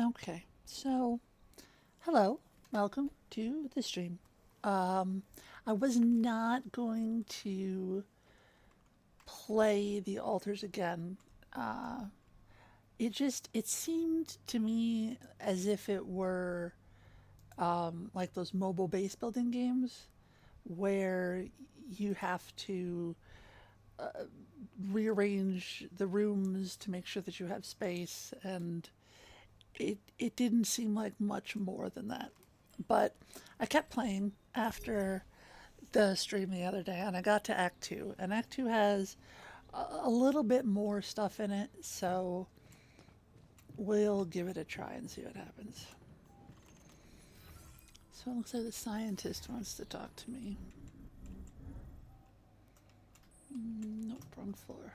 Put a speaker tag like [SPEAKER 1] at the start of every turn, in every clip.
[SPEAKER 1] Okay, so hello, welcome to the stream. Um, I was not going to play the altars again. Uh, it seemed to me as if it were like those mobile base building games where you have to rearrange the rooms to make sure that you have space, and it didn't seem like much more than that. But I kept playing after the stream the other day, and I got to Act Two, and Act Two has a little bit more stuff in it, so we'll give it a try and see what happens. So it looks like the scientist wants to talk to me. Nope, wrong floor.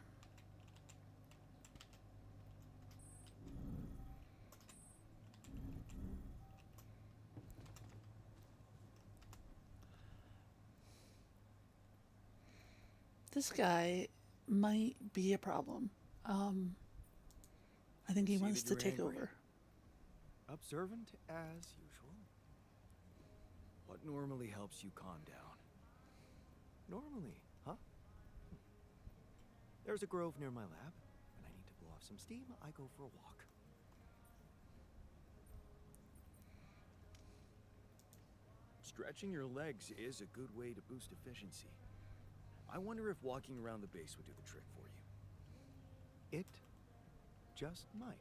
[SPEAKER 1] This guy might be a problem. Um, I think he
[SPEAKER 2] See
[SPEAKER 1] wants
[SPEAKER 2] that
[SPEAKER 1] to
[SPEAKER 2] you're
[SPEAKER 1] take
[SPEAKER 2] angry.
[SPEAKER 1] over.
[SPEAKER 2] Observant as usual. What normally helps you calm down? Normally, huh? There's a grove near my lab, and I need to blow off some steam. I go for a walk. Stretching your legs is a good way to boost efficiency. I wonder if walking around the base would do the trick for you. It just might.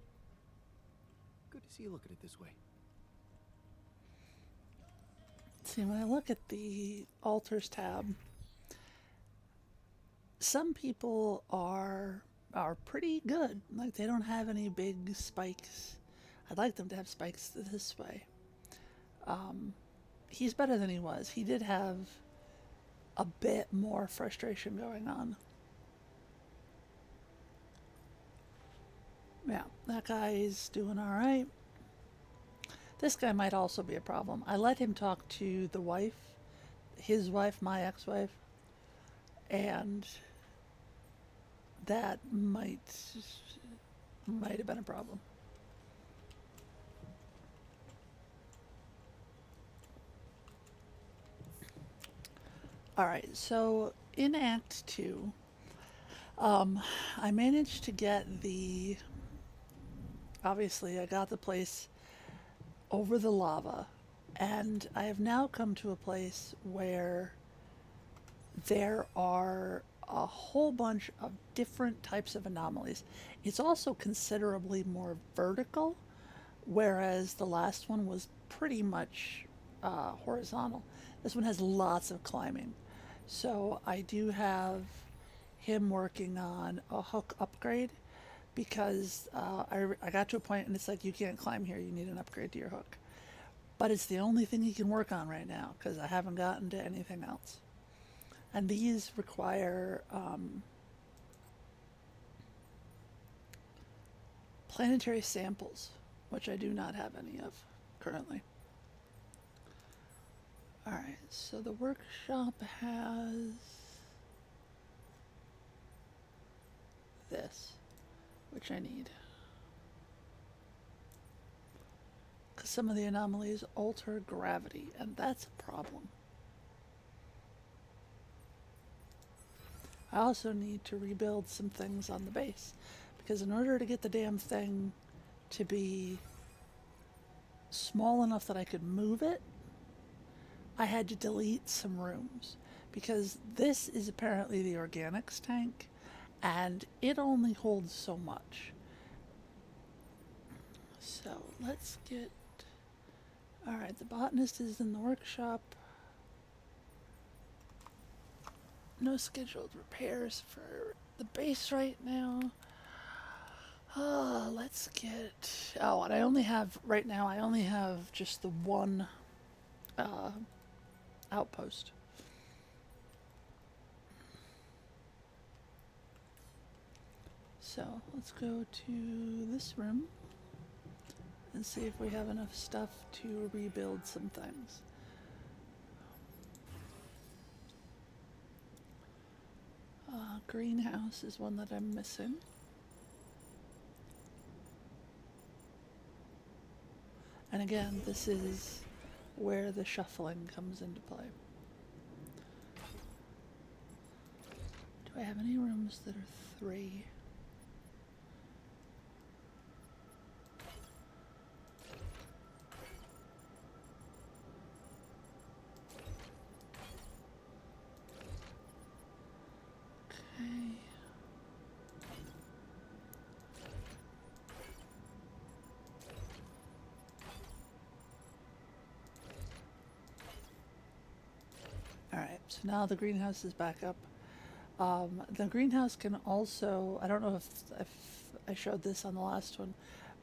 [SPEAKER 2] Good to see you look at it this way.
[SPEAKER 1] See, when I look at the altars tab, some people are pretty good. Like they don't have any big spikes. I'd like them to have spikes this way. He's better than he was. He did have a bit more frustration going on. Yeah, that guy's doing all right. This guy might also be a problem. I let him talk to the wife, his wife, my ex-wife, and that might have been a problem. All right, so in Act Two, I managed to get the. Obviously, I got the place over the lava, and I have now come to a place where there are a whole bunch of different types of anomalies. It's also considerably more vertical, whereas the last one was pretty much horizontal. This one has lots of climbing. So I do have him working on a hook upgrade because I got to a point and it's like, you can't climb here, you need an upgrade to your hook. But it's the only thing he can work on right now because I haven't gotten to anything else. And these require planetary samples, which I do not have any of currently. Alright, so the workshop has this, which I need. Because some of the anomalies alter gravity, and that's a problem. I also need to rebuild some things on the base, because in order to get the damn thing to be small enough that I could move it, I had to delete some rooms. Because this is apparently the organics tank, and it only holds so much. So let's get. Alright, the botanist is in the workshop. No scheduled repairs for the base right now. Let's get. Oh, and I only have. Right now, I only have just the one uh, outpost. So let's go to this room and see if we have enough stuff to rebuild some things. Greenhouse is one that I'm missing. And again, this is where the shuffling comes into play. Do I have any rooms that are 3? Okay. Alright, so now the greenhouse is back up. The greenhouse can also, I don't know if I showed this on the last one,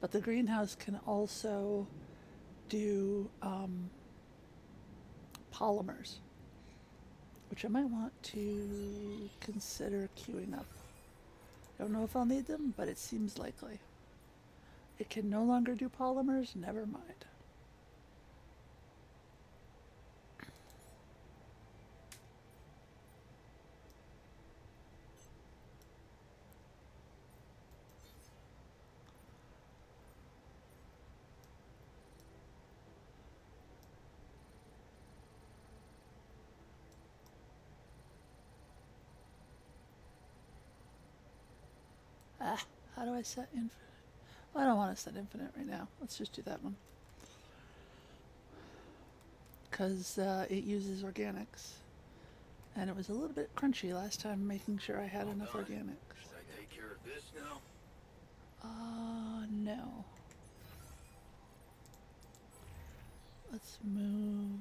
[SPEAKER 1] but the greenhouse can also do polymers, which I might want to consider queuing up. I don't know if I'll need them, but it seems likely. It can no longer do polymers, never mind. Ah, how do I set infinite? Well, I don't want to set infinite right now. Let's just do that one. Because it uses organics. And it was a little bit crunchy last time, making sure I had enough organics.
[SPEAKER 2] Should I take care of this now?
[SPEAKER 1] No. Let's move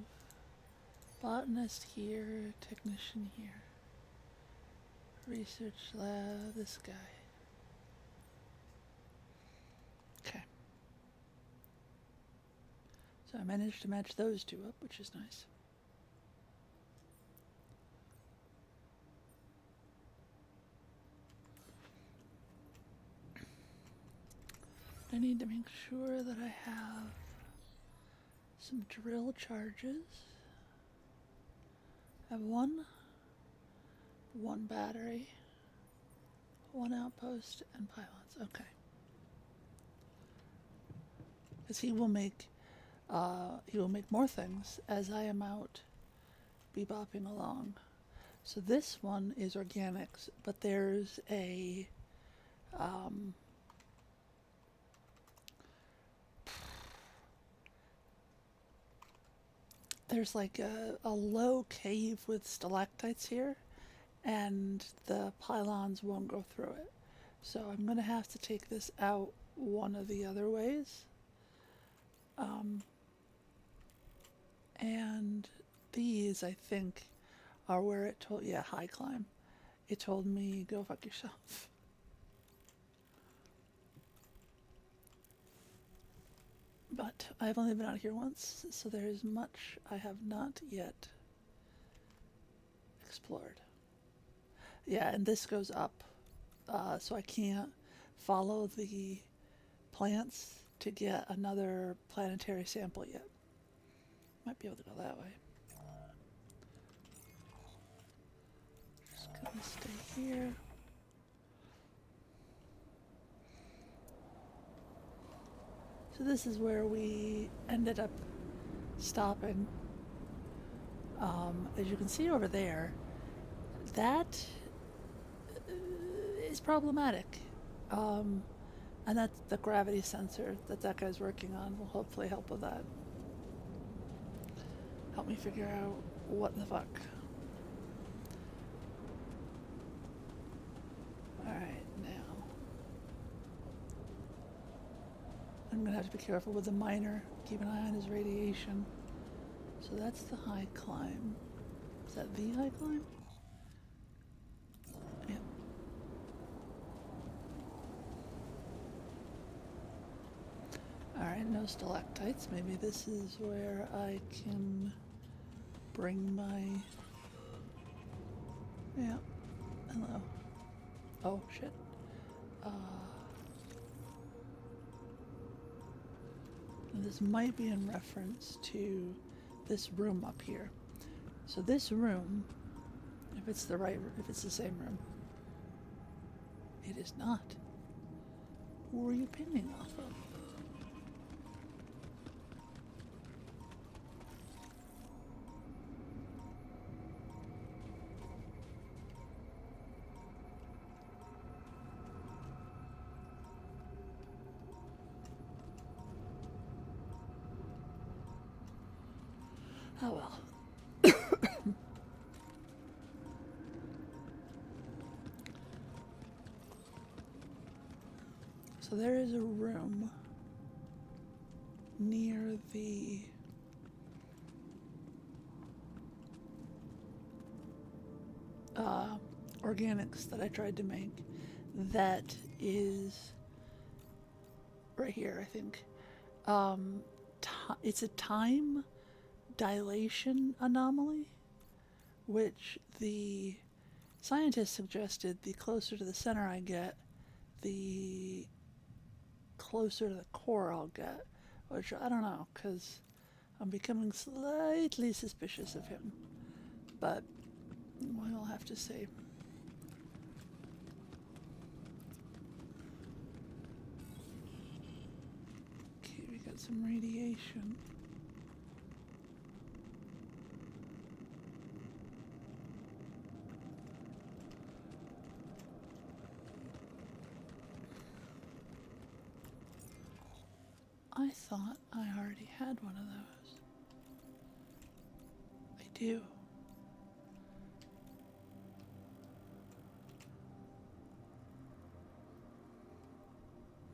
[SPEAKER 1] botanist here, technician here. Research lab, this guy. Okay. So I managed to match those two up, which is nice. I need to make sure that I have some drill charges. I have one battery, one outpost, and pylons. Okay. Because he will make more things as I am out bebopping along. So this one is organics, but there's a there's like a low cave with stalactites here, and the pylons won't go through it. So I'm going to have to take this out one of the other ways. And these, I think, are where it told, yeah, high climb. It told me, go fuck yourself. But I've only been out here once, so there is much I have not yet explored. Yeah, and this goes up, so I can't follow the plants to get another planetary sample yet. Might be able to go that way. Just gonna stay here. So this is where we ended up stopping. As you can see over there, that is problematic. And that's the gravity sensor that guy's working on will hopefully help with that. Help me figure out what the fuck. Alright, now. I'm gonna have to be careful with the miner. Keep an eye on his radiation. So that's the high climb. Is that the high climb? Yep. Alright, no stalactites. Maybe this is where I can bring my... Yeah. Hello. Oh, shit. This might be in reference to this room up here. So this room, if it's the same room, it is not. Who are you pinning off of? Oh well. So there is a room near the organics that I tried to make that is right here, I think. Um, it's a time dilation anomaly, which the scientists suggested the closer to the center I get, the closer to the core I'll get, which I don't know, because I'm becoming slightly suspicious of him. But we'll have to see. Okay, we got some radiation. I thought I already had one of those. I do.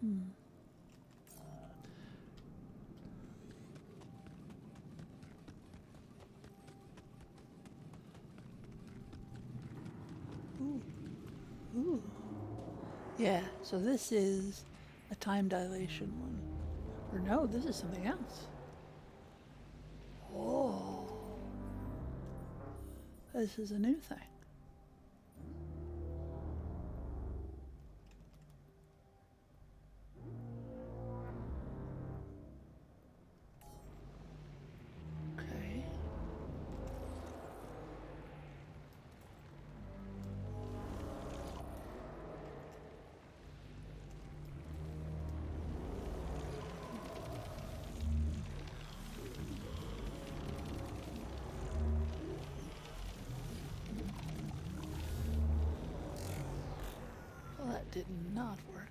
[SPEAKER 1] Hmm. Ooh. Ooh. Yeah, so this is a time dilation one. Or no, this is something else. Oh. This is a new thing. Okay. Well, that did not work.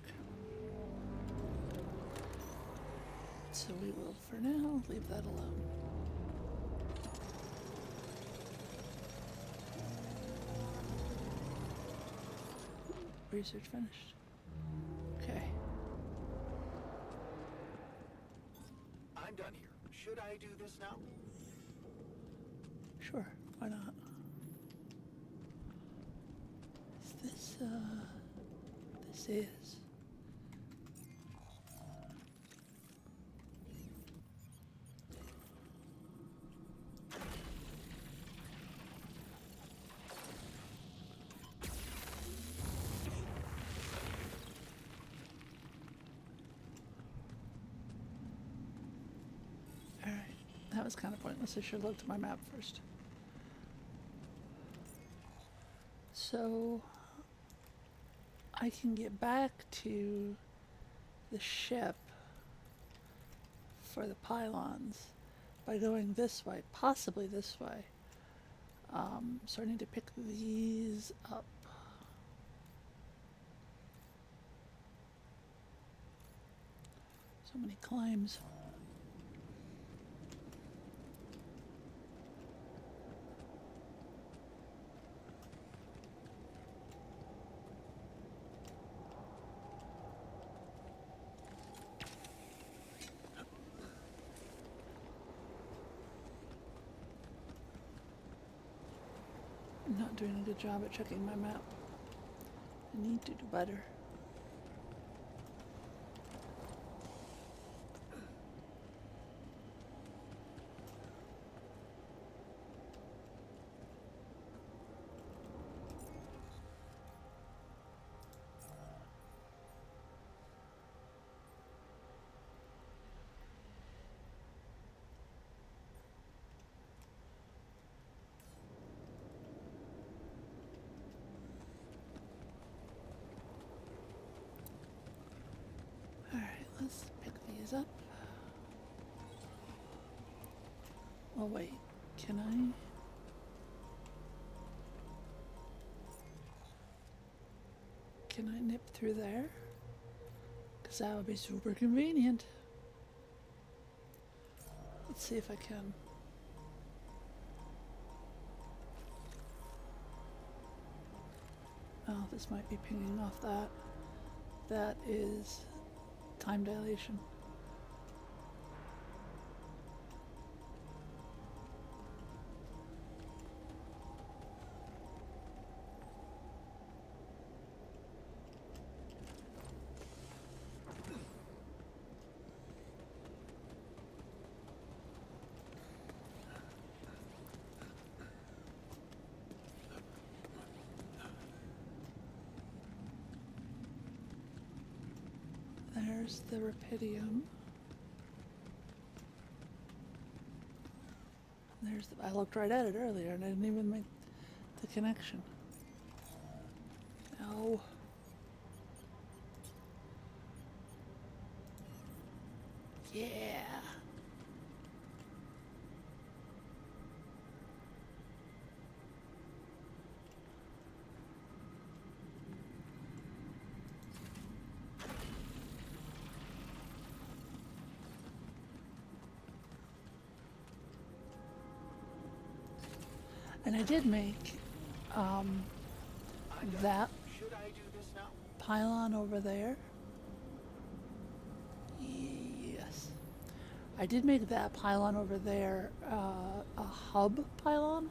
[SPEAKER 1] So we will, for now, leave that alone. Research finished. Okay.
[SPEAKER 3] I'm done here. Should I do this now?
[SPEAKER 1] Sure, why not? Is this, this is. Alright, that was kind of pointless. I should have looked at my map first. So, I can get back to the ship for the pylons by going this way, possibly this way. So I need to pick these up. So many climbs. I'm not doing a good job at checking my map. I need to do better. Alright, let's pick these up. Oh wait, can I? Can I nip through there? Because that would be super convenient. Let's see if I can. This might be pinging off that. That is time dilation. There's the Rapidium. There's the, I looked right at it earlier and I didn't even make the connection. No. Yeah. And I did make that
[SPEAKER 3] Should I do this now?
[SPEAKER 1] pylon over there. Yes. I did make that pylon over there a hub pylon,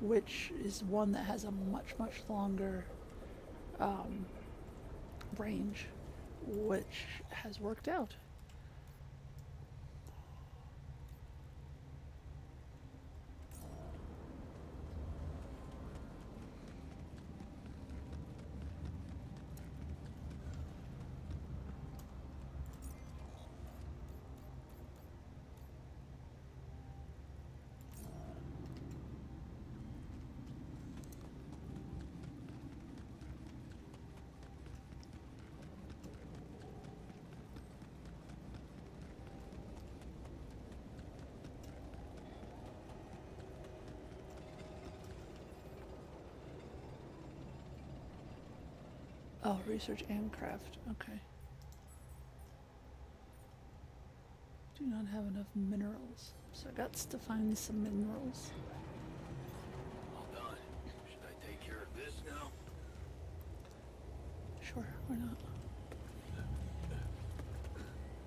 [SPEAKER 1] which is one that has a much, much longer range, which has worked out. Oh, research and craft. Okay. Do not have enough minerals, so I got to find some minerals.
[SPEAKER 3] All done. Should I take care of this now?
[SPEAKER 1] Sure, why not?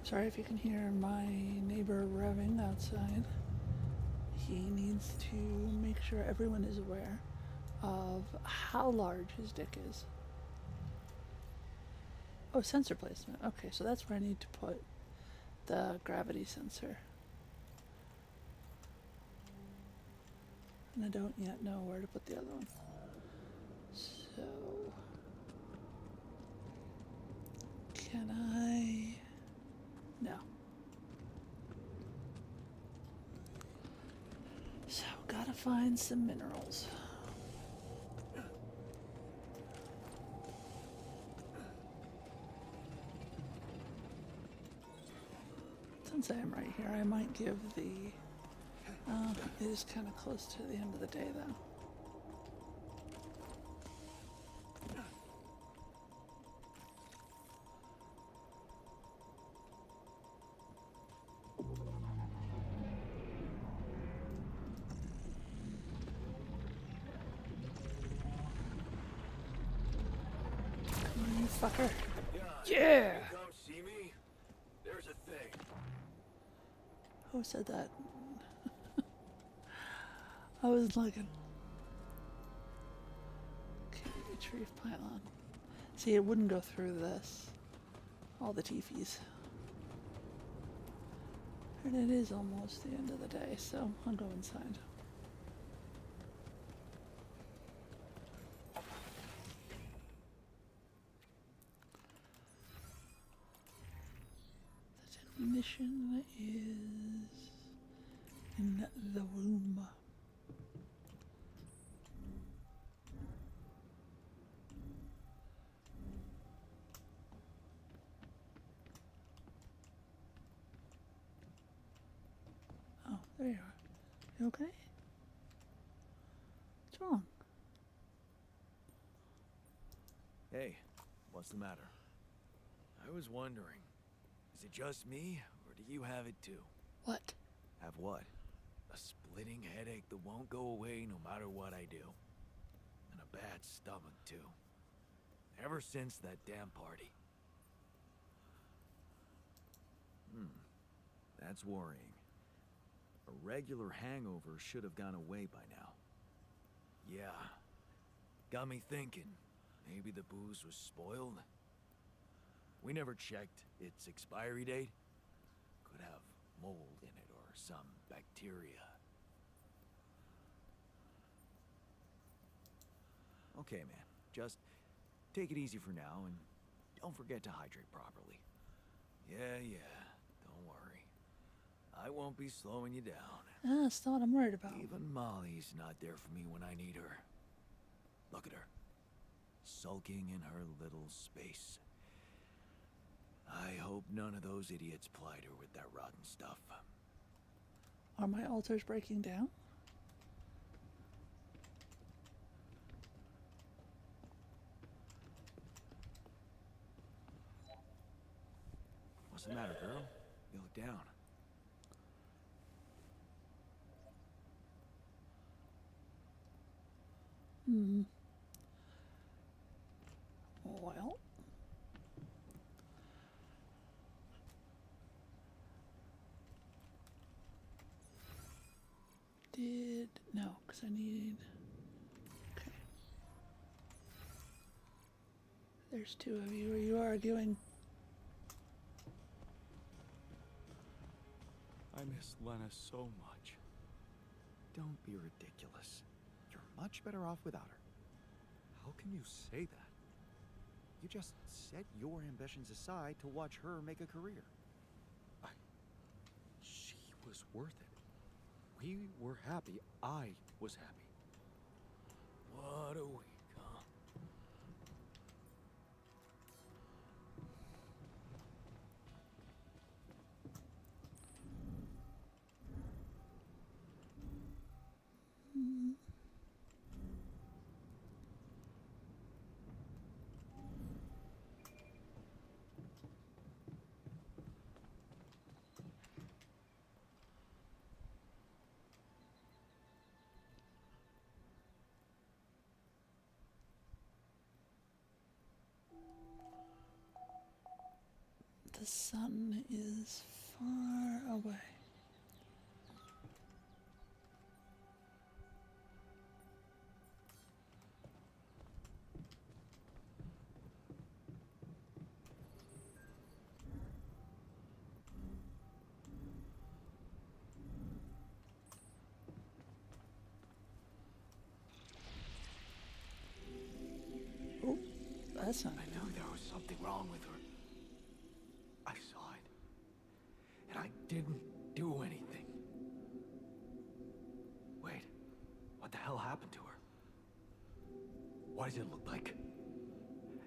[SPEAKER 1] Sorry if you can hear my neighbor revving outside. He needs to make sure everyone is aware of how large his dick is. Oh, sensor placement. Okay, so that's where I need to put the gravity sensor. And I don't yet know where to put the other one. So, can I? No. So, gotta find some minerals. Since I am right here, I might give the... it is kind of close to the end of the day, though. Come on, you fucker. Yeah!
[SPEAKER 3] Come see me. There's a thing.
[SPEAKER 1] Who said that? I was looking. Okay, retrieve pylon. See, it wouldn't go through this. All the teefies. And it is almost the end of the day, so I'll go inside. The technician is in the room. Oh, there you are. You okay? What's wrong?
[SPEAKER 2] Hey, what's the matter? I was wondering, is it just me, or do you have it too?
[SPEAKER 1] What?
[SPEAKER 2] Have what? A splitting headache that won't go away no matter what I do. And a bad stomach too. Ever since that damn party. That's worrying. A regular hangover should have gone away by now. Yeah. Got me thinking. Maybe the booze was spoiled? We never checked its expiry date. Could have mold in it or some bacteria. Okay, man. Just take it easy for now and don't forget to hydrate properly. Yeah. Don't worry. I won't be slowing you down.
[SPEAKER 1] That's not what I'm worried about.
[SPEAKER 2] Even Molly's not there for me when I need her. Look at her. Sulking in her little space. I hope none of those idiots plied her with that rotten stuff.
[SPEAKER 1] Are my altars breaking down?
[SPEAKER 2] What's the matter, girl? You look down.
[SPEAKER 1] Well. No, because I need... Okay. There's two of you. Are you arguing?
[SPEAKER 4] I miss Lena so much.
[SPEAKER 2] Don't be ridiculous. You're much better off without her.
[SPEAKER 4] How can you say that?
[SPEAKER 2] You just set your ambitions aside to watch her make a career.
[SPEAKER 4] She was worth it. We were happy. I was happy.
[SPEAKER 2] What a week, huh?
[SPEAKER 1] The sun is far away. Oh, that's not
[SPEAKER 4] I knew there was something wrong with her. I saw it. And I didn't do anything. Wait. What the hell happened to her? What does it look like?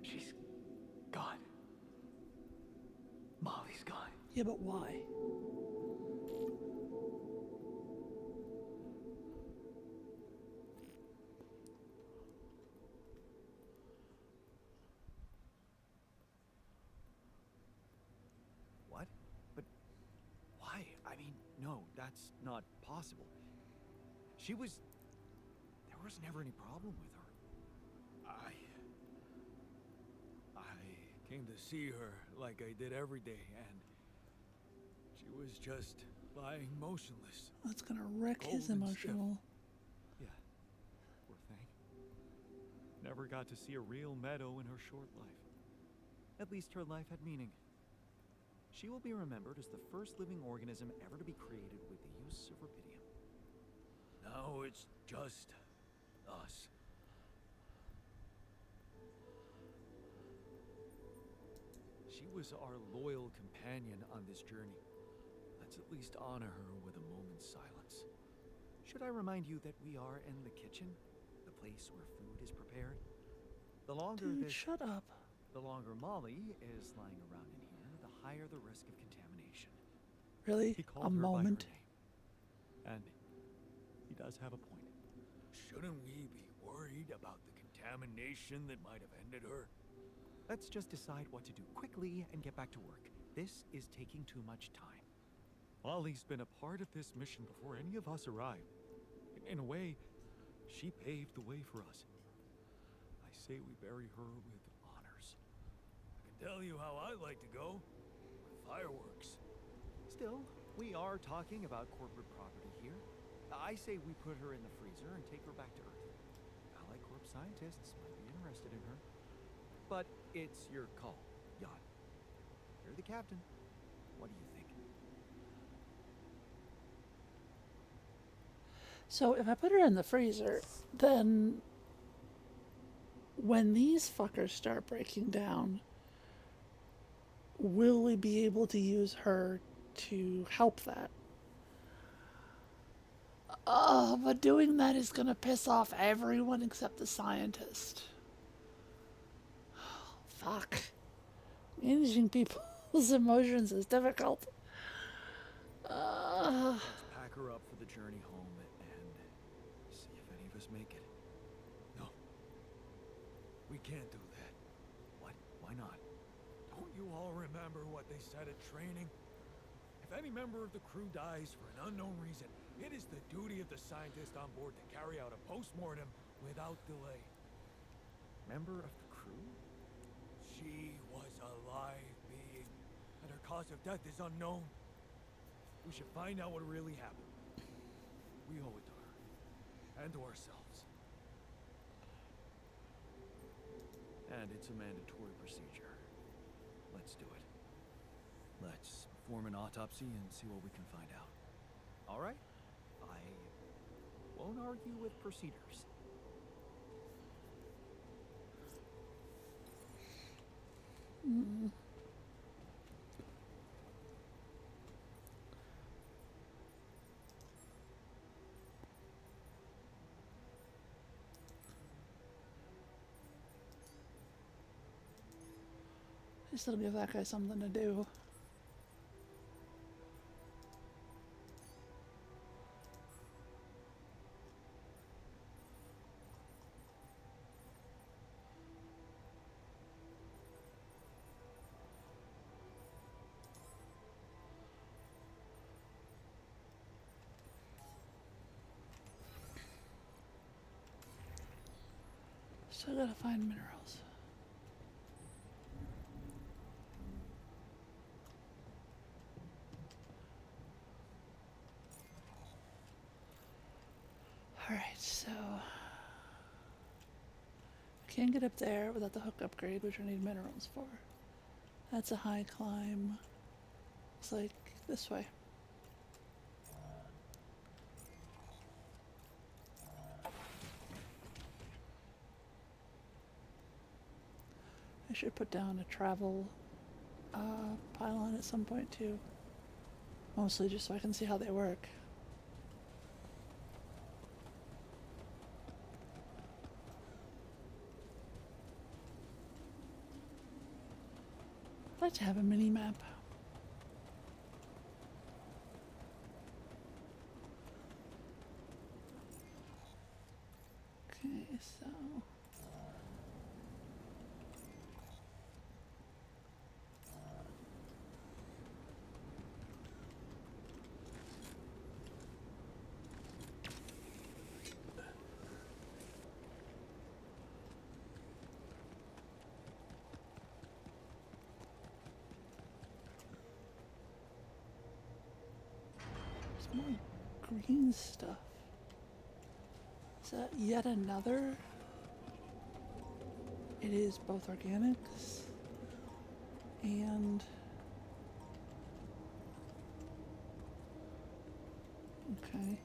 [SPEAKER 4] She's gone. Molly's gone.
[SPEAKER 1] Yeah, but why?
[SPEAKER 2] What? But why? I mean, no, that's not possible. There was never any problem with her.
[SPEAKER 4] I came to see her like I did every day, and she was just lying motionless.
[SPEAKER 1] That's gonna wreck his
[SPEAKER 4] Cold and stiff.
[SPEAKER 1] emotional.
[SPEAKER 4] Yeah, poor thing. Never got to see a real meadow in her short life.
[SPEAKER 2] At least her life had meaning. She will be remembered as the first living organism ever to be created with the use of rubidium.
[SPEAKER 4] Now it's just us. She was our loyal companion on this journey. Let's at least honor her with a moment's silence.
[SPEAKER 2] Should I remind you that we are in the kitchen? The place where food is prepared? The longer
[SPEAKER 1] Dude, shut up.
[SPEAKER 2] the longer Molly is lying around in here, the higher the risk of contamination.
[SPEAKER 1] Really?
[SPEAKER 4] He called
[SPEAKER 1] A
[SPEAKER 4] her
[SPEAKER 1] moment?
[SPEAKER 4] by her name. And he does have a point. Shouldn't we be worried about the contamination that might have ended her?
[SPEAKER 2] Let's just decide what to do quickly and get back to work. This is taking too much time.
[SPEAKER 4] Molly's been a part of this mission before any of us arrived. In a way, she paved the way for us. I say we bury her with honor. tell you how I like to go. With fireworks.
[SPEAKER 2] Still, we are talking about corporate property here. I say we put her in the freezer and take her back to Earth. Allied Corp scientists might be interested in her. But it's your call, Yacht. You're the captain. What do you think?
[SPEAKER 1] So if I put her in the freezer, then when these fuckers start breaking down, will we be able to use her to help that? Oh, but doing that is gonna piss off everyone except the scientist. Fuck. Managing people's emotions is difficult.
[SPEAKER 2] Let's pack her up for the journey home and see if any of us make it.
[SPEAKER 4] No. We can't do that.
[SPEAKER 2] What? Why not?
[SPEAKER 4] Don't you all remember what they said at training? If any member of the crew dies for an unknown reason, it is the duty of the scientist on board to carry out a post-mortem without delay.
[SPEAKER 2] Member of the crew?
[SPEAKER 4] She was a live being, and her cause of death is unknown. We should find out what really happened. We owe it to her, and to ourselves.
[SPEAKER 2] And it's a mandatory procedure. Let's do it. Let's perform an autopsy and see what we can find out. All right? I won't argue with procedures.
[SPEAKER 1] Just to give that guy something to do. Still gotta find minerals. Alright, so I can't get up there without the hook upgrade, which I need minerals for. That's a high climb. It's like this way. I should put down a travel pylon at some point too. Mostly just so I can see how they work. I'd like to have a mini map. Okay, so there's more green stuff. Is that yet another? It is both organics and okay.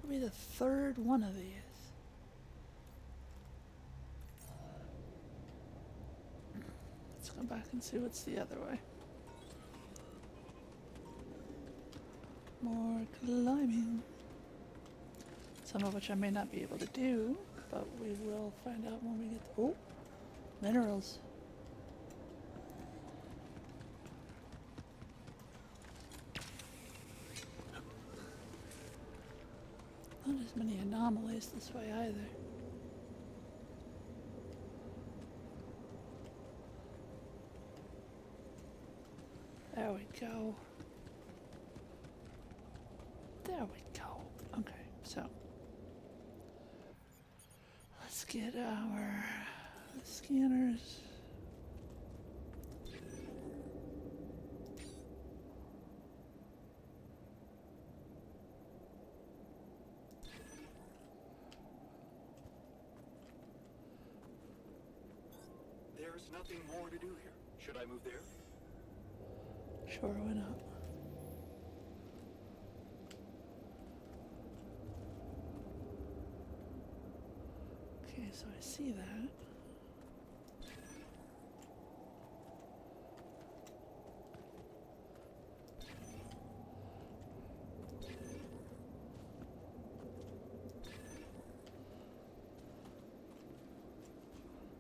[SPEAKER 1] Will be the third one of these. Let's go back and see what's the other way. More climbing. Some of which I may not be able to do, but we will find out when we get to, oh, minerals. Not as many anomalies this way either. There we go. There we go. Okay. So let's get our scanners.
[SPEAKER 3] There's nothing more to do here. Should I move there?
[SPEAKER 1] Sure, why not? Okay, so I see that.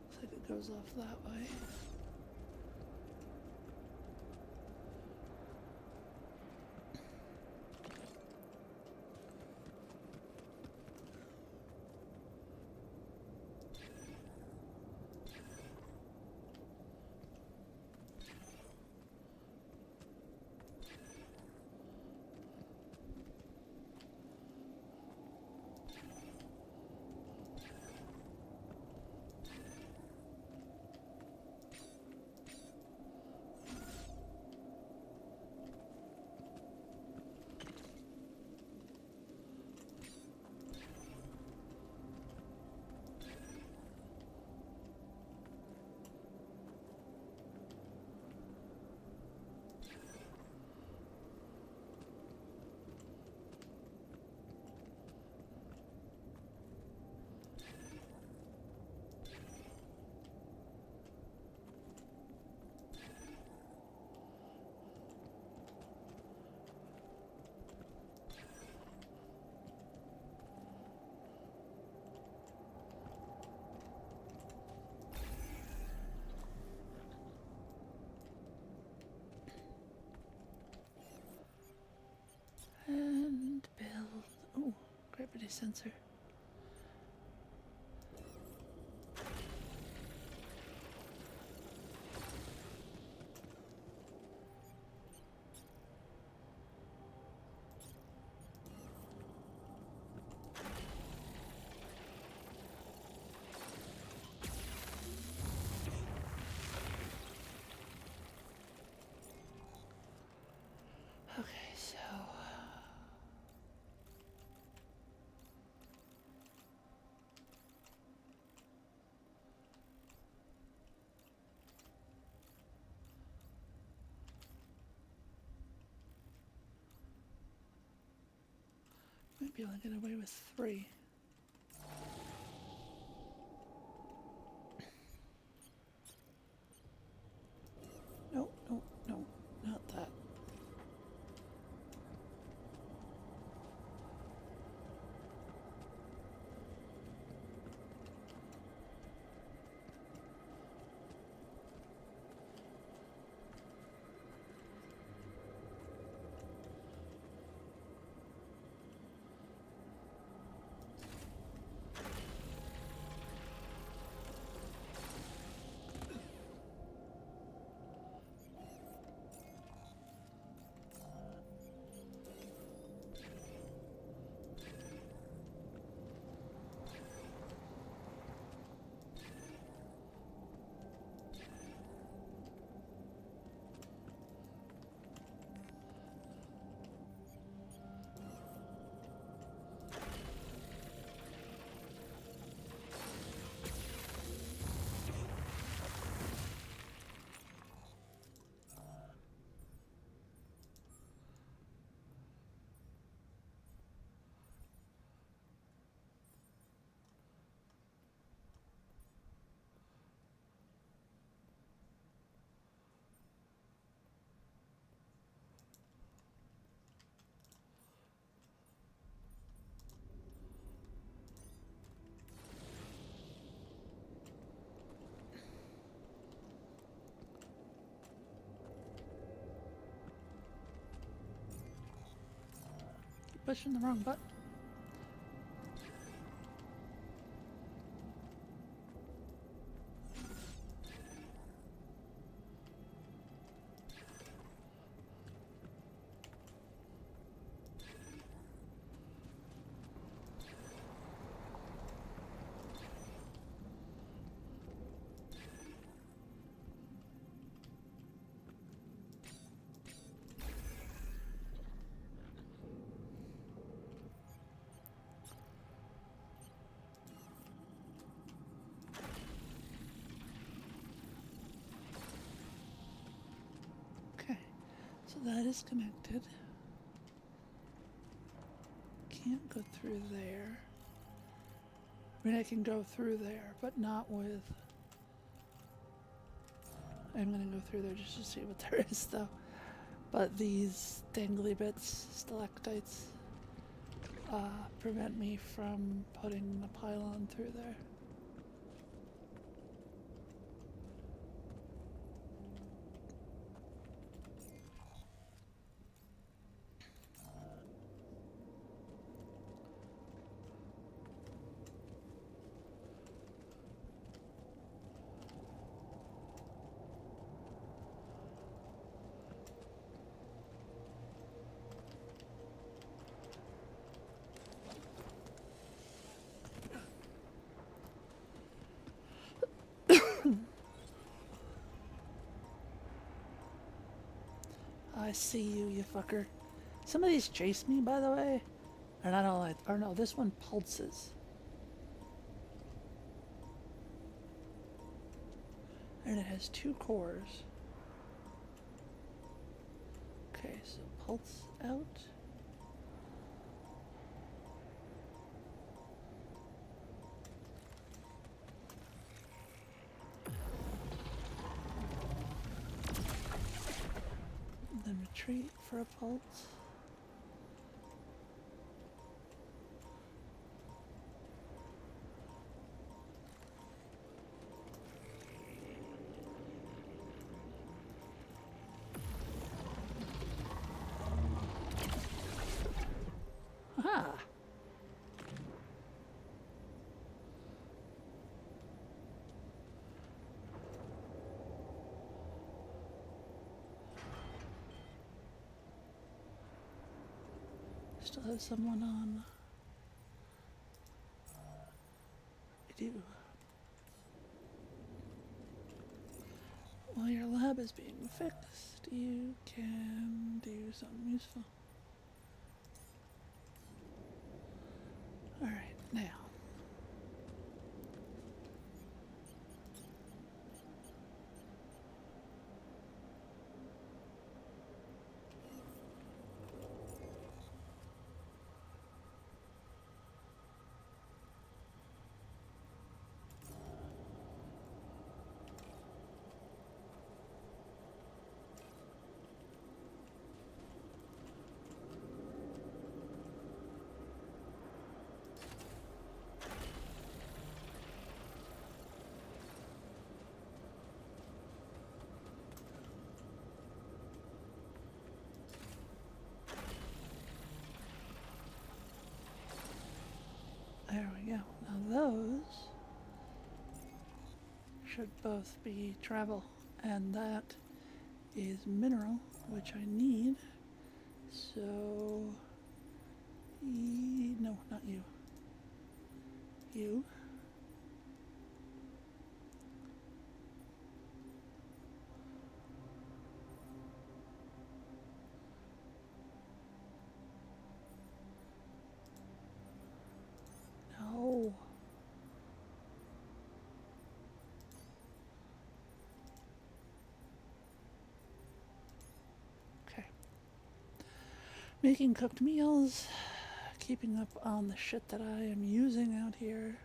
[SPEAKER 1] Looks like it goes off that way. And build. Oh, gravity sensor. Okay, so might be able to get away with 3. No, no, no, not that. Pushing the wrong button. So that is connected. Can't go through there. I mean, I can go through there, but not with... I'm gonna go through there just to see what there is, though. But these dangly bits, stalactites, prevent me from putting the pylon through there. I see you, you fucker. Some of these chase me, by the way. And I don't like... Or no, this one pulses. And it has 2 cores. Okay, so pulse out. Then retreat for a pulse. Aha! Still have someone on. I do. While your lab is being fixed, you can do something useful. Alright, now. There we go. Now those should both be travel, and that is mineral, which I need. So, no, not you. You. No. Okay. Making cooked meals, keeping up on the shit that I am using out here.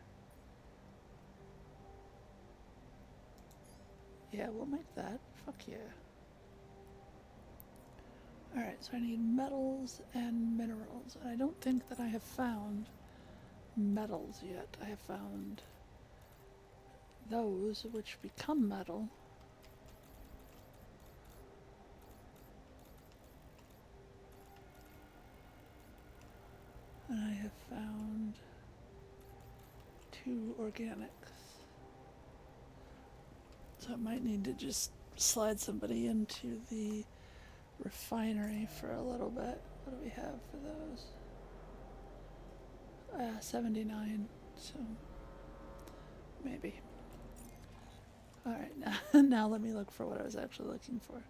[SPEAKER 1] Yeah, we'll make that. Fuck yeah. Alright, so I need metals and minerals. And I don't think that I have found metals yet. I have found those which become metal. And I have found 2 organics. So I might need to just slide somebody into the refinery for a little bit. What do we have for those? 79, so maybe. Alright, now let me look for what I was actually looking for.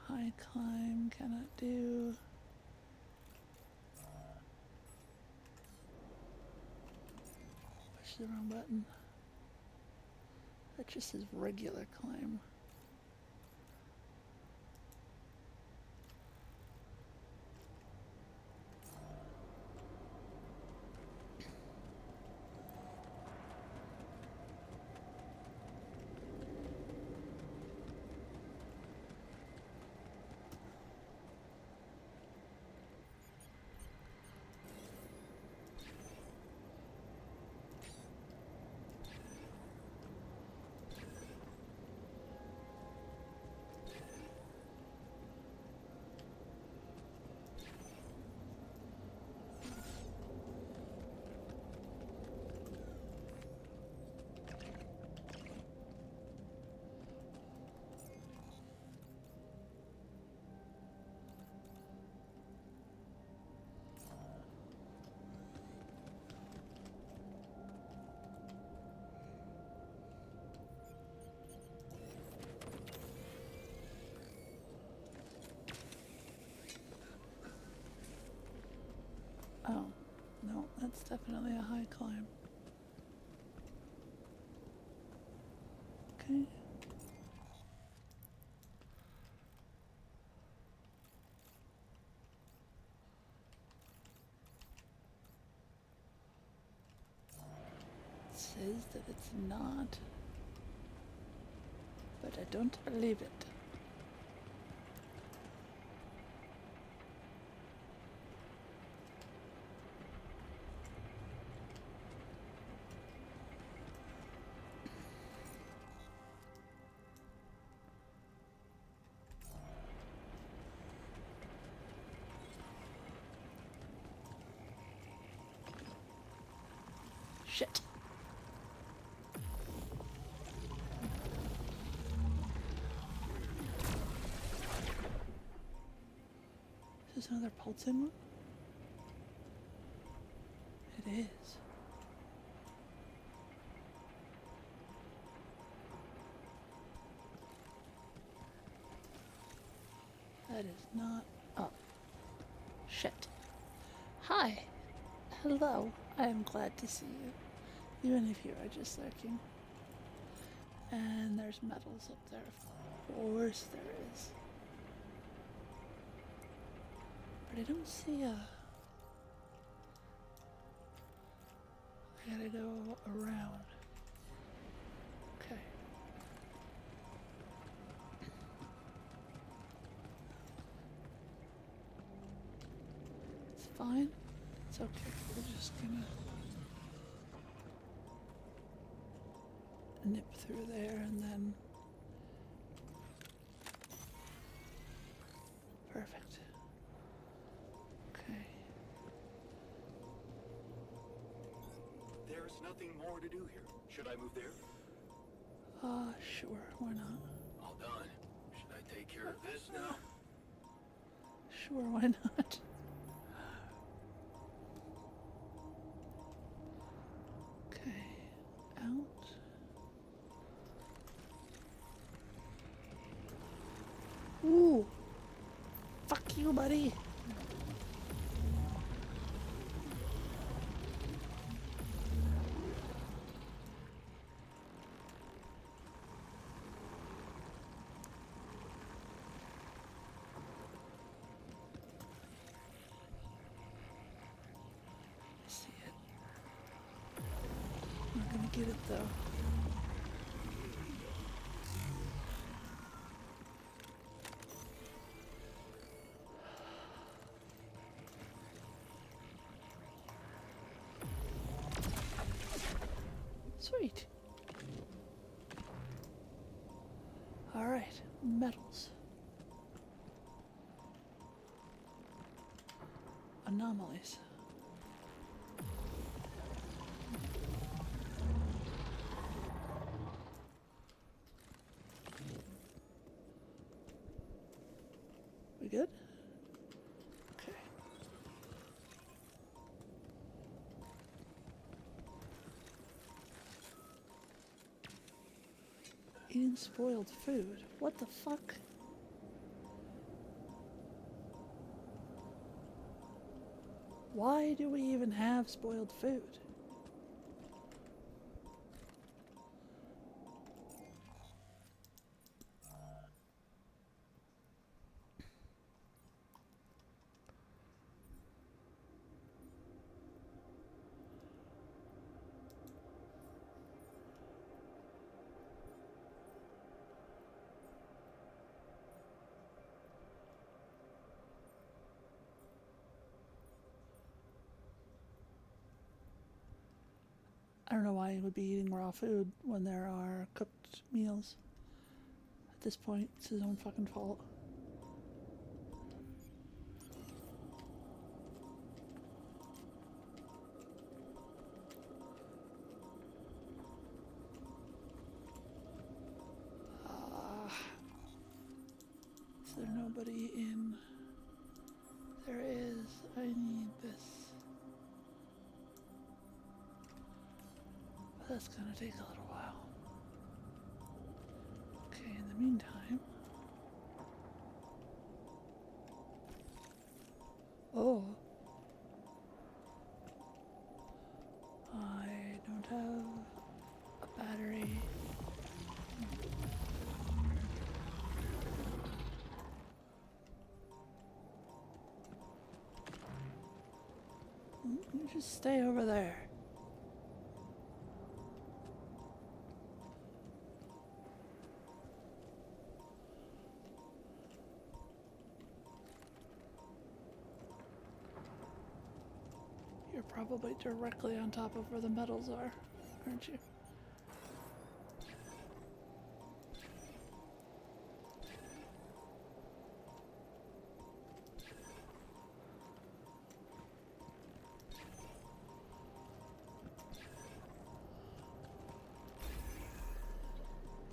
[SPEAKER 1] High climb, cannot do. Push the wrong button. That just says regular climb. Oh, no, that's definitely a high climb. Okay. It says that it's not, but I don't believe it. Shit. Is this another pulsing one? It is. That is not up. Shit. Hi. Hello. I am glad to see you, even if you are just lurking. And there's metals up there. Of course there is. But I don't see a... I gotta go around. Okay. It's fine. It's okay. We're just gonna nip through there and then... Perfect. Okay.
[SPEAKER 3] There's nothing more to do here. Should I move there?
[SPEAKER 1] Sure. Why not?
[SPEAKER 3] All done. Should I take care of this now?
[SPEAKER 1] Sure, why not? Okay. Out. Ooh. Fuck you, buddy. I see it. I'm not gonna get it though. Sweet. Alright, metals. Anomalies. We good? Okay. Eating spoiled food. What the fuck? Why do we even have spoiled food? I don't know why you would be eating raw food when there are cooked meals. At this point, it's his own fucking fault. Is there nobody in? There is. I need this. But that's gonna take a little while. Okay, in the meantime. Oh. You just stay over there. You're probably directly on top of where the metals are, aren't you?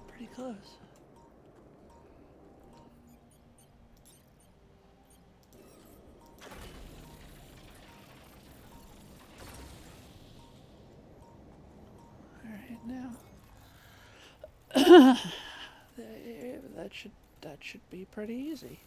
[SPEAKER 1] Pretty close. Alright, now. That should be pretty easy.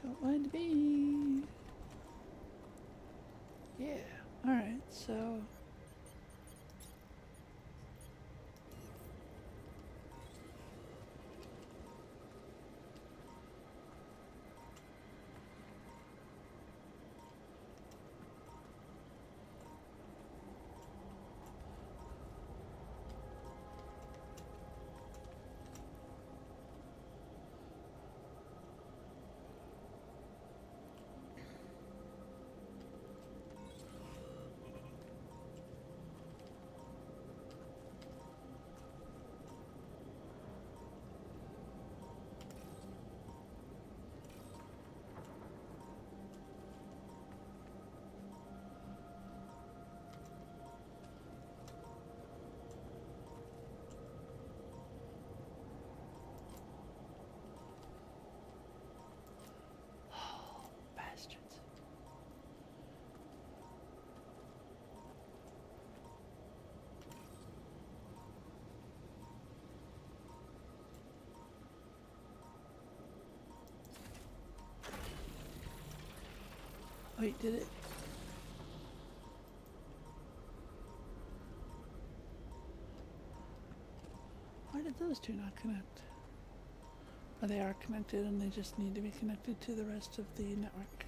[SPEAKER 1] Don't mind me. Yeah. Alright, so bastards. Wait, did it? Why did those two not connect? Or they are connected and they just need to be connected to the rest of the network.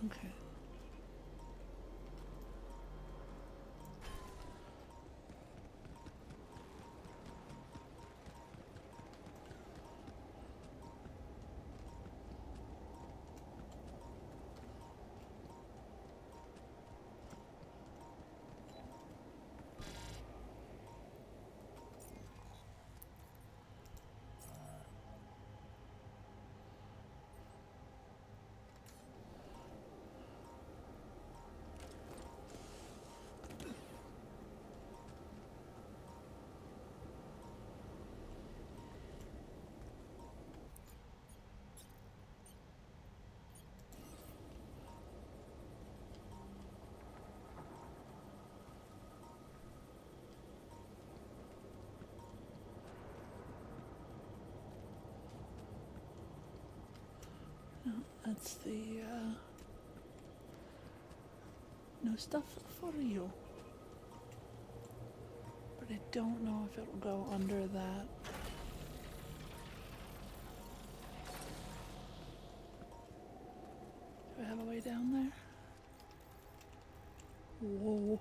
[SPEAKER 1] Okay. No, that's the, no stuff for you. But I don't know if it'll go under that. Do I have a way down there? Whoa.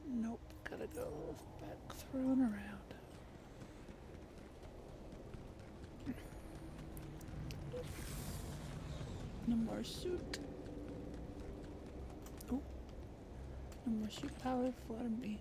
[SPEAKER 1] Nope, gotta go back through and around. No more suit. Oh, no more suit power for me.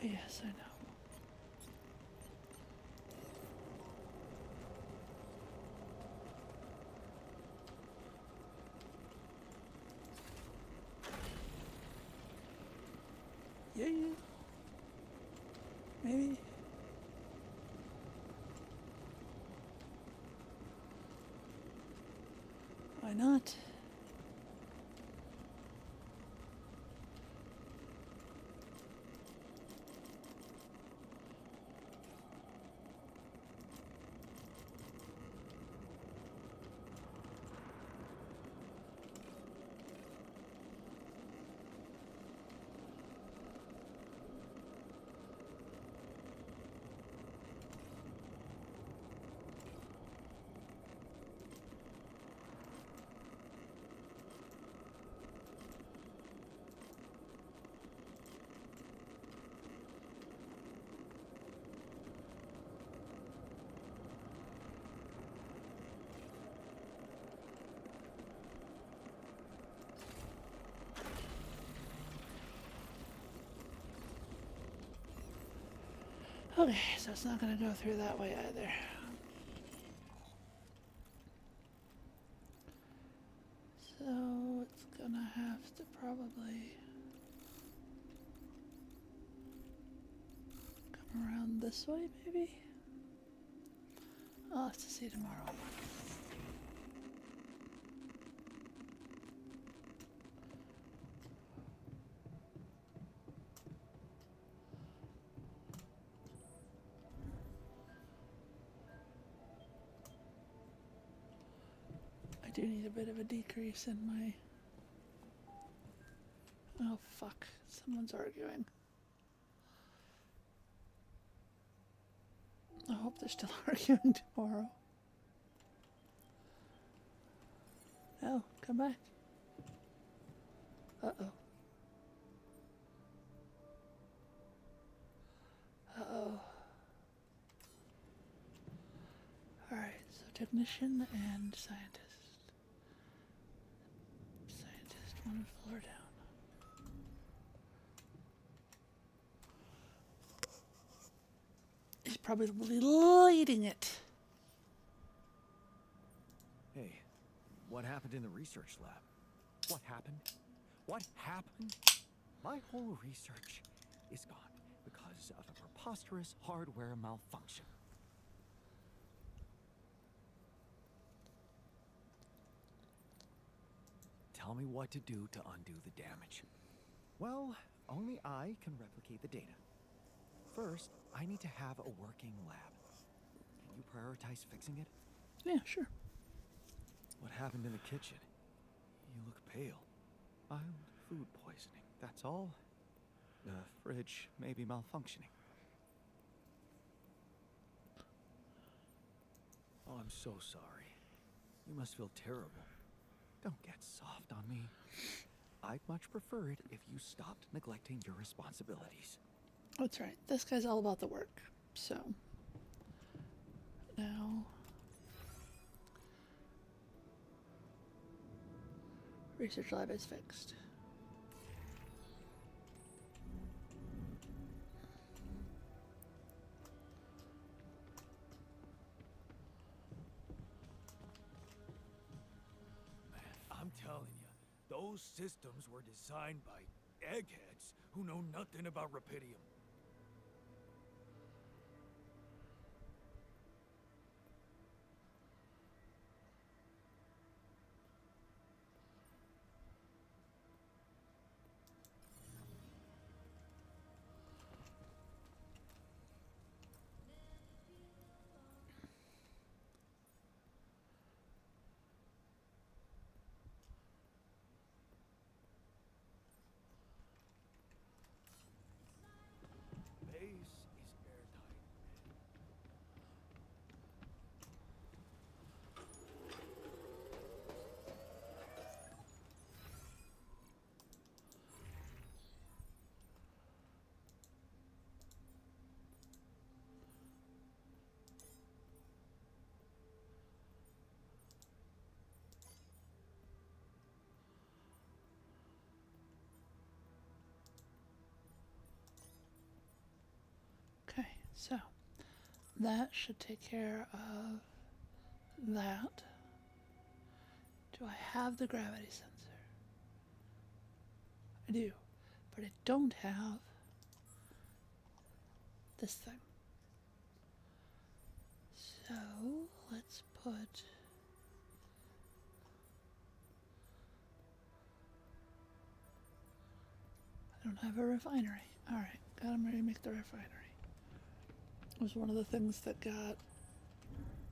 [SPEAKER 1] Yes, I know. Yeah, maybe. Why not? Okay, so it's not going to go through that way either. So it's going to have to probably come around this way, maybe? I'll have to see tomorrow. I do need a bit of a decrease in my... Oh, fuck. Someone's arguing. I hope they're still arguing tomorrow. No, come back. Uh-oh. Uh-oh. Alright, so technician and scientist. Scientist, one floor down. He's probably leading it.
[SPEAKER 2] Hey, what happened in the research lab? What happened? What happened? My whole research is gone because of a preposterous hardware malfunction. Tell me what to do to undo the damage. Well, only I can replicate the data. First, I need to have a working lab. Can you prioritize fixing it?
[SPEAKER 1] Yeah, sure.
[SPEAKER 2] What happened in the kitchen? You look pale. Mild food poisoning, that's all. The fridge may be malfunctioning. Oh, I'm so sorry. You must feel terrible. Don't get soft on me. I'd much prefer it if you stopped neglecting your responsibilities.
[SPEAKER 1] That's right. This guy's all about the work. So, now... Research lab is fixed.
[SPEAKER 4] I'm telling you, those systems were designed by eggheads who know nothing about Rapidium.
[SPEAKER 1] So that should take care of that. Do I have the gravity sensor? I do, but I don't have this thing. So let's put I don't have a refinery. Alright, gotta remake the refinery. It was one of the things that got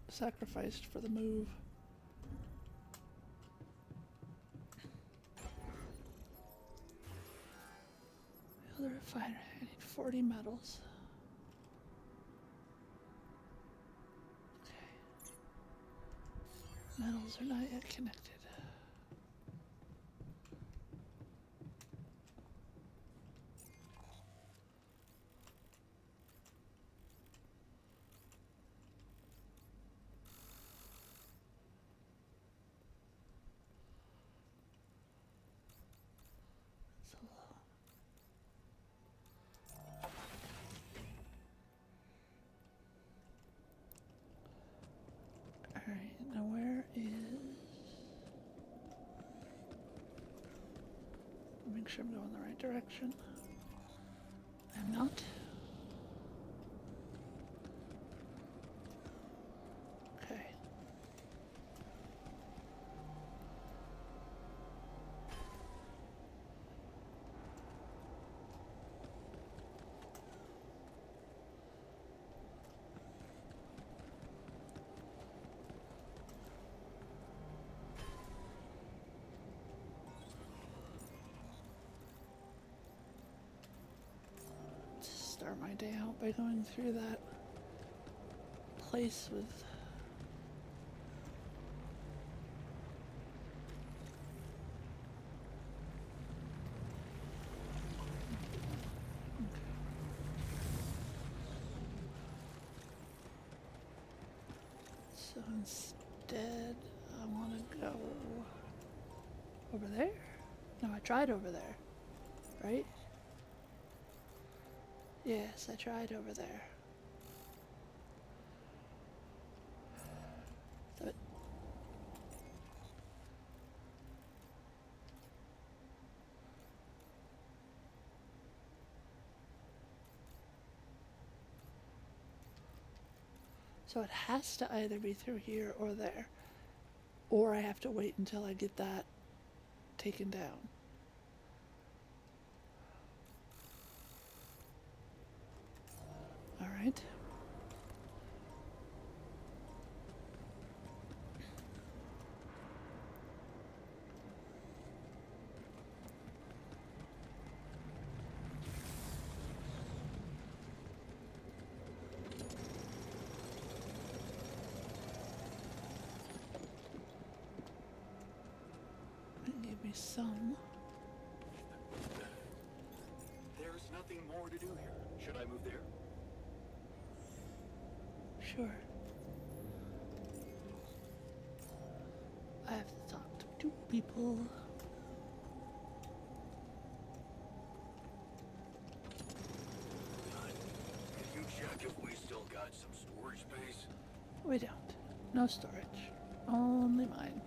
[SPEAKER 1] sacrificed for the move. The refinery. I need 40 metals. Okay. Metals are not yet connected. So alright, now where is... Make sure I'm going the right direction. I'm not. Okay. Start my day out by going through that place with so instead I want to go over there. No, I tried over there, right? Yes, I tried over there. So so it has to either be through here or there, or I have to wait until I get that taken down. All right. Give me some.
[SPEAKER 3] There's nothing more to do here. Should I move there?
[SPEAKER 1] Sure. I have to talk to two people.
[SPEAKER 3] Can you check if we still got some storage space?
[SPEAKER 1] We don't. No storage. Only mine.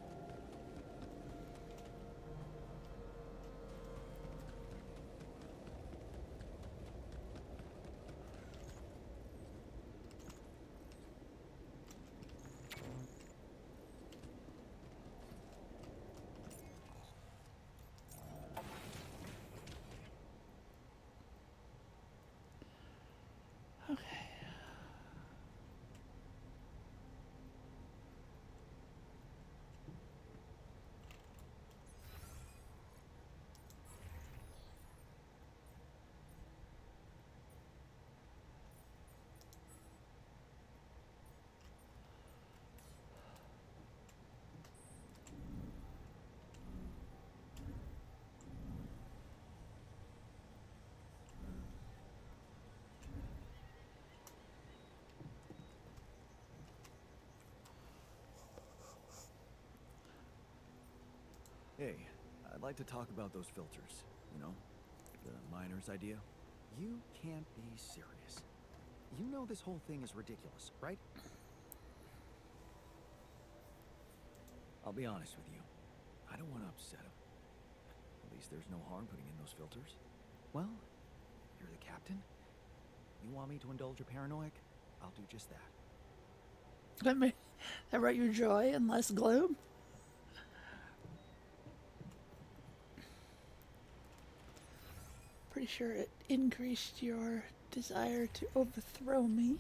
[SPEAKER 1] Okay.
[SPEAKER 2] Hey, I'd like to talk about those filters, you know? The miner's idea. You can't be serious. You know this whole thing is ridiculous, right? I'll be honest with you. I don't want to upset him. At least there's no harm putting in those filters. Well, you're the captain. You want me to indulge your paranoia? I'll do just that.
[SPEAKER 1] That brought you joy and less gloom? Pretty sure it increased your desire to overthrow me.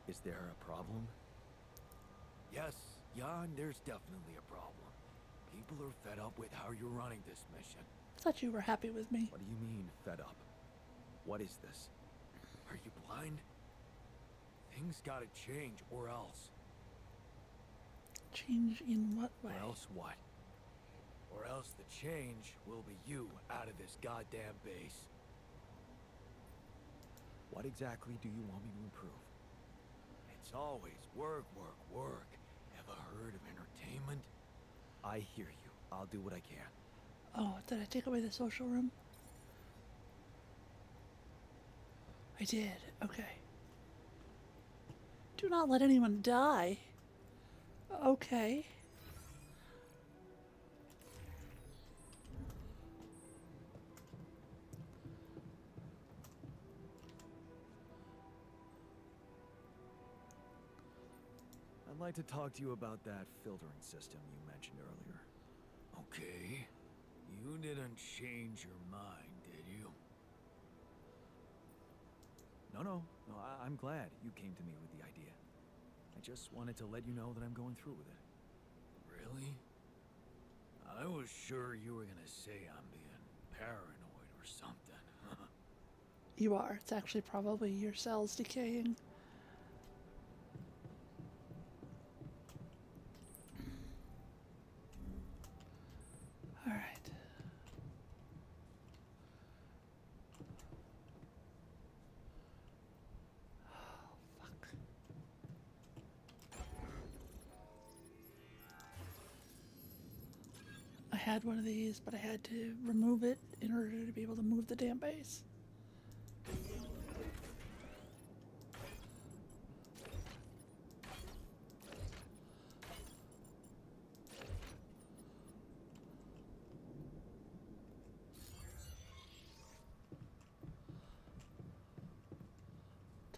[SPEAKER 2] Is there a problem?
[SPEAKER 4] Yes, Jan, there's definitely a problem. People are fed up with how you're running this mission.
[SPEAKER 1] I thought you were happy with me.
[SPEAKER 2] What do you mean, fed up? What is this?
[SPEAKER 4] Are you blind? Things gotta change, or else.
[SPEAKER 1] Change in what way?
[SPEAKER 4] Or else what? Or else the change will be you out of this goddamn base.
[SPEAKER 2] What exactly do you want me to improve?
[SPEAKER 4] It's always work, work, work. Ever heard of entertainment?
[SPEAKER 2] I hear you. I'll do what I can.
[SPEAKER 1] Oh, did I take away the social room? I did. Okay. Do not let anyone die. Okay.
[SPEAKER 2] I'd like to talk to you about that filtering system you mentioned earlier.
[SPEAKER 4] Okay. You didn't change your mind, did you?
[SPEAKER 2] No, I'm glad you came to me with the idea. I just wanted to let you know that I'm going through with it.
[SPEAKER 4] Really? I was sure you were gonna say I'm being paranoid or something.
[SPEAKER 1] You are. It's actually probably your cells decaying. Alright. Oh, fuck. I had one of these, but I had to remove it in order to be able to move the damn base.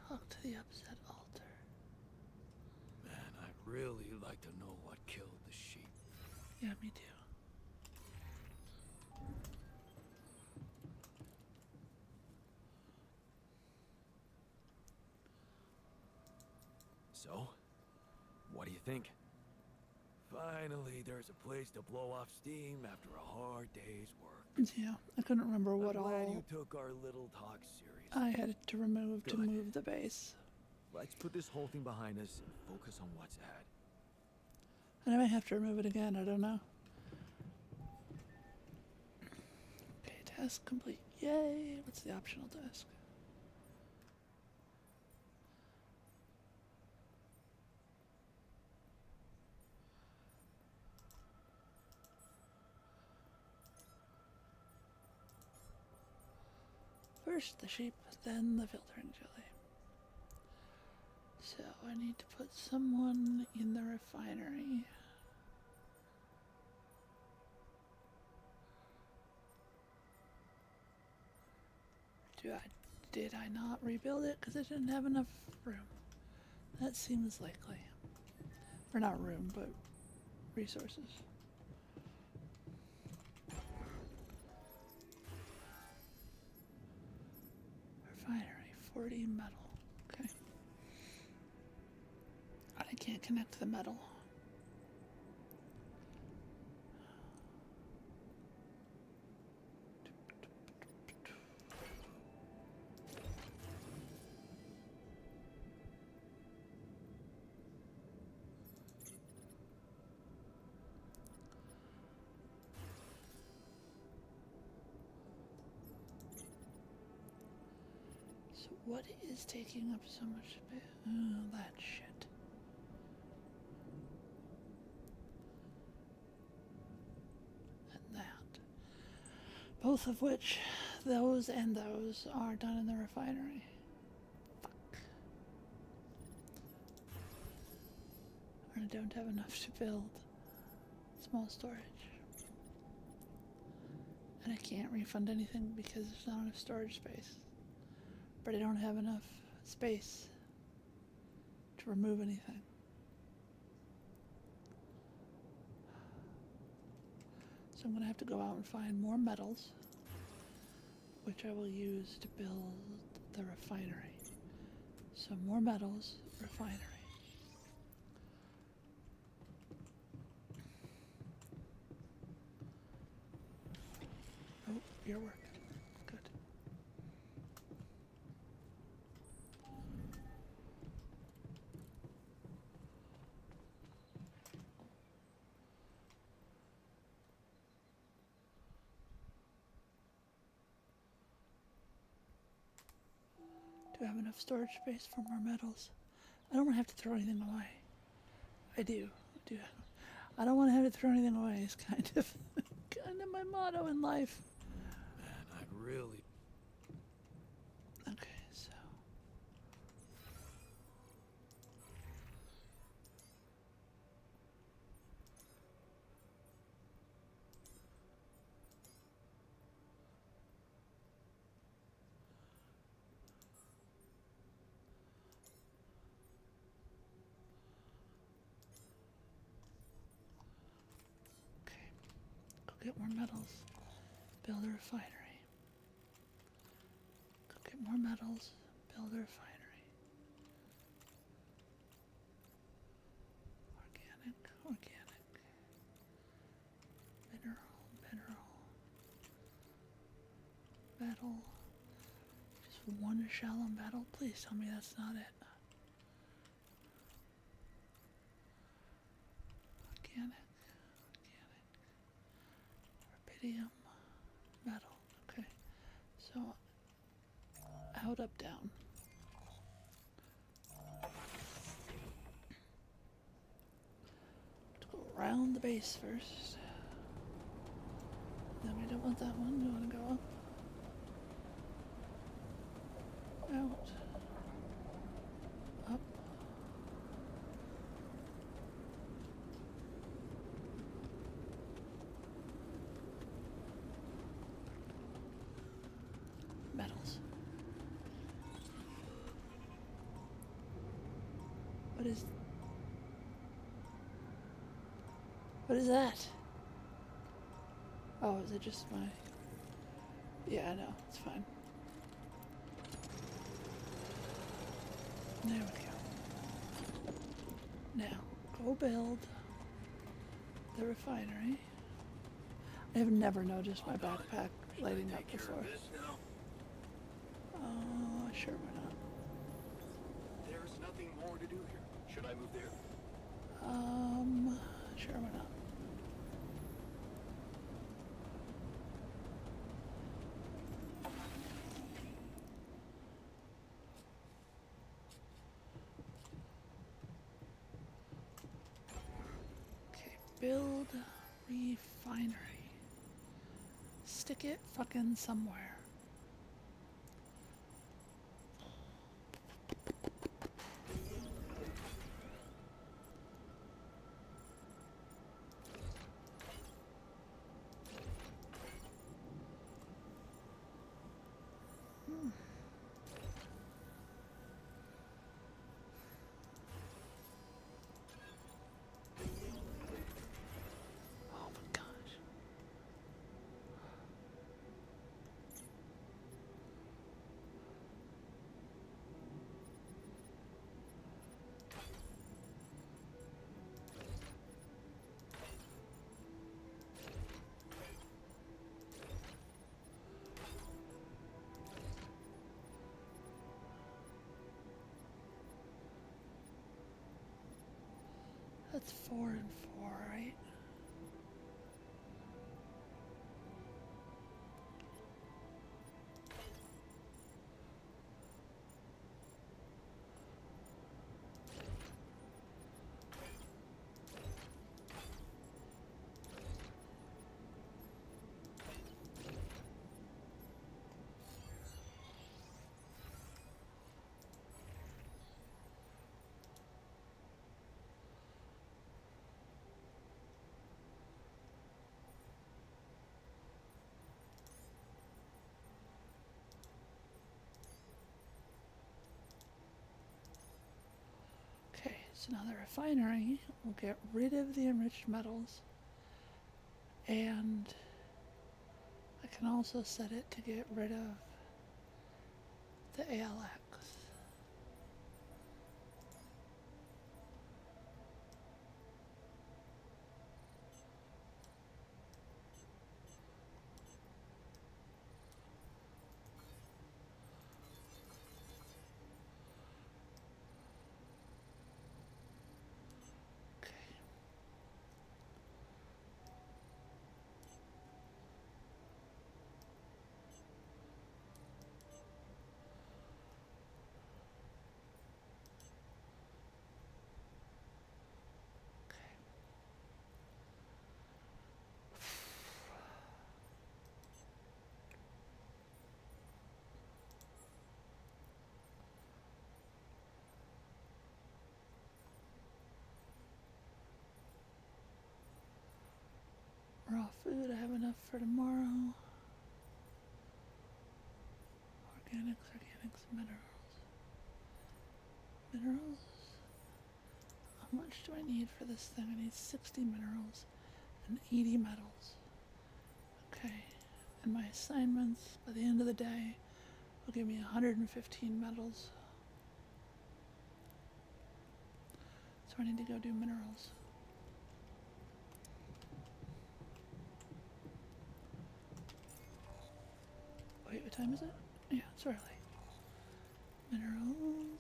[SPEAKER 1] Talk to the upset altar.
[SPEAKER 4] Man, I'd really like to know what killed the sheep.
[SPEAKER 1] Yeah, me too.
[SPEAKER 2] So, what do you think?
[SPEAKER 4] Finally, there's a place to blow off steam after a hard day's work.
[SPEAKER 1] Yeah, I couldn't remember what
[SPEAKER 4] I'm glad
[SPEAKER 1] all
[SPEAKER 4] you took our little talk seriously.
[SPEAKER 1] I had to remove to
[SPEAKER 4] Good.
[SPEAKER 1] move the base.
[SPEAKER 2] Let's put this whole thing behind us and focus on what's ahead.
[SPEAKER 1] And I might have to remove it again, I don't know. Okay, task complete. Yay! What's the optional task? First the sheep, then the filtering jelly. So I need to put someone in the refinery. Did I not rebuild it because I didn't have enough room? That seems likely. Or not room, but resources. Refinery, 40 metal. Okay. I can't connect the metal. So what is taking up so much space? Oh, that shit. Both of which, those and those, are done in the refinery. Fuck. And I don't have enough to build small storage. And I can't refund anything because there's not enough storage space. But I don't have enough space to remove anything. So I'm going to have to go out and find more metals, which I will use to build the refinery. So more metals, refinery. Oh, your work. Good. Do I have enough storage space for more metals? I don't want to have to throw anything away. I do. I don't want to have to throw anything away. It's kind of my motto in life.
[SPEAKER 4] Man, I'd really.
[SPEAKER 1] Okay, so okay. Go get more metals. Build a refinery. Go get more metals. Build a refinery. Organic, organic. Mineral, mineral. Metal. Just one shallow metal. Please tell me that's not it. Organic, organic. Rubidium, metal. Okay. So out, up, down. Let's go around the base first. Then we don't want that one. We want to go up. Out. Up. Metals. What is that? Oh, is it just my... Yeah, I know. It's fine. There we go. Now, go build the refinery. I have never noticed my backpack lighting up before. Oh, sure, why not?
[SPEAKER 3] There's nothing more to do here. Should I move there?
[SPEAKER 1] Sure, why not? Okay, build refinery. Stick it fucking somewhere. Oh my gosh. That's 4 and 4, right? So now the refinery will get rid of the enriched metals, and I can also set it to get rid of the ALX. Okay. Raw food, I have enough for tomorrow. Organics, minerals. Minerals? How much do I need for this thing? I need 60 minerals and 80 metals. Okay. And my assignments by the end of the day will give me 115 metals. So I need to go do minerals. Wait, what time is it? Yeah, it's early. Minerals.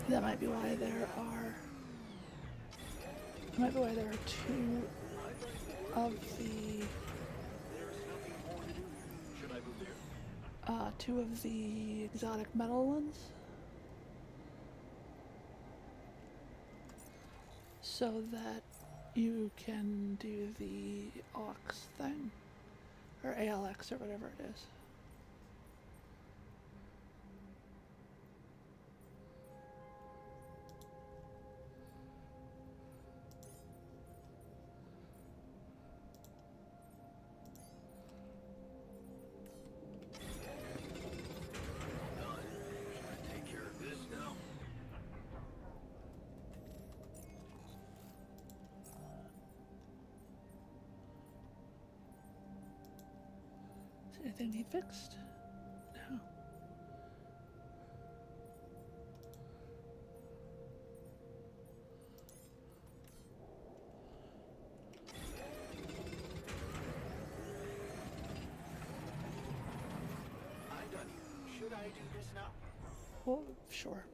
[SPEAKER 1] That might be why there are. That might be why there are two of the.
[SPEAKER 3] Should I move there?
[SPEAKER 1] Two of the exotic metal ones. So that you can do the AUX thing. Or ALX or whatever it is.
[SPEAKER 3] Done. Should I take care of this now?
[SPEAKER 1] Does anything need fixed? No.
[SPEAKER 3] I'm done here. Should I do this now?
[SPEAKER 1] Well, sure.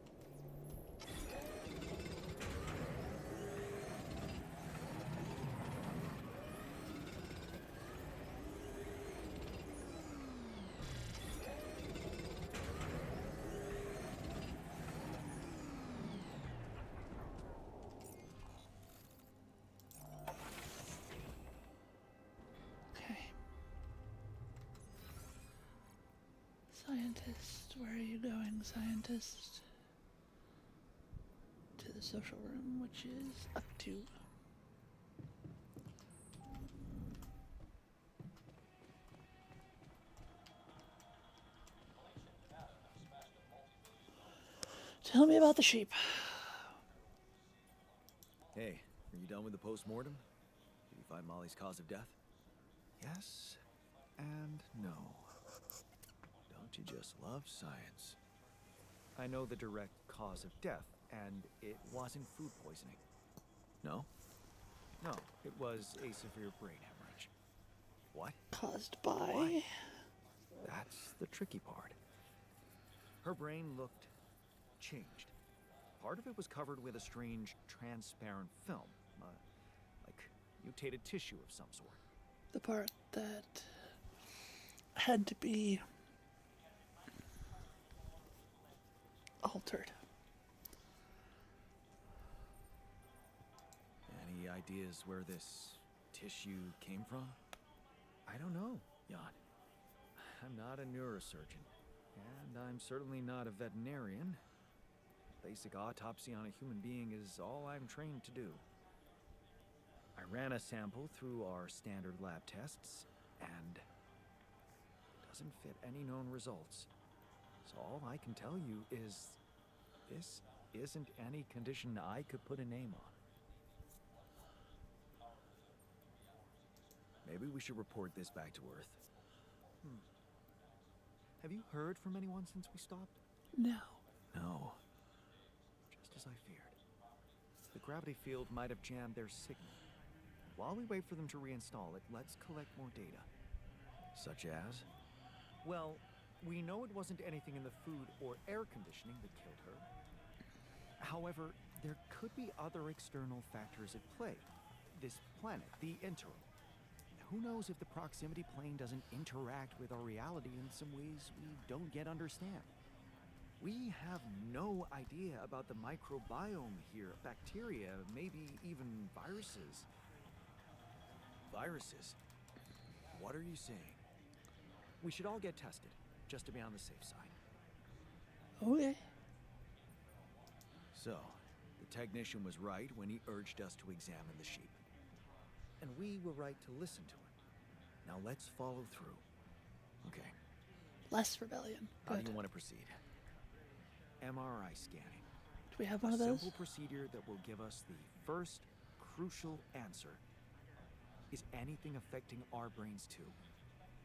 [SPEAKER 1] Okay. Scientist, where are you going, scientist? To the social room, which is up to. Tell me about the sheep.
[SPEAKER 2] Hey, are you done with the post-mortem? Did you find Molly's cause of death? Yes and no. Don't you just love science? I know the direct cause of death, and it wasn't food poisoning. No? No, it was a severe brain hemorrhage. What?
[SPEAKER 1] Caused by.
[SPEAKER 2] Why? That's the tricky part. Her brain looked changed. Part of it was covered with a strange, transparent film, like mutated tissue of some sort.
[SPEAKER 1] The part that had to be altered.
[SPEAKER 2] Any ideas where this tissue came from? I don't know, Jan. I'm not a neurosurgeon, and I'm certainly not a veterinarian. Basic autopsy on a human being is all I'm trained to do. I ran a sample through our standard lab tests, and it doesn't fit any known results. So all I can tell you is this isn't any condition I could put a name on. Maybe we should report this back to Earth. Have you heard from anyone since we stopped?
[SPEAKER 1] No.
[SPEAKER 2] No. Just as I feared. The gravity field might have jammed their signal. While we wait for them to reinstall it, let's collect more data. Such as? Well, we know it wasn't anything in the food or air conditioning that killed her. However, there could be other external factors at play. This planet, the interim. Who knows if the proximity plane doesn't interact with our reality in some ways we don't yet understand? We have no idea about the microbiome here, bacteria, maybe even viruses. Viruses? What are you saying? We should all get tested, just to be on the safe side.
[SPEAKER 1] Okay.
[SPEAKER 2] So, the technician was right when he urged us to examine the sheep. And we were right to listen to him. Now let's follow through. Okay.
[SPEAKER 1] Less rebellion.
[SPEAKER 2] How
[SPEAKER 1] Good.
[SPEAKER 2] do you want to proceed? MRI scanning.
[SPEAKER 1] Do we have one
[SPEAKER 2] A
[SPEAKER 1] of those?
[SPEAKER 2] simple procedure that will give us the first crucial answer. Is anything affecting our brains too?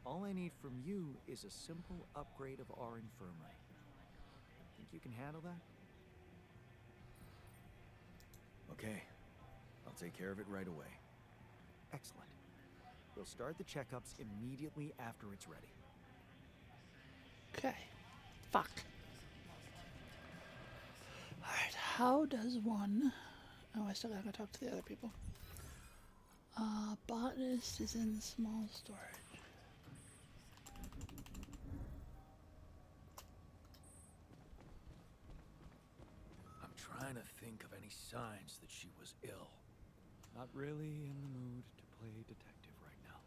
[SPEAKER 2] All I need from you is a simple upgrade of our infirmary. Think you can handle that? Okay. I'll take care of it right away. Excellent. We'll start the checkups immediately after it's ready.
[SPEAKER 1] Okay. Fuck. Alright, how does one... Oh, I still gotta go talk to the other people. Botanist is in small storage.
[SPEAKER 4] I'm trying to think of any signs that she was ill. Not really in the mood to play detective right now.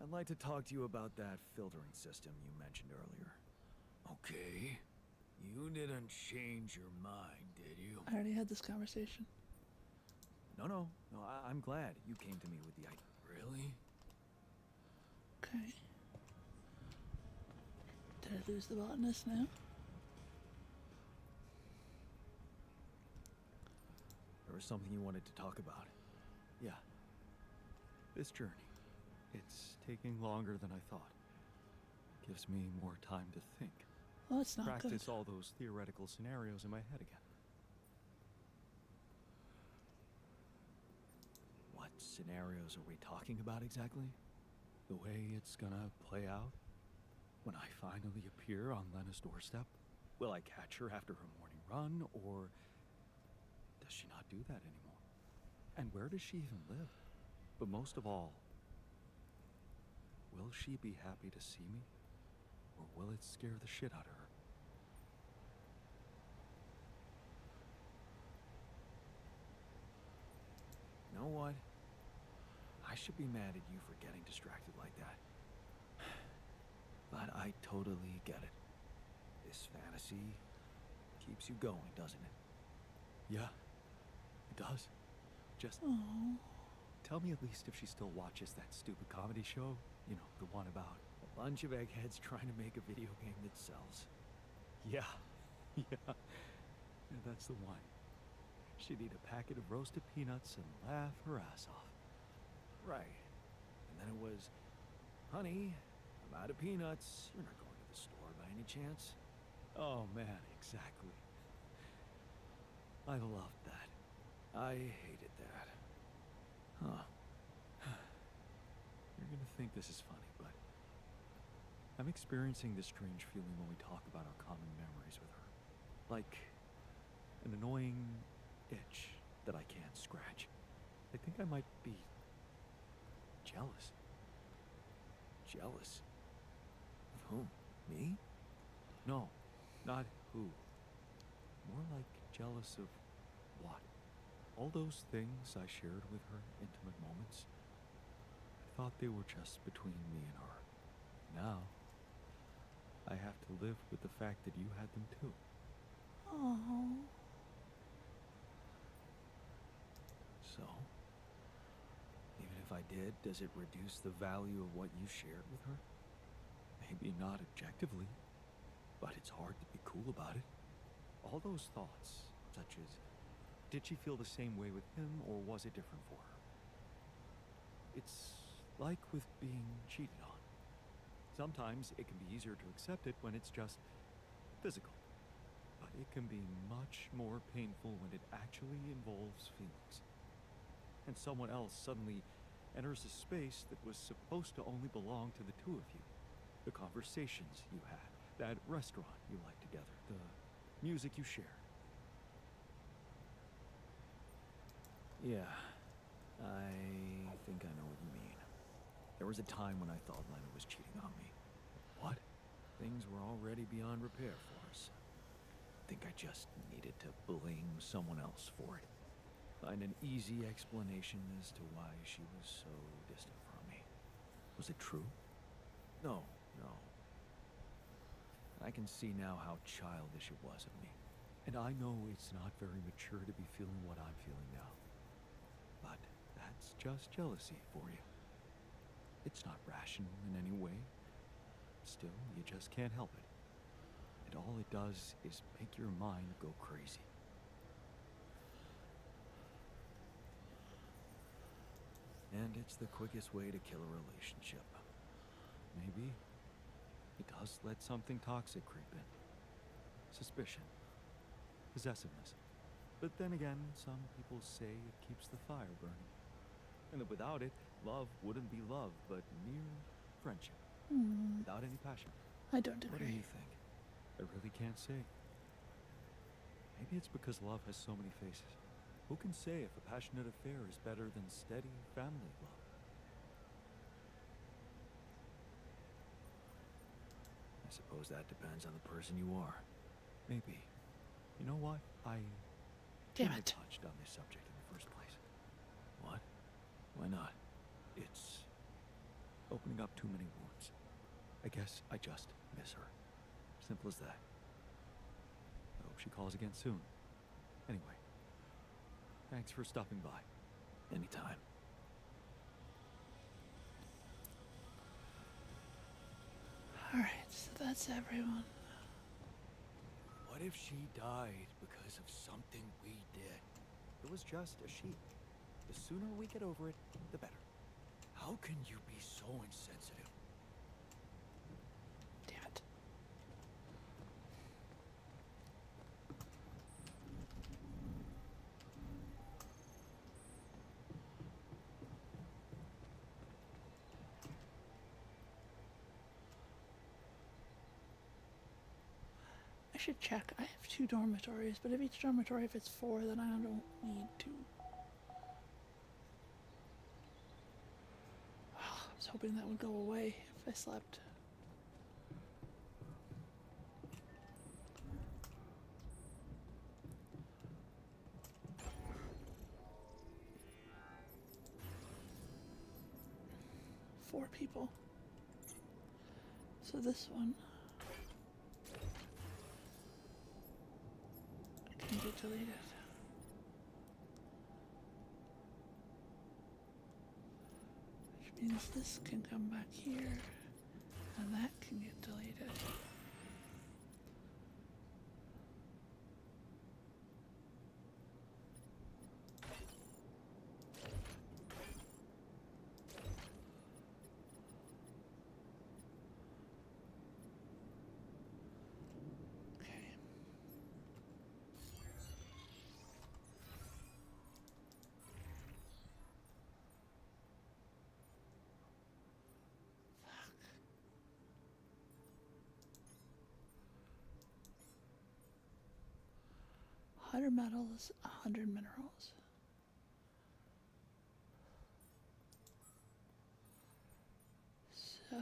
[SPEAKER 2] I'd like to talk to you about that filtering system you mentioned earlier.
[SPEAKER 4] Okay. You didn't change your mind, did you?
[SPEAKER 1] I already had this conversation.
[SPEAKER 2] No, I'm glad you came to me with the idea.
[SPEAKER 4] Really?
[SPEAKER 1] Okay. Did I lose the botanist now?
[SPEAKER 2] There was something you wanted to talk about.
[SPEAKER 4] Yeah. This journey. It's taking longer than I thought. Gives me more time to think.
[SPEAKER 1] Well, it's not
[SPEAKER 4] Practice
[SPEAKER 1] good.
[SPEAKER 4] all those theoretical scenarios in my head again.
[SPEAKER 2] What scenarios are we talking about exactly?
[SPEAKER 4] The way it's gonna play out? When I finally appear on Lena's doorstep? Will I catch her after her morning run, or does she not do that anymore? And where does she even live? But most of all, will she be happy to see me? Or will it scare the shit out of her?
[SPEAKER 2] You know what? I should be mad at you for getting distracted like that. But I totally get it. This fantasy keeps you going, doesn't it?
[SPEAKER 4] Yeah, it does. Just
[SPEAKER 1] Oh.
[SPEAKER 4] tell me at least if she still watches that stupid comedy show. You know, the one about...
[SPEAKER 2] A bunch of eggheads trying to make a video game that sells.
[SPEAKER 4] Yeah, yeah, that's the one. She'd eat a packet of roasted peanuts and laugh her ass off.
[SPEAKER 2] Right. And then it was, honey, I'm out of peanuts. You're not going to the store by any chance?
[SPEAKER 4] Oh man, exactly. I loved that.
[SPEAKER 2] I hated that. Huh.
[SPEAKER 4] You're gonna think this is funny, but I'm experiencing this strange feeling when we talk about our common memories with her. Like an annoying itch that I can't scratch. I think I might be jealous.
[SPEAKER 2] Jealous? Of whom? Me?
[SPEAKER 4] No, not who. More like jealous of what? All those things I shared with her, intimate moments. I thought they were just between me and her. Now, I have to live with the fact that you had them too.
[SPEAKER 1] Oh.
[SPEAKER 2] So, even if I did, does it reduce the value of what you shared with her? Maybe not objectively, but it's hard to be cool about it. All those thoughts, such as, did she feel the same way with him, or was it different for her? It's like with being cheated on. Sometimes it can be easier to accept it when it's just physical. But it can be much more painful when it actually involves feelings. And someone else suddenly enters a space that was supposed to only belong to the two of you. The conversations you had, that restaurant you liked together, the music you shared. Yeah, I think I know what you mean. There was a time when I thought Lena was cheating on me. What? Things were already beyond repair for us. I think I just needed to blame someone else for it. Find an easy explanation as to why she was so distant from me. Was it true? No. I can see now how childish it was of me. And I know it's not very mature to be feeling what I'm feeling now. But that's just jealousy for you. It's not rational in any way. Still, you just can't help it. And all it does is make your mind go crazy. And it's the quickest way to kill a relationship. Maybe it does let something toxic creep in. Suspicion. Possessiveness. But then again, some people say it keeps the fire burning. And that without it, love wouldn't be love, but mere friendship. Without any passion.
[SPEAKER 1] I don't
[SPEAKER 2] What do
[SPEAKER 1] agree.
[SPEAKER 2] you think? I really can't say. Maybe it's because love has so many faces. Who can say if a passionate affair is better than steady family love? I suppose that depends on the person you are. Maybe. You know what? I
[SPEAKER 1] Damn
[SPEAKER 2] shouldn't
[SPEAKER 1] it.
[SPEAKER 2] have touched on this subject in the first place. What? Why not? It's opening up too many wounds. I guess I just miss her. Simple as that. I hope she calls again soon. Anyway, thanks for stopping by. Anytime.
[SPEAKER 1] Alright, so that's everyone.
[SPEAKER 4] What if she died because of something we did?
[SPEAKER 2] It was just a sheep. The sooner we get over it, the better.
[SPEAKER 4] How can you be so insensitive?
[SPEAKER 1] Damn it. I should check. I have 2 dormitories, but if each dormitory, if it's 4, then I don't need to. I was hoping that would go away if I slept. Four people. So this one can get deleted. Which means this can come back here, and that can get deleted. Okay. Fuck. 100 metals, 100 minerals. So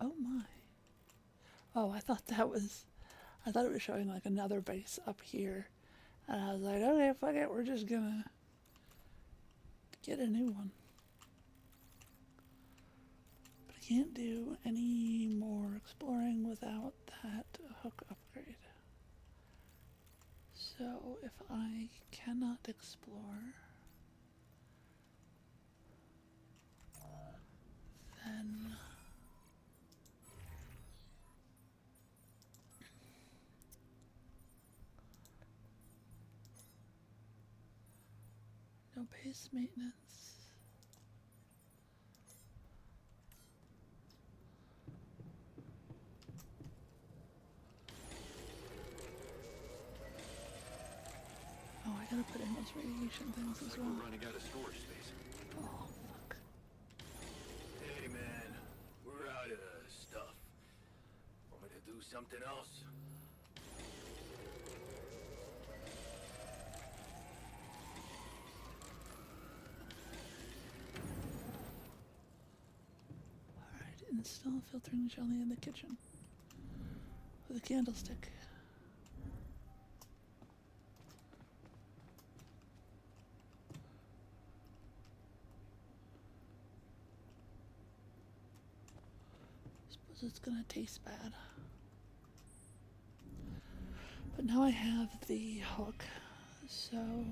[SPEAKER 1] Oh my. Oh, I thought it was showing like another base up here. And I was like, okay, fuck it, we're just gonna get a new one. But I can't do any more exploring without that hook upgrade. So if I cannot explore, then no base maintenance. Oh, I gotta put in those radiation things as well.
[SPEAKER 3] We're running out of storage space.
[SPEAKER 1] Oh, fuck.
[SPEAKER 3] Hey, man. We're out of stuff. Want me to do something else?
[SPEAKER 1] Alright, install filtering jelly in the kitchen with a candlestick. Suppose it's gonna taste bad. But now I have the hook, so we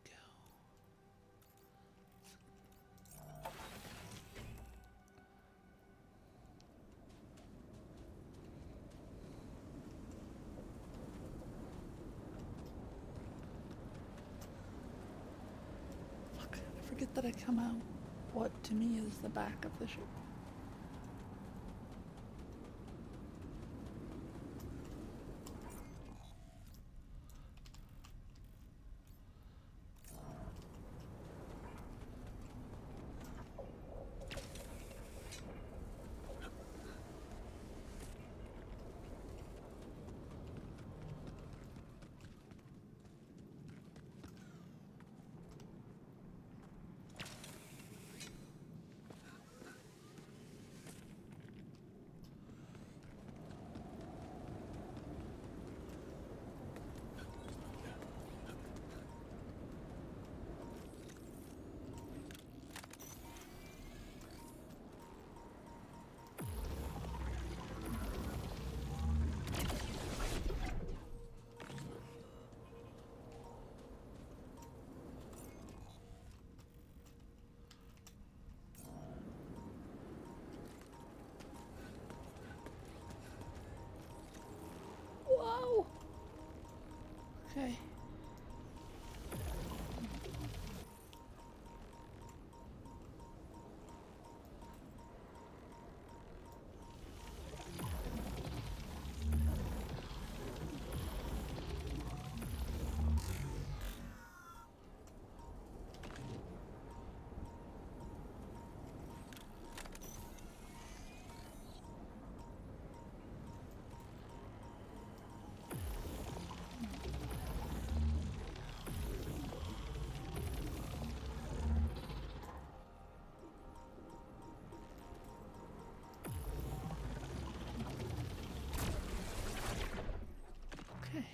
[SPEAKER 1] go. Fuck, I forget that I come out what to me is the back of the ship. Whoa! Okay. Okay.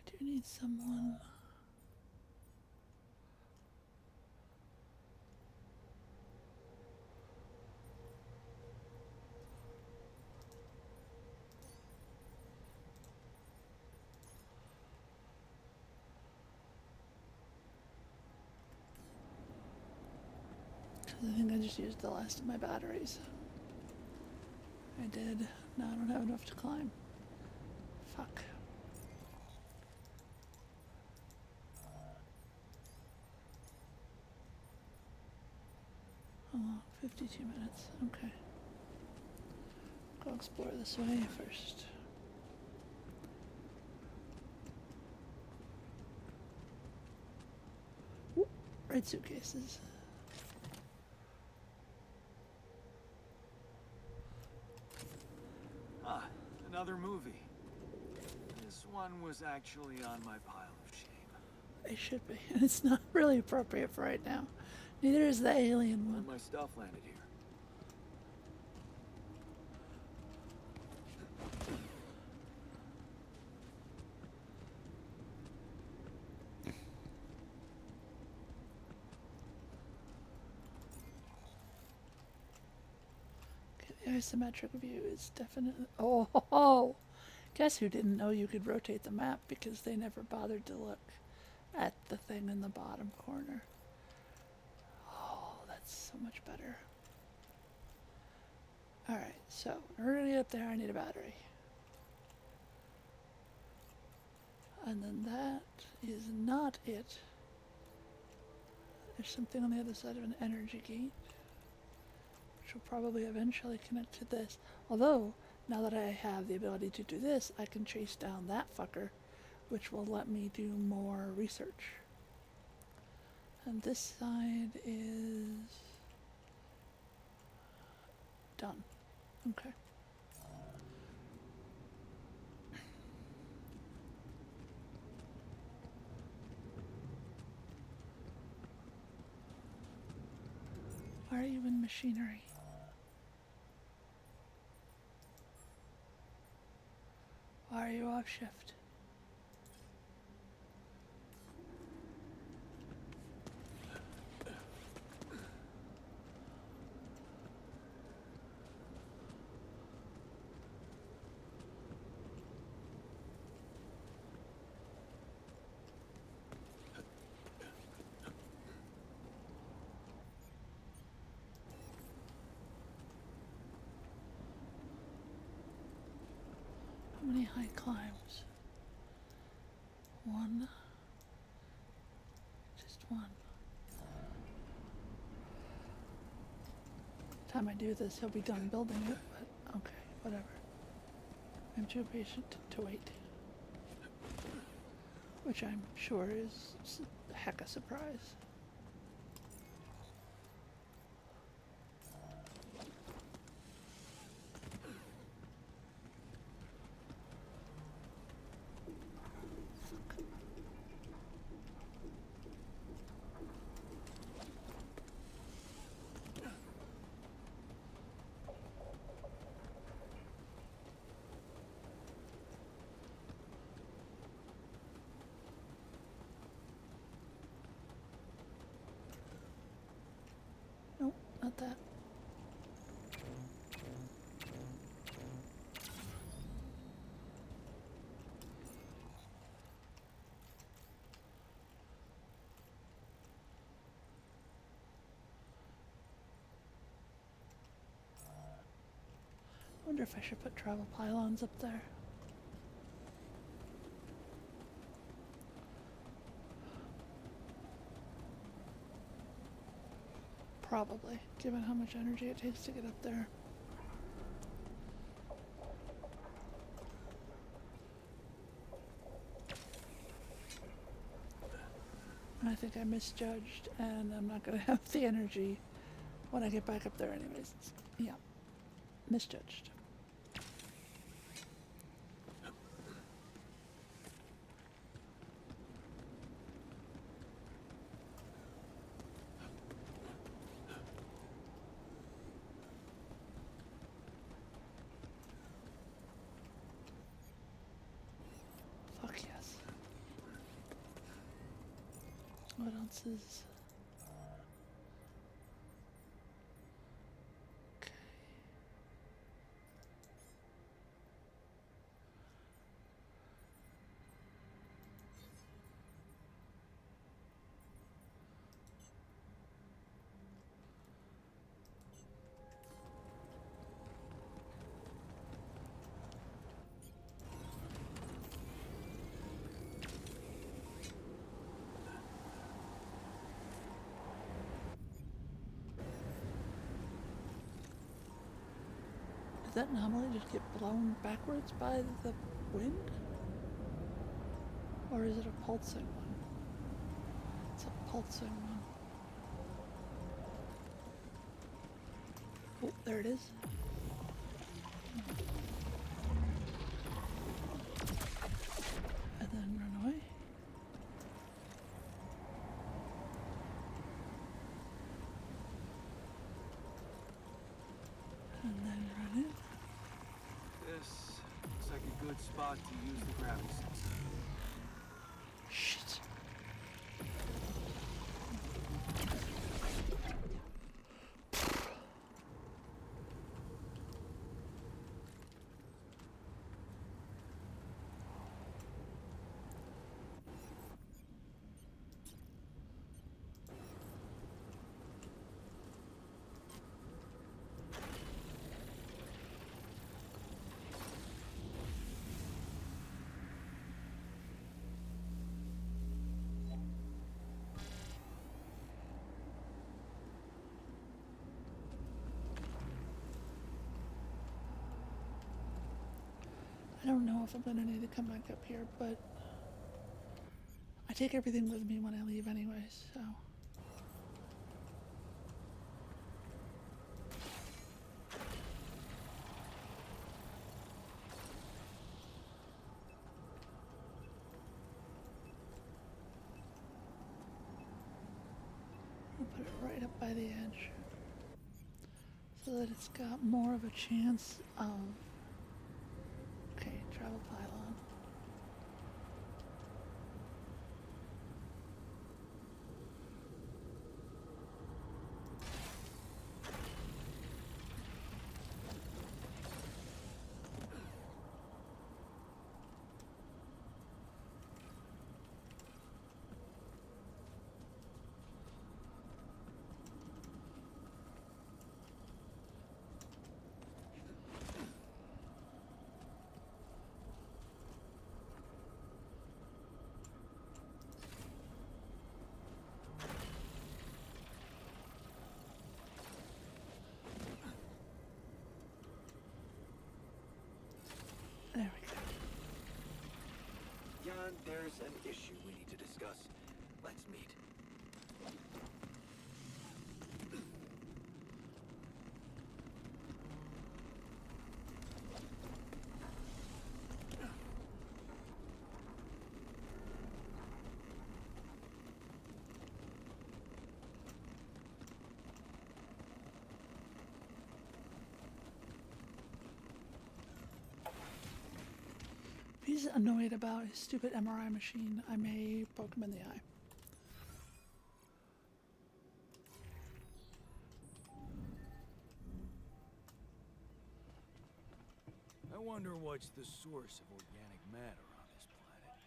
[SPEAKER 1] I do need someone. I think I just used the last of my batteries. I did. Now I don't have enough to climb. Fuck. Oh, 52 minutes. Okay. Go explore this way first. Ooh, red suitcases.
[SPEAKER 2] Ah, another movie. This one was actually on my pile of shame.
[SPEAKER 1] It should be. And it's not really appropriate for right now. Neither is the alien
[SPEAKER 2] Where
[SPEAKER 1] one.
[SPEAKER 2] my stuff landed here.
[SPEAKER 1] Okay, the isometric view is definitely. Oh, guess who didn't know you could rotate the map because they never bothered to look at the thing in the bottom corner. Oh, that's so much better. Alright, so in order to get up there, I need a battery. And then that is not it. There's something on the other side of an energy gate, which will probably eventually connect to this. Although, now that I have the ability to do this, I can chase down that fucker, which will let me do more research. And this side is done. Okay. Why are you in machinery? Why are you off shift? How many high climbs? One. Just one. Time I do this, he'll be done building it, but okay, whatever. I'm too patient to wait. Which I'm sure is a heck of a surprise. Nope, not that. I wonder if I should put travel pylons up there. Probably, given how much energy it takes to get up there. I think I misjudged, and I'm not going to have the energy when I get back up there anyways. Yeah, misjudged. Fuck yes. What else is... Okay. that anomaly just get blown backwards by the wind? Or is it a pulsing one? It's a pulsing one. Oh, there it is. And then run away. And then run in.
[SPEAKER 3] This looks like a good spot to use the gravity sensor.
[SPEAKER 1] Shit. I don't know if I'm gonna need to come back up here, but I take everything with me when I leave anyway, so. I'll put it right up by the edge so that it's got more of a chance of. Okay, travel pylon. There we go.
[SPEAKER 2] Jan, there's an issue we need to discuss. Let's meet.
[SPEAKER 1] If he's annoyed about his stupid MRI machine, I may poke him in the eye.
[SPEAKER 4] I wonder what's the source of organic matter on this planet.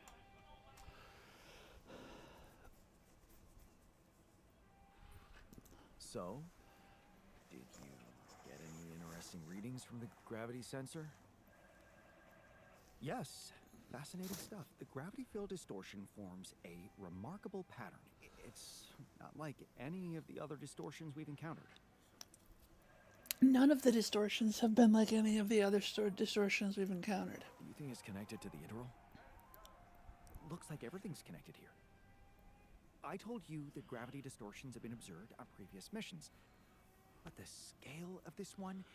[SPEAKER 2] So, did you get any interesting readings from the gravity sensor? Yes, fascinating stuff. The gravity field distortion forms a remarkable pattern. It's not like any of the other distortions we've encountered.
[SPEAKER 1] None of the distortions have been like any of the other distortions we've encountered.
[SPEAKER 2] Do you think it's connected to the integral? Looks like everything's connected here. I told you that gravity distortions have been observed on previous missions. But the scale of this one,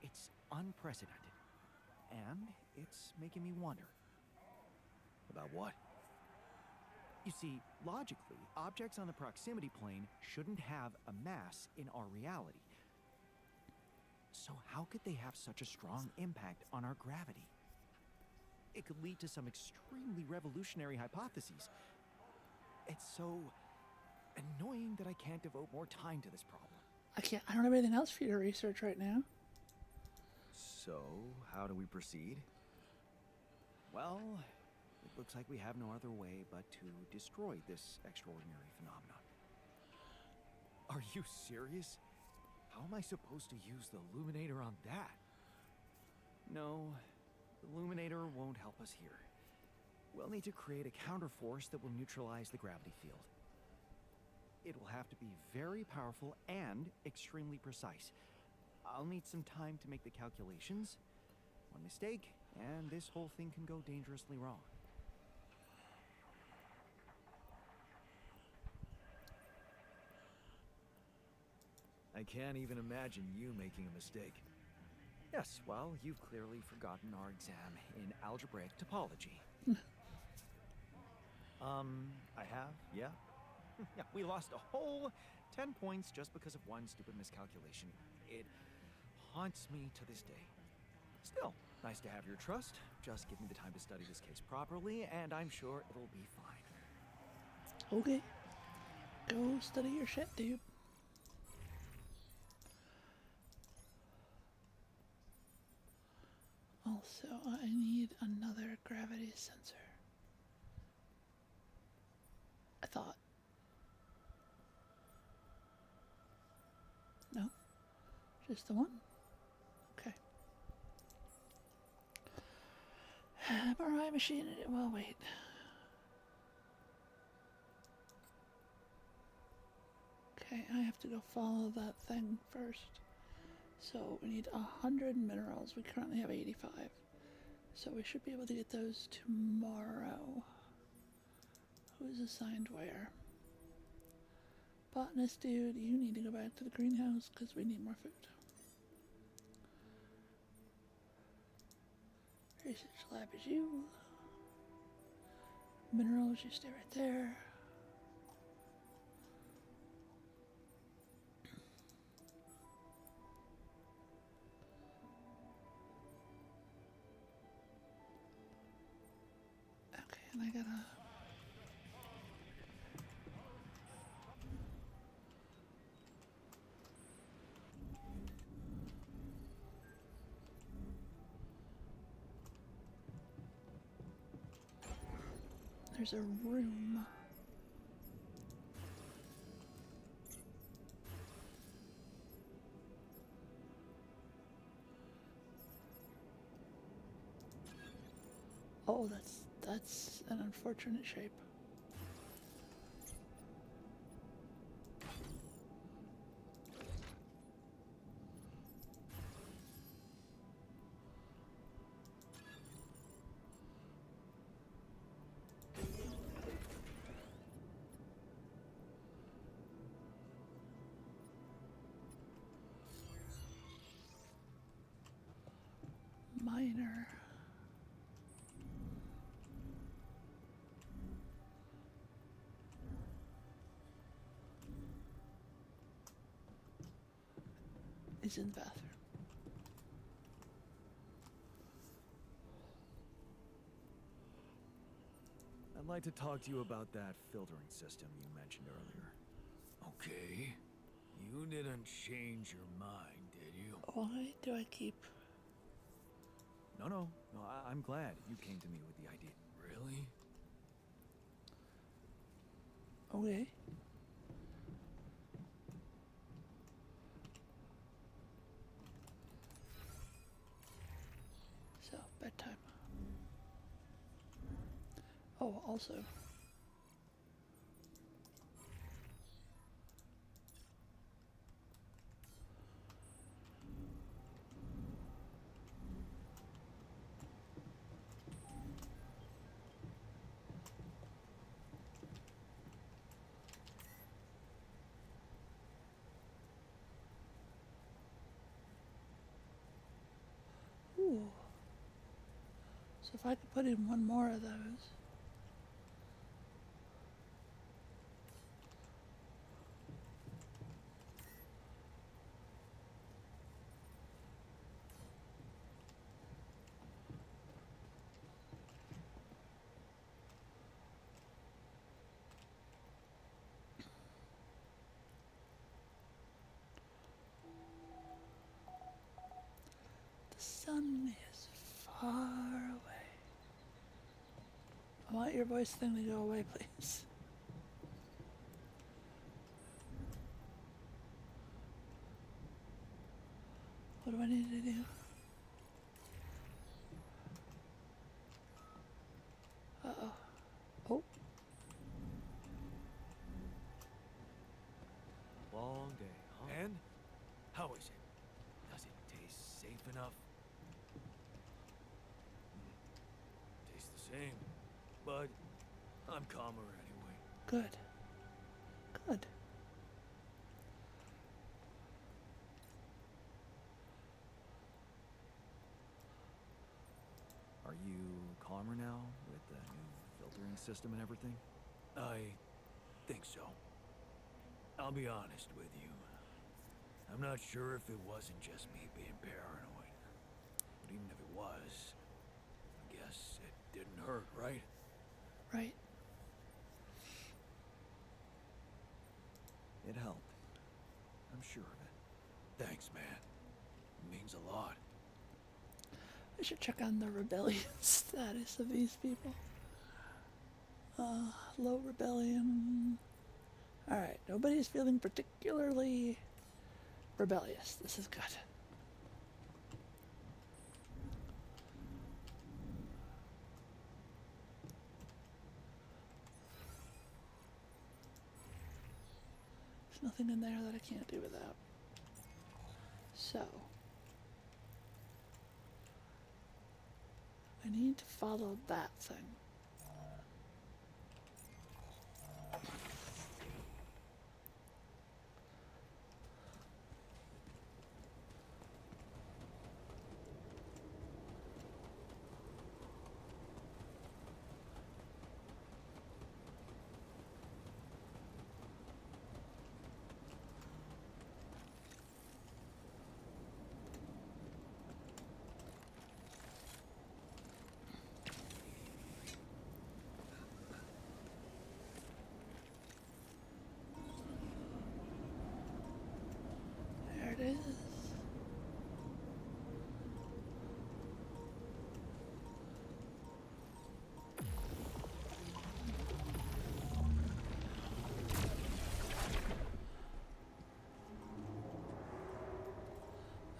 [SPEAKER 2] it's unprecedented. And it's making me wonder. About what? You see, logically, objects on the proximity plane shouldn't have a mass in our reality. So how could they have such a strong impact on our gravity? It could lead to some extremely revolutionary hypotheses. It's so annoying that I can't devote more time to this problem.
[SPEAKER 1] I don't have anything else for you to research right now.
[SPEAKER 2] So, how do we proceed? Well, it looks like we have no other way but to destroy this extraordinary phenomenon. Are you serious? How am I supposed to use the illuminator on that? No, the illuminator won't help us here. We'll need to create a counterforce that will neutralize the gravity field. It will have to be very powerful and extremely precise. I'll need some time to make the calculations. One mistake, and this whole thing can go dangerously wrong.
[SPEAKER 3] I can't even imagine you making a mistake.
[SPEAKER 2] Yes, well, you've clearly forgotten our exam in algebraic topology. I have, yeah. Yeah, we lost a whole 10 points just because of one stupid miscalculation. It haunts me to this day. Still, nice to have your trust. Just give me the time to study this case properly, and I'm sure it'll be fine.
[SPEAKER 1] Okay. Go study your shit, dude. Also, I need another gravity sensor. I thought. No? Just the one? Okay. MRI machine. Well, wait. Okay, I have to go follow that thing first. So we need 100 minerals. We currently have 85. So we should be able to get those tomorrow. Who's assigned where? Botanist dude, you need to go back to the greenhouse because we need more food. Research lab is you. Minerals, you stay right there. Okay, and I gotta... There's a room. Oh, that's an unfortunate shape. Minor. Is in the bathroom.
[SPEAKER 2] I'd like to talk to you about that filtering system you mentioned earlier.
[SPEAKER 3] Okay. You didn't change your mind, did you?
[SPEAKER 1] Why do I keep...
[SPEAKER 2] No, I'm glad you came to me with the idea.
[SPEAKER 3] Really?
[SPEAKER 1] Okay. So, bedtime. Oh, also... Ooh. So if I could put in one more of those. The sun is far away. I want your voice thing to go away, please. What do I need to do? Uh-oh. Oh.
[SPEAKER 2] Long day, huh?
[SPEAKER 4] And? How is it?
[SPEAKER 3] The
[SPEAKER 4] tough enough. Tastes the same, but I'm calmer anyway.
[SPEAKER 1] Good. Good.
[SPEAKER 2] Are you calmer now with the new filtering system and everything?
[SPEAKER 4] I think so. I'll be honest with you. I'm not sure if it wasn't just me being paranoid. But even if it was, I guess it didn't hurt, right?
[SPEAKER 1] Right.
[SPEAKER 2] It helped. I'm sure of it.
[SPEAKER 4] Thanks, man. It means a lot.
[SPEAKER 1] I should check on the rebellion status of these people. Low rebellion. Alright, nobody's feeling particularly rebellious. This is good. There's nothing in there that I can't do without. So, I need to follow that thing. There it is.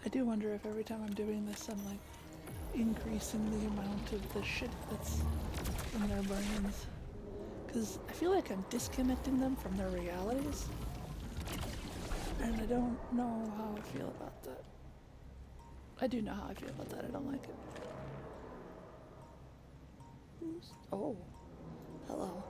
[SPEAKER 1] I do wonder if every time I'm doing this, I'm like increasing the amount of the shit that's in their brains. Because I feel like I'm disconnecting them from their realities. And I don't know how I feel about that. I do know how I feel about that. I don't like it. Oh, hello.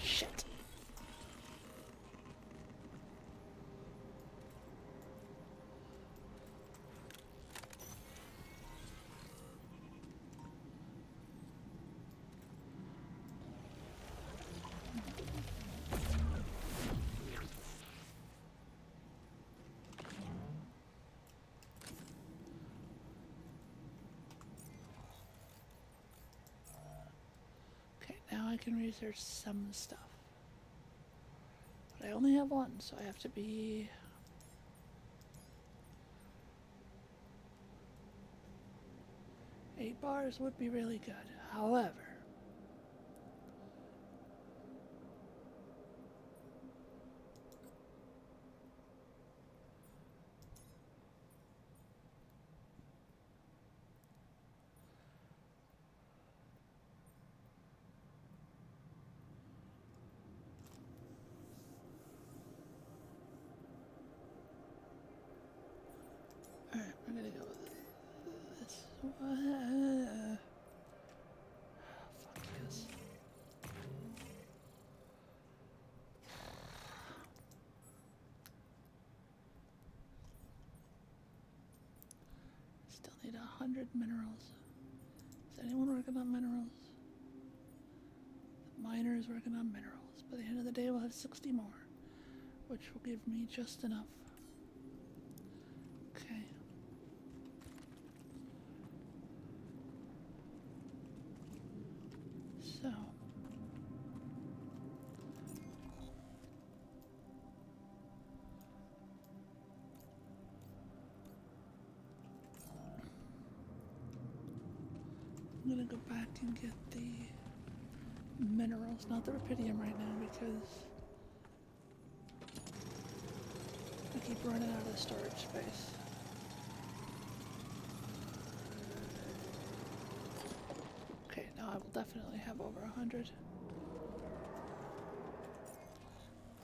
[SPEAKER 1] Shit. Okay, now I can research some stuff. But I only have one, so I have to be... Eight bars would be really good. However... Alright, we're gonna go with this one. Fuck yes. Still need 100 minerals. Is anyone working on minerals? The miner is working on minerals. By the end of the day, we'll have 60 more, which will give me just enough. Okay. So. I'm gonna go back and get the minerals, not the rubidium right now, because keep running out of storage space. Okay, now I will definitely have over 100.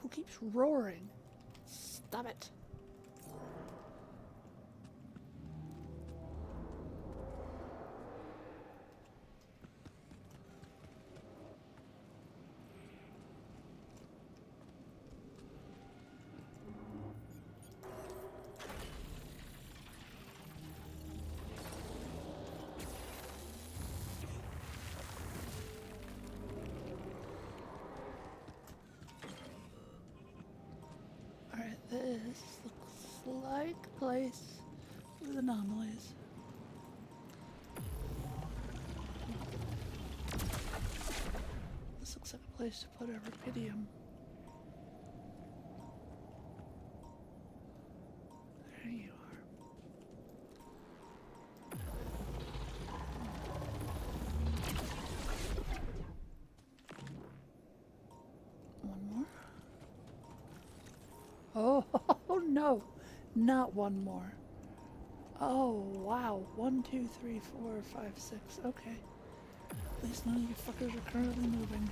[SPEAKER 1] Who keeps roaring? Stop it. Alright, this looks like a place with anomalies. This looks like a place to put a rubidium. There you are. One more. Oh, oh no, not one more. Oh, wow. 1, 2, 3, 4, 5, 6. Okay. At least none of you fuckers are currently moving.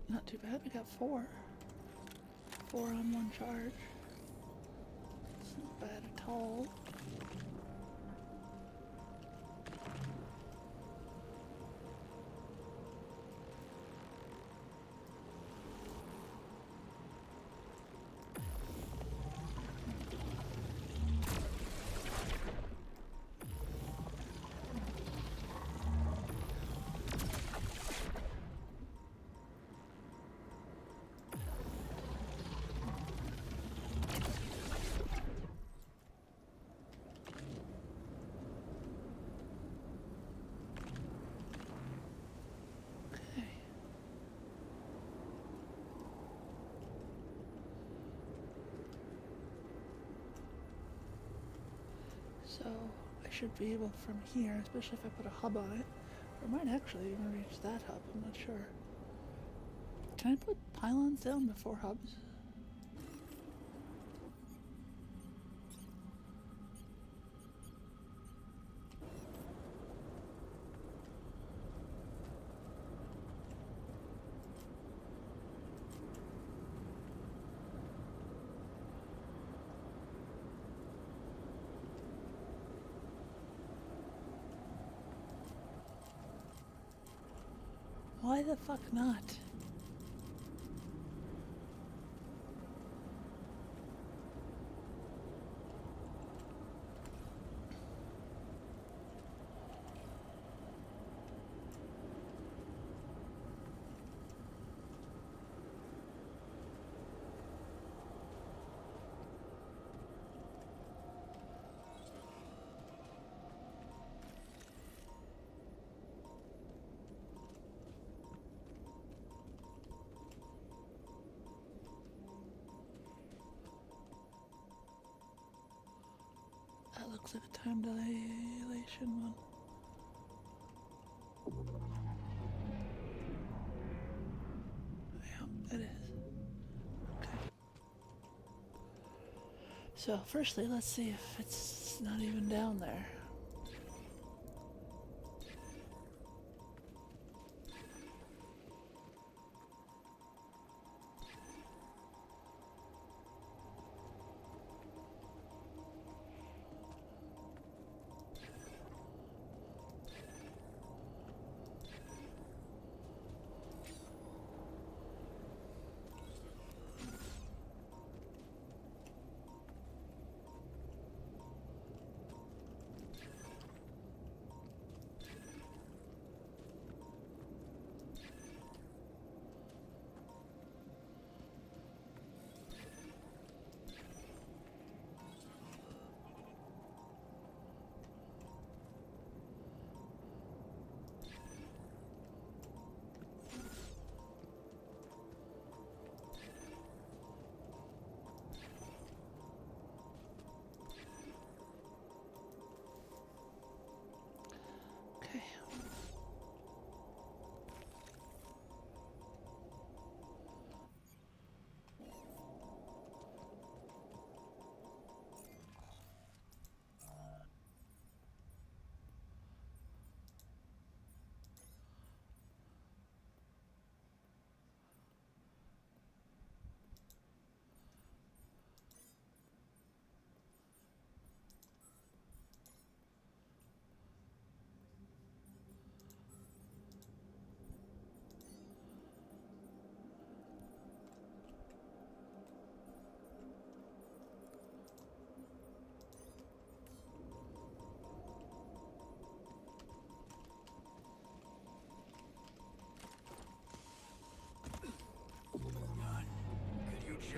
[SPEAKER 1] Not too bad. We got 4. 4 on 1 charge. It's not bad at all. Okay. So I should be able from here, especially if I put a hub on it. Or I might actually even reach that hub, I'm not sure. Can I put pylons down before hubs? Why the fuck not? That looks like a time dilation one. Yeah, it is. Okay. So, firstly, let's see if it's not even down there.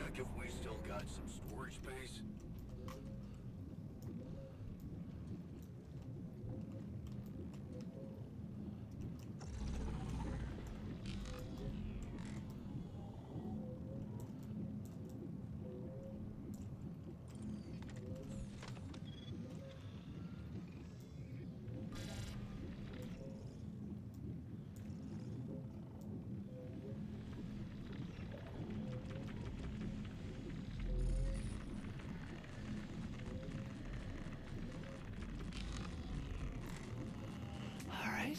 [SPEAKER 3] check if we still got some storage space?
[SPEAKER 1] All right.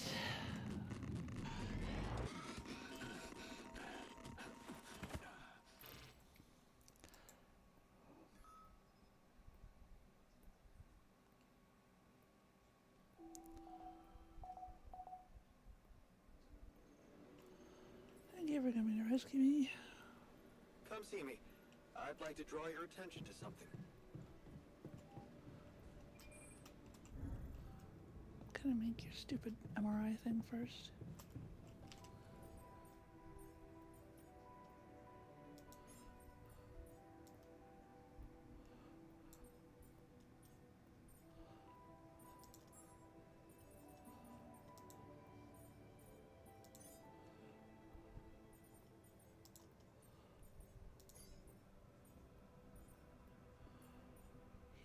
[SPEAKER 1] Thank you for coming to rescue me.
[SPEAKER 3] Come see me. I'd like to draw your attention to something.
[SPEAKER 1] Can I make your stupid MRI thing first?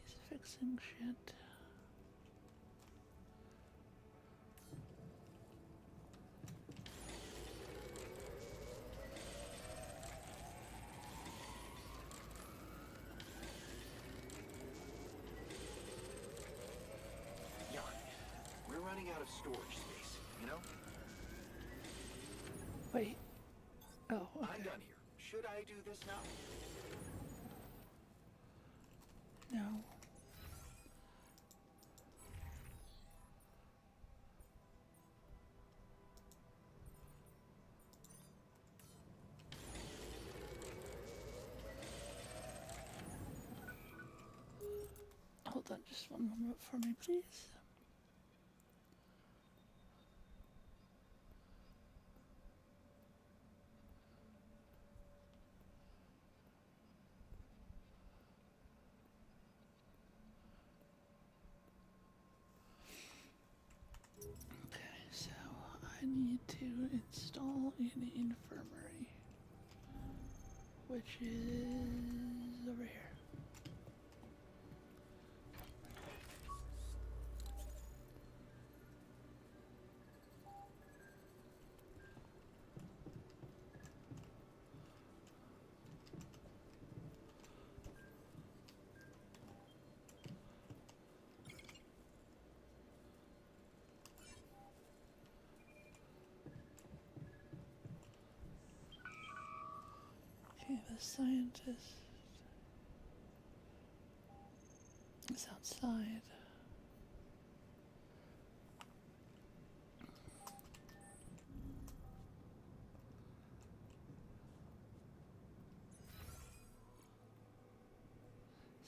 [SPEAKER 1] He's fixing shit.
[SPEAKER 3] Jan, we're running out of storage space, you know?
[SPEAKER 1] Wait. Oh, okay.
[SPEAKER 3] I'm done here. Should I do this now?
[SPEAKER 1] No. Hold on just one moment for me, please. Okay, so I need to install an infirmary, which is over here. Okay, the scientist is outside.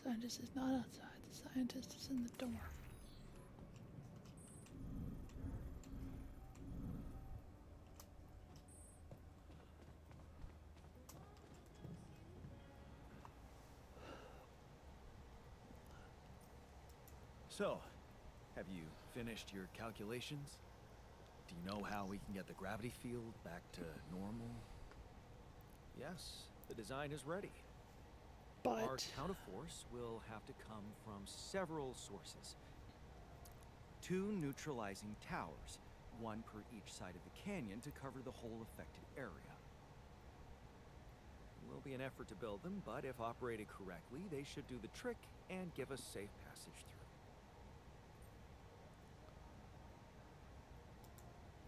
[SPEAKER 1] Scientist is not outside. The scientist is in the door.
[SPEAKER 2] So, have you finished your calculations? Do you know how we can get the gravity field back to normal? Yes, the design is ready. Our
[SPEAKER 1] But
[SPEAKER 2] counterforce will have to come from several sources. 2 neutralizing towers, 1 per each side of the canyon to cover the whole affected area. It will be an effort to build them, but if operated correctly, they should do the trick and give us safe passage through.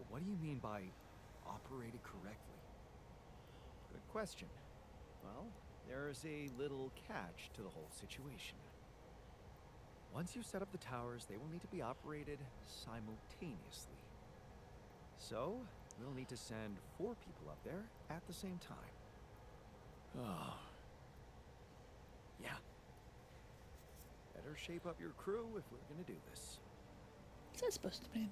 [SPEAKER 2] What do you mean by operated correctly? Good question. Well, there's a little catch to the whole situation. Once you set up the towers, they will need to be operated simultaneously. So, we'll need to send 4 people up there at the same time. Oh. Yeah. Better shape up your crew if we're gonna do this.
[SPEAKER 1] what's that supposed to mean?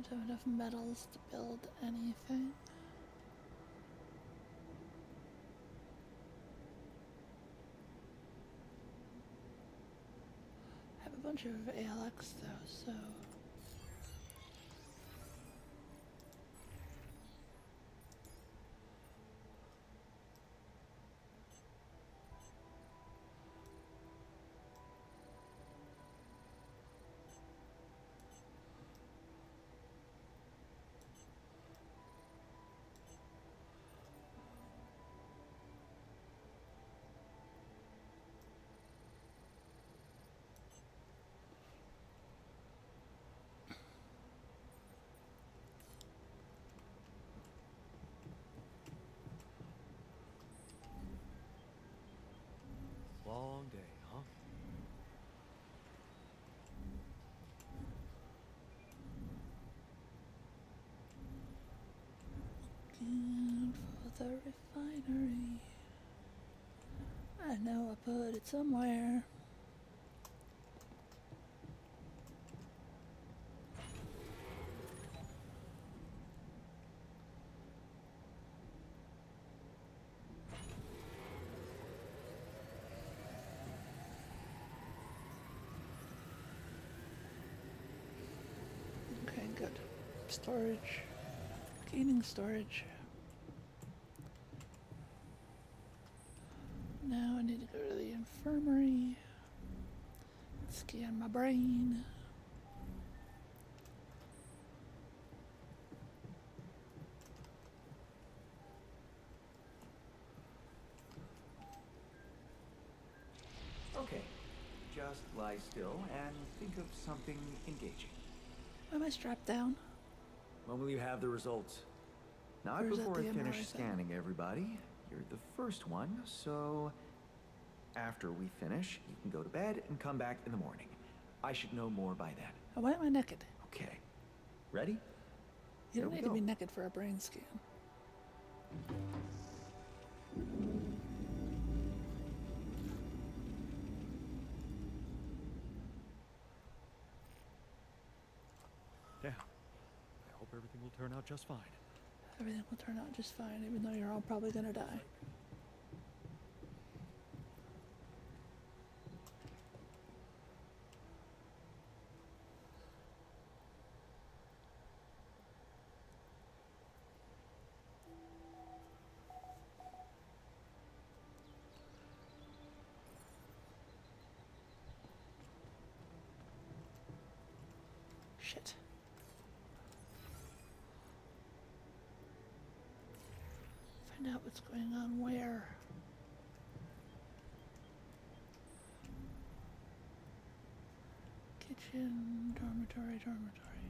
[SPEAKER 1] Don't have enough metals to build anything. I have a bunch of ALX though, so
[SPEAKER 2] Long day, huh?
[SPEAKER 1] looking for the refinery. I know I put it somewhere. Okay, good. Storage. Gaining storage. Now I need to go to the infirmary. Scan my brain.
[SPEAKER 2] Okay. Just lie still and think of something engaging.
[SPEAKER 1] Why am I strapped down?
[SPEAKER 2] When will you have the results? Not
[SPEAKER 1] Or is that
[SPEAKER 2] before
[SPEAKER 1] the
[SPEAKER 2] I finish
[SPEAKER 1] MRI thing?
[SPEAKER 2] scanning everybody. You're the first one, so after we finish, you can go to bed and come back in the morning. I should know more by then.
[SPEAKER 1] Why am I naked?
[SPEAKER 2] Okay. Ready?
[SPEAKER 1] You
[SPEAKER 2] Here
[SPEAKER 1] don't
[SPEAKER 2] we
[SPEAKER 1] need to
[SPEAKER 2] go.
[SPEAKER 1] be naked for a brain scan.
[SPEAKER 4] Damn. I hope everything will turn out just fine.
[SPEAKER 1] Everything will turn out just fine, even though you're all probably gonna die. Shit. Find out what's going on where. Kitchen, dormitory, dormitory.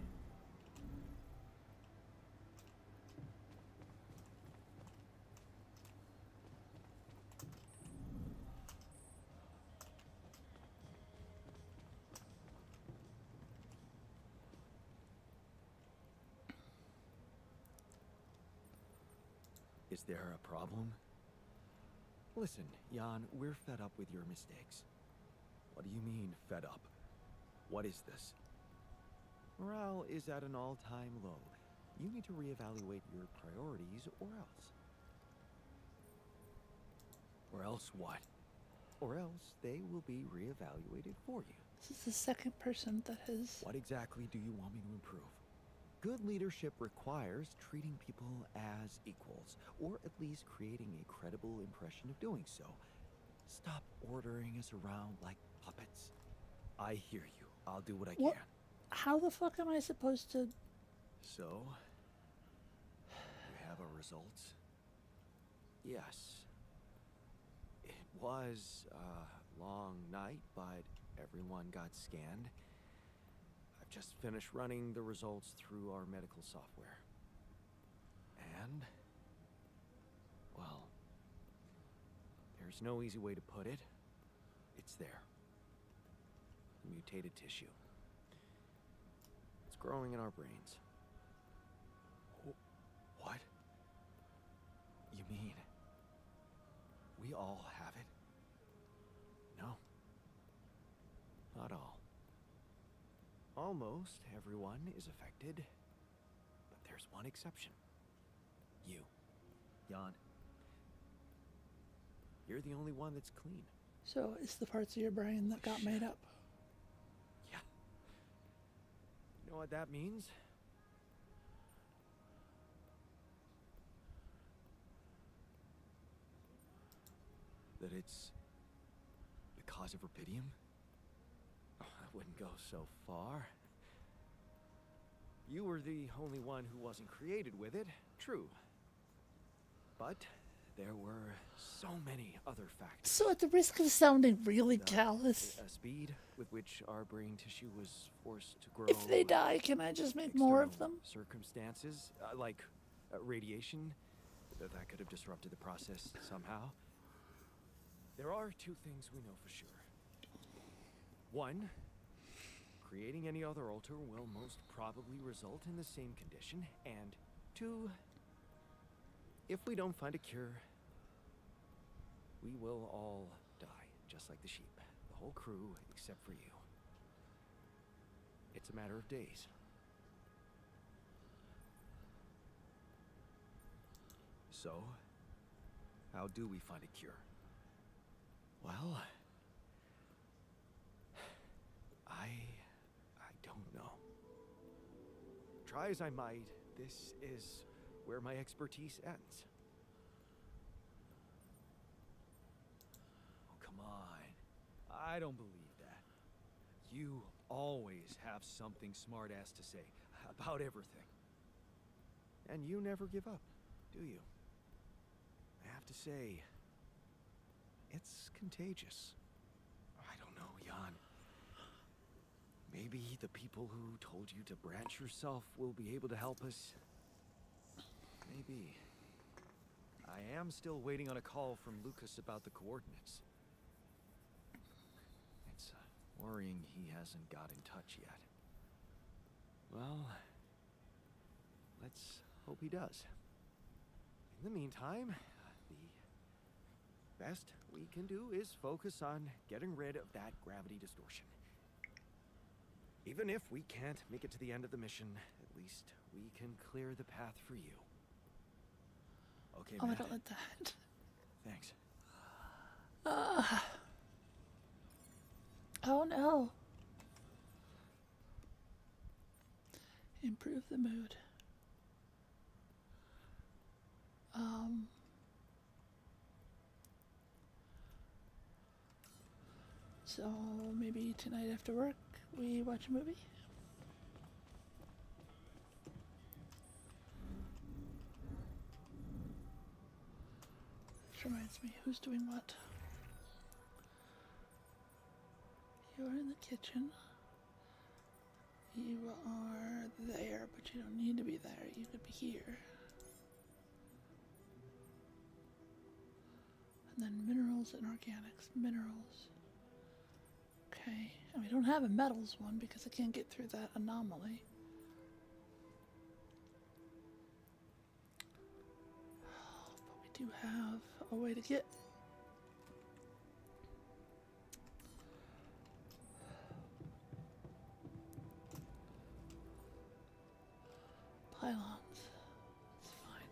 [SPEAKER 2] Is there a problem? Listen, Jan, we're fed up with your mistakes. What do you mean, fed up? What is this? Morale is at an all-time low. You need to reevaluate your priorities, or else. Or else what? Or else they will be reevaluated for you.
[SPEAKER 1] This is the second person that has.
[SPEAKER 2] What exactly do you want me to improve? Good leadership requires treating people as equals, or at least creating a credible impression of doing so. Stop ordering us around like puppets. I hear you. I'll do what I
[SPEAKER 1] What?
[SPEAKER 2] can.
[SPEAKER 1] How the fuck am I supposed to?
[SPEAKER 2] So, you have our results? Yes. It was a long night, but everyone got scanned. I've just finished running the results through our medical software. And, well, there's no easy way to put it. It's there. Mutated tissue. It's growing in our brains. What? You mean we all have it? No. Not all. Almost everyone is affected, There's one exception. You, Jan. You're the only one that's clean.
[SPEAKER 1] So it's the parts of your brain that got made up.
[SPEAKER 2] Yeah. You know what that means? That it's the cause of rubidium? Oh, I wouldn't go so far. You were the only one who wasn't created with it, true. But there were so many other factors.
[SPEAKER 1] So at the risk of sounding really
[SPEAKER 2] The
[SPEAKER 1] callous,
[SPEAKER 2] speed with which our brain tissue was forced to grow.
[SPEAKER 1] if they die, can I just make more of
[SPEAKER 2] external
[SPEAKER 1] them?
[SPEAKER 2] Circumstances, like radiation, that could have disrupted the process somehow. There are two things we know for sure. One, creating any other altar will most probably result in the same condition. And two, if we don't find a cure, we will all die, just like the sheep. The whole crew, except for you. It's a matter of days. So, how do we find a cure? Well, I don't know. Try as I might, this is where my expertise ends.
[SPEAKER 4] Oh, come on. I don't believe that. You always have something smart-ass to say about everything.
[SPEAKER 2] And you never give up, do you? I have to say, it's contagious. I don't know, Jan. Maybe the people who told you to branch yourself will be able to help us. Maybe. I am still waiting on a call from Lucas about the coordinates. It's worrying he hasn't got in touch yet. Well, let's hope he does. In the meantime, the best we can do is focus on getting rid of that gravity distortion. Even if we can't make it to the end of the mission, at least we can clear the path for you. Okay,
[SPEAKER 1] Oh, I
[SPEAKER 2] Matt.
[SPEAKER 1] don't like that.
[SPEAKER 2] Thanks.
[SPEAKER 1] Oh no. Improve the mood. So maybe tonight after work we watch a movie? Which reminds me, who's doing what? You're in the kitchen. You are there, but you don't need to be there. You could be here. And then minerals and organics. Minerals. Okay. And we don't have a metals one because I can't get through that anomaly. But we do have a way to get. Pylons. It's fine.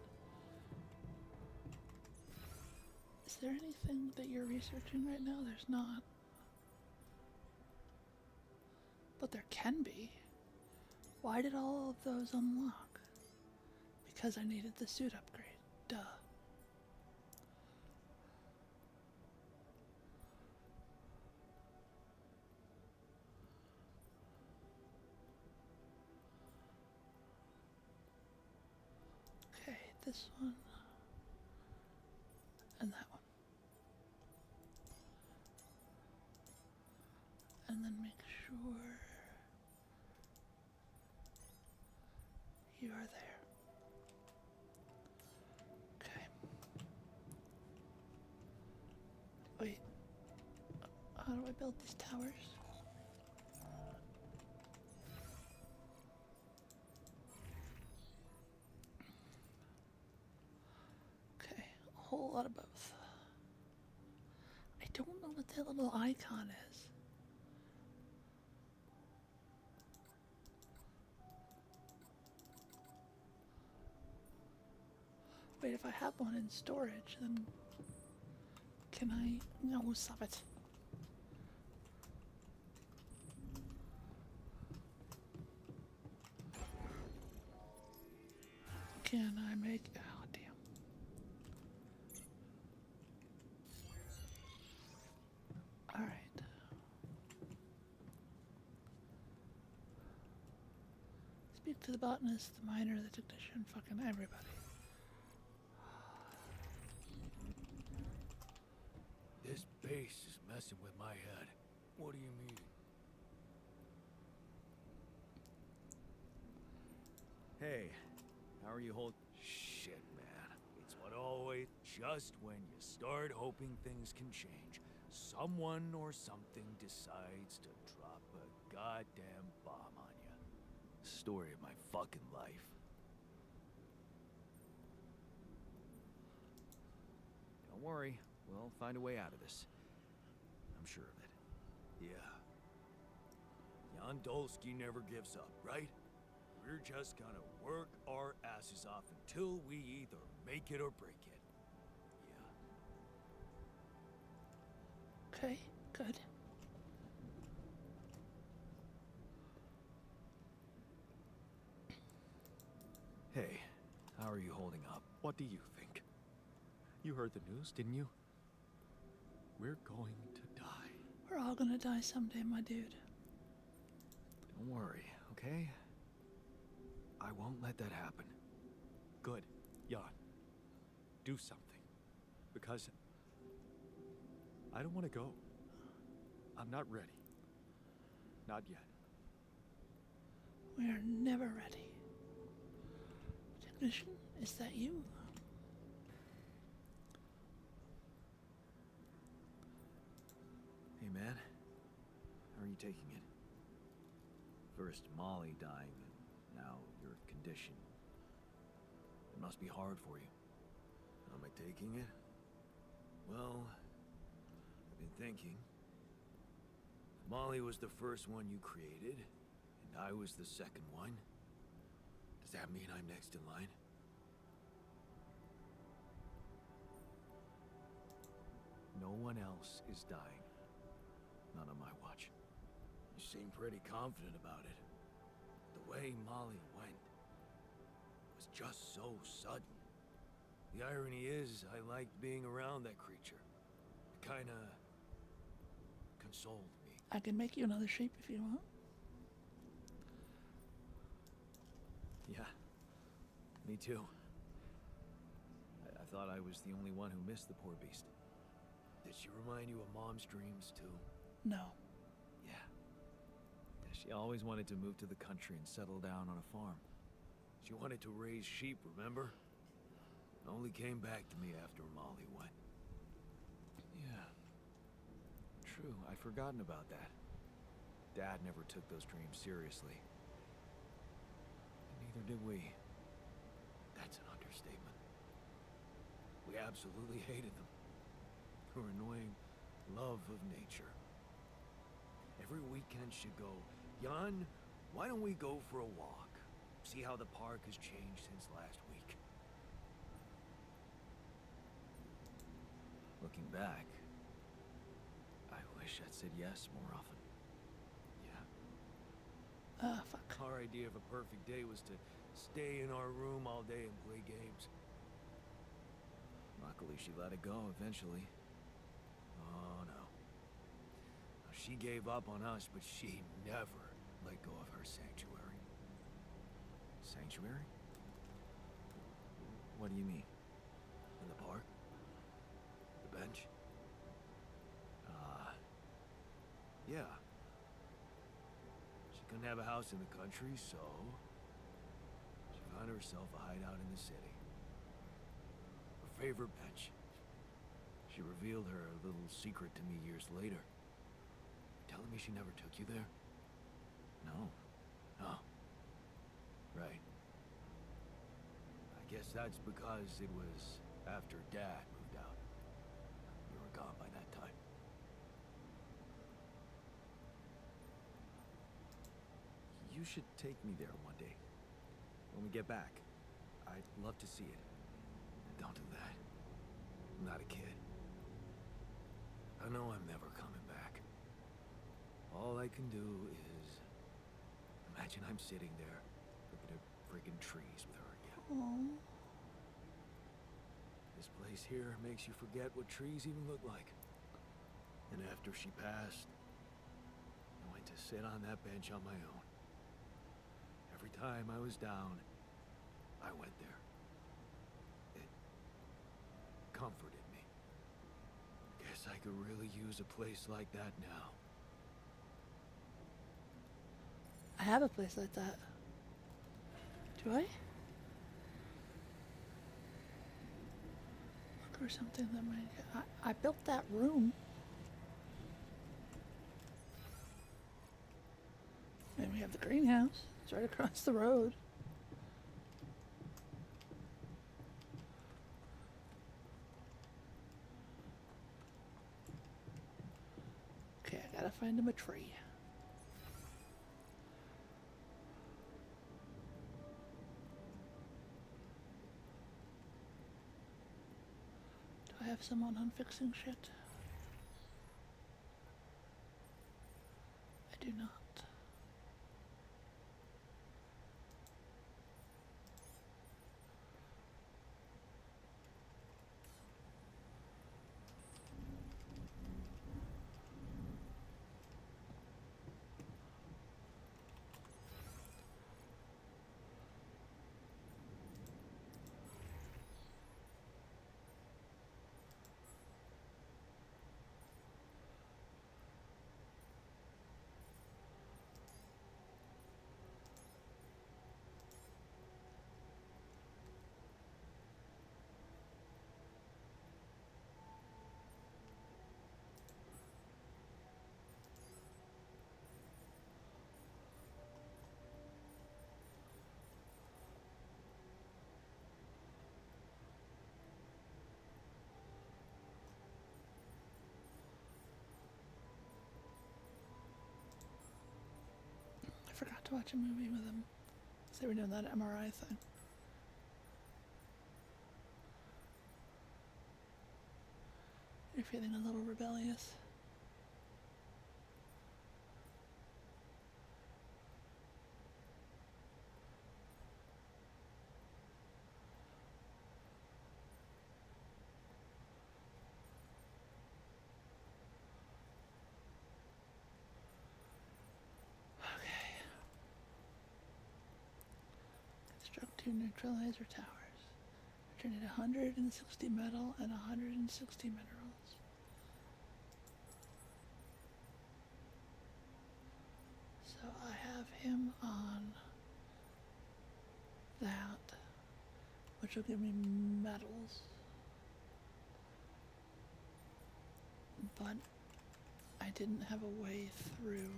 [SPEAKER 1] Is there anything that you're researching right now? There's not. But there can be. Why did all of those unlock? Because I needed the suit upgrade. Duh. Okay, this one. And that one. And then make sure you are there. Okay. Wait. How do I build these towers? Okay, a whole lot of both. I don't know what that little icon is. Wait, if I have one in storage, then can I? No, stop it. Can I make? Oh, damn. All right. Speak to the botanist, the miner, the technician, fucking everybody.
[SPEAKER 4] This base is messing with my head. What do you mean?
[SPEAKER 2] Hey, how are you holding?
[SPEAKER 4] Shit, man. It's what always... Just when you start hoping things can change, someone or something decides to drop a goddamn bomb on you. Story of my fucking life.
[SPEAKER 2] Don't worry, we'll find a way out of this. I'm sure of it.
[SPEAKER 4] Yeah. Jan Dolsky never gives up, right? We're just gonna work our asses off until we either make it or break it. Yeah.
[SPEAKER 1] Okay, good.
[SPEAKER 2] Hey, how are you holding up?
[SPEAKER 4] What do you think? You heard the news, didn't you? We're going to die.
[SPEAKER 1] We're all gonna die someday, my dude.
[SPEAKER 2] Don't worry, okay? I won't let that happen.
[SPEAKER 4] Good. Jan. Do something. Because... I don't want to go. I'm not ready. Not yet.
[SPEAKER 1] We are never ready. Technician, is that you?
[SPEAKER 2] Hey man, how are you taking it? First Molly dying, and now your condition. It must be hard for you.
[SPEAKER 3] How am I taking it? Well, I've been thinking. If Molly was the first one you created, and I was the second one, does that mean I'm next in line?
[SPEAKER 2] No one else is dying. Not on my watch.
[SPEAKER 3] You seem pretty confident about it. The way Molly went was just so sudden. The irony is, I liked being around that creature. It kinda consoled me.
[SPEAKER 1] I can make you another shape if you want.
[SPEAKER 2] Yeah, me too. I thought I was the only one who missed the poor beast.
[SPEAKER 3] Did she remind you of Mom's dreams, too?
[SPEAKER 1] No.
[SPEAKER 2] Yeah. She always wanted to move to the country and settle down on a farm.
[SPEAKER 3] She wanted to raise sheep, remember? It only came back to me after Molly went.
[SPEAKER 2] Yeah. True, I'd forgotten about that. Dad never took those dreams seriously. And neither did we.
[SPEAKER 3] That's an understatement. We absolutely hated them. Her annoying love of nature. Every weekend she'd go, Jan, why don't we go for a walk? See how the park has changed since last week.
[SPEAKER 2] Looking back, I wish I'd said yes more often.
[SPEAKER 3] Yeah.
[SPEAKER 1] Fuck.
[SPEAKER 3] Our idea of a perfect day was to stay in our room all day and play games.
[SPEAKER 2] Luckily, she let it go eventually.
[SPEAKER 3] Oh, no. She gave up on us, but she never let go of her sanctuary.
[SPEAKER 2] Sanctuary? What do you mean?
[SPEAKER 3] In the park? The bench? Yeah. She couldn't have a house in the country, so she found herself a hideout in the city. Her favorite bench. She revealed her little secret to me years later. You're telling me she never took you there?
[SPEAKER 2] No.
[SPEAKER 3] Oh. Right. I guess that's because it was after Dad moved out. You were gone by that time.
[SPEAKER 2] You should take me there one day. When we get back, I'd love to see it. And
[SPEAKER 3] don't do that. I'm not a kid. I know I'm never coming back. All I can do is imagine I'm sitting there looking at friggin' trees with her again.
[SPEAKER 1] Oh,
[SPEAKER 3] This place here makes you forget what trees even look like. And after she passed, I went to sit on that bench on my own. Every time I was down, I went there. It comforted me. Guess I could really use a place like that now.
[SPEAKER 1] I have a place like that. Do I? Look for something that might. I built that room. And we have the greenhouse. It's right across the road. Okay, I gotta find him a tree. Do I have someone on fixing shit? I do not. I forgot to watch a movie with him. They were doing that MRI thing. You're feeling a little rebellious. Construct 2 neutralizer towers. Return it 160 metal and 160 minerals. So I have him on that, which will give me metals. But I didn't have a way through.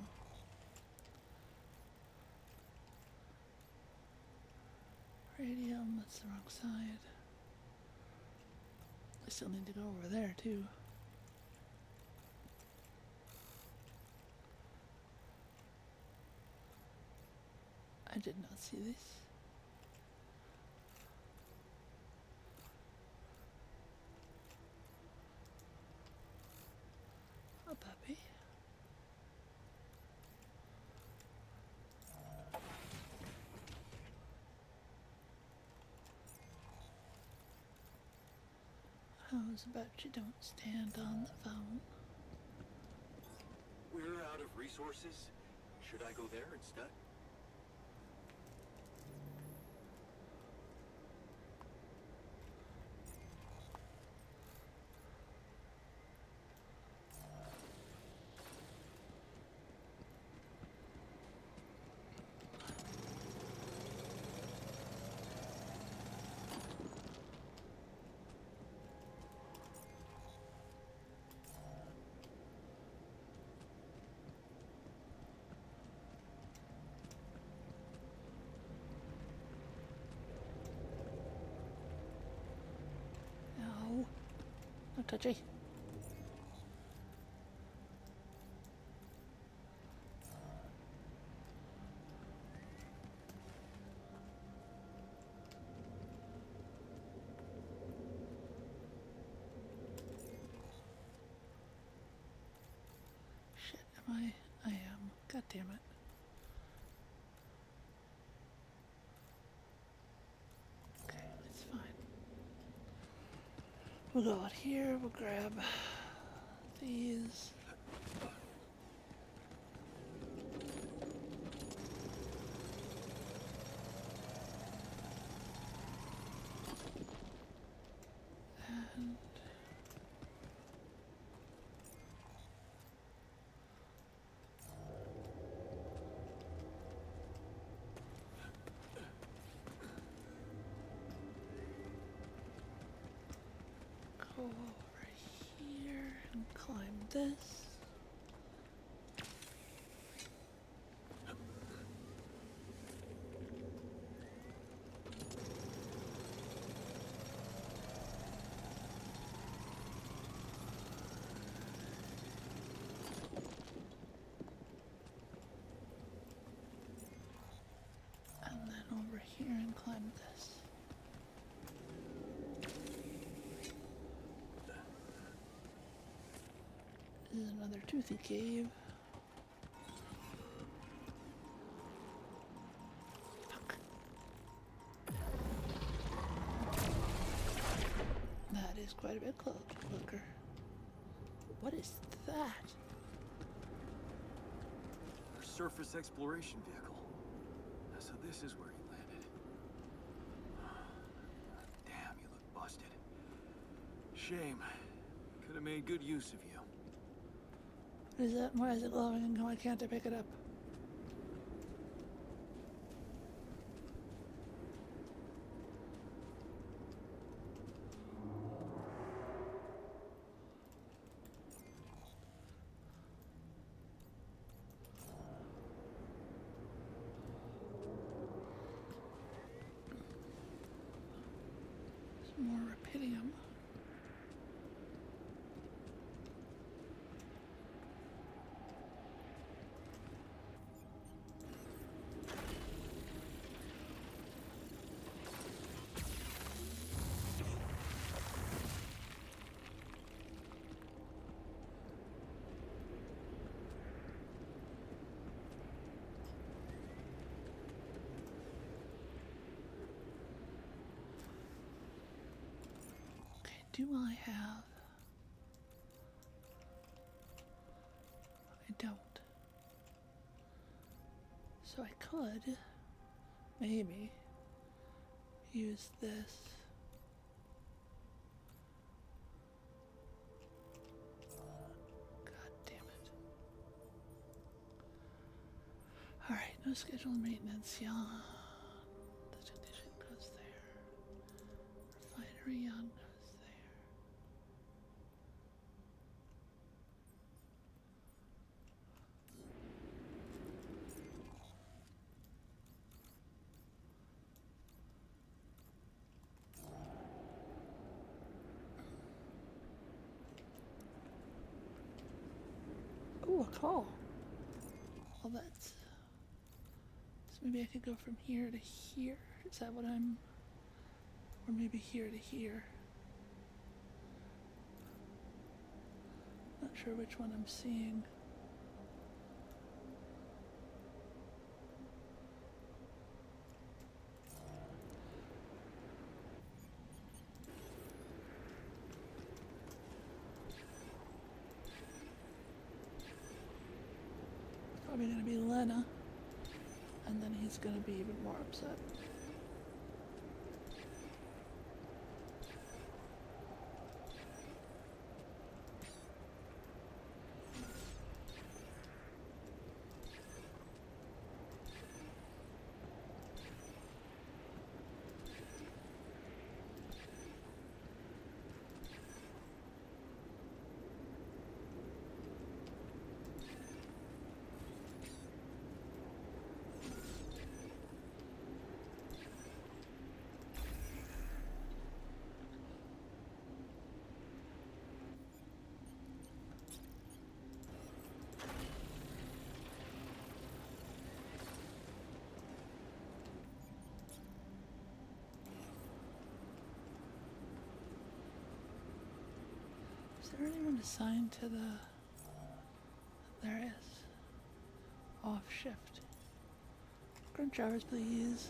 [SPEAKER 1] Radium, that's the wrong side. I still need to go over there too. I did not see this. A puppy. How's about you don't stand on the phone?
[SPEAKER 2] We're out of resources. Should I go there instead?
[SPEAKER 1] No. No touchy. I am. God damn it. Okay, it's fine. We'll go out here, we'll grab these. And go over here and climb this. And then over here and climb this. This is another toothy cave. Fuck. That is quite a bit closer. What is that?
[SPEAKER 2] Our surface exploration vehicle. So this is where he landed. Damn, you look busted. Shame. Could have made good use of you.
[SPEAKER 1] What is that? Why is it glowing and why can't I pick it up? Some more rubidium. Do I have? I don't. So I could, maybe, use this. God damn it. Alright, no scheduled maintenance, yeah. The technician goes there. Refinery on goes there. Ooh, a call. Well, that's... So maybe I could go from here to here? Is that what I'm... Or maybe here to here. Not sure which one I'm seeing. Probably gonna be Lena. And then he's gonna be even more upset. Is there anyone assigned to the... There is. off shift. Crunch hours, please.